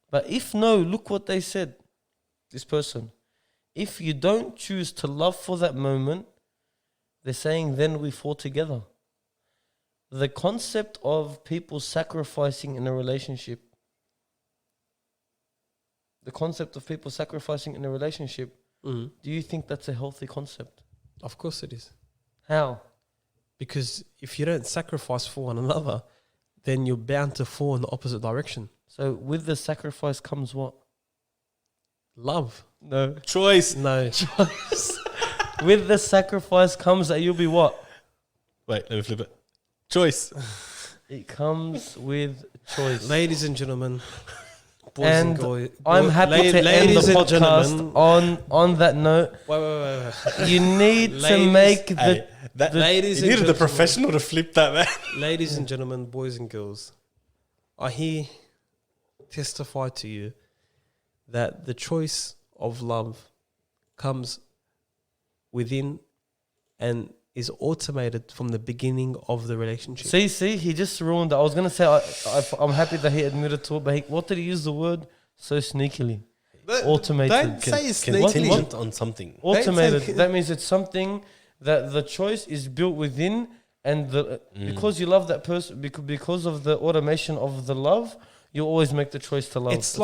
Speaker 1: But if no, look what they said. This person. If you don't choose to love for that moment, they're saying then we fall together. The concept of people sacrificing in a relationship,
Speaker 3: Mm.
Speaker 1: do you think that's a healthy concept?
Speaker 3: Of course it is.
Speaker 1: How?
Speaker 3: Because if you don't sacrifice for one another, then you're bound to fall in the opposite direction.
Speaker 1: So with the sacrifice comes what?
Speaker 3: Love.
Speaker 1: No.
Speaker 2: Choice.
Speaker 3: No.
Speaker 1: With the sacrifice comes that you'll be what?
Speaker 2: Wait, let me flip it. Choice.
Speaker 1: It comes with choice.
Speaker 3: Ladies and gentlemen, boys
Speaker 1: And
Speaker 3: and girls.
Speaker 1: I'm happy to end the podcast on that note.
Speaker 3: Wait.
Speaker 1: You need to
Speaker 3: Ladies-
Speaker 1: make the...
Speaker 2: Hey, that,
Speaker 3: Ladies
Speaker 2: you
Speaker 3: and
Speaker 2: needed the
Speaker 3: gentlemen.
Speaker 2: professional to flip that, man.
Speaker 3: Ladies and gentlemen, boys and girls, I here testify to you that the choice of love comes within and is automated from the beginning of the relationship.
Speaker 1: See, he just ruined it. I was going to say, I'm happy that he admitted to it, but what did he use the word? So sneakily. Automated.
Speaker 3: Don't say it's
Speaker 2: Contingent
Speaker 3: sneaky.
Speaker 2: on something.
Speaker 1: Automated.
Speaker 3: say-
Speaker 1: That means it's something that the choice is built within, and because you love that person, because of the automation of the love, you always make the choice to love.
Speaker 3: It's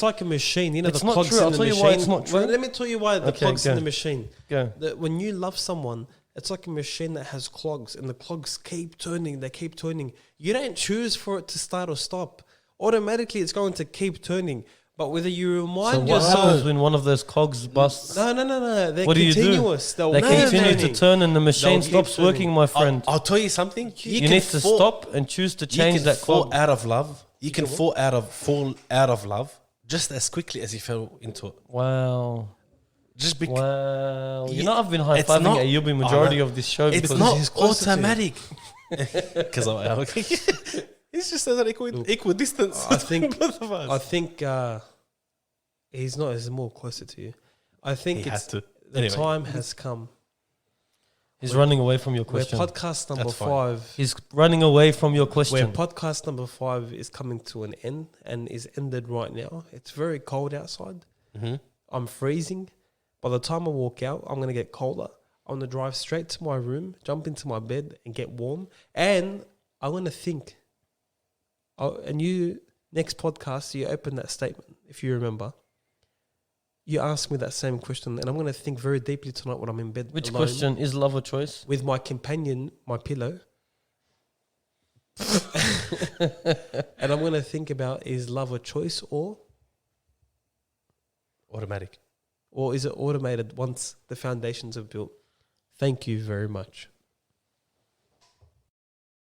Speaker 3: like a machine. You know,
Speaker 1: It's
Speaker 3: the
Speaker 1: not
Speaker 3: cogs
Speaker 1: true.
Speaker 3: in
Speaker 1: I'll
Speaker 3: the
Speaker 1: tell you
Speaker 3: machine.
Speaker 1: why it's not true.
Speaker 3: Well, let me tell you why the
Speaker 1: Okay,
Speaker 3: cogs in
Speaker 1: go.
Speaker 3: the machine.
Speaker 1: Go.
Speaker 3: That when you love someone, it's like a machine that has clogs, and the clogs keep turning. They keep turning. You don't choose for it to start or stop. Automatically, it's going to keep turning. But whether you
Speaker 1: So
Speaker 3: remind
Speaker 1: what happens
Speaker 3: yourself,
Speaker 1: when one of those cogs busts?
Speaker 3: no, they're
Speaker 1: What do you do?
Speaker 3: continuous. They'll
Speaker 1: They
Speaker 3: keep
Speaker 1: continue to
Speaker 3: turning.
Speaker 1: turn, and the machine
Speaker 3: They'll keep
Speaker 1: stops
Speaker 3: turning.
Speaker 1: working, my friend.
Speaker 2: I'll tell you something.
Speaker 1: You
Speaker 2: can
Speaker 1: need to
Speaker 2: fall-
Speaker 1: stop and choose to
Speaker 2: You
Speaker 1: change
Speaker 2: can
Speaker 1: that
Speaker 2: fall
Speaker 1: cog.
Speaker 2: out of love. You can fall out of love just as quickly as you fell into it.
Speaker 1: Wow.
Speaker 2: Just because
Speaker 1: Wow. You
Speaker 2: Yeah,
Speaker 1: know, I've been
Speaker 2: it's
Speaker 1: high-fiving
Speaker 2: not-
Speaker 1: Ayubi majority
Speaker 2: I know.
Speaker 1: of this show
Speaker 2: it's
Speaker 1: because
Speaker 2: not
Speaker 3: he's closer to you.
Speaker 2: automatic. Because it's just at an equal distance.
Speaker 3: I think-
Speaker 2: both of us.
Speaker 3: I think he's not. He's more closer to you. I think
Speaker 2: He has
Speaker 3: it's
Speaker 2: to.
Speaker 3: the
Speaker 2: Anyway.
Speaker 3: time has come.
Speaker 1: he's running away from your
Speaker 3: Where
Speaker 1: question.
Speaker 3: podcast number
Speaker 2: That's fine.
Speaker 3: 5.
Speaker 1: He's running away from your
Speaker 3: Where
Speaker 1: question.
Speaker 3: podcast number 5 is coming to an end and is ended right now. It's very cold outside.
Speaker 2: Mhm.
Speaker 3: I'm freezing. By the time I walk out, I'm going to get colder. I'm going to drive straight to my room, jump into my bed and get warm. And I'm going to think. And you, next podcast, you open that statement, if you remember. you ask me that same question, and I'm going to think very deeply tonight when I'm in bed.
Speaker 1: Which
Speaker 3: alone
Speaker 1: question is love a choice?
Speaker 3: with my companion, my pillow, and I'm going to think about, is love a choice
Speaker 2: Automatic.
Speaker 3: or is it automated once the foundations are built? Thank you very much.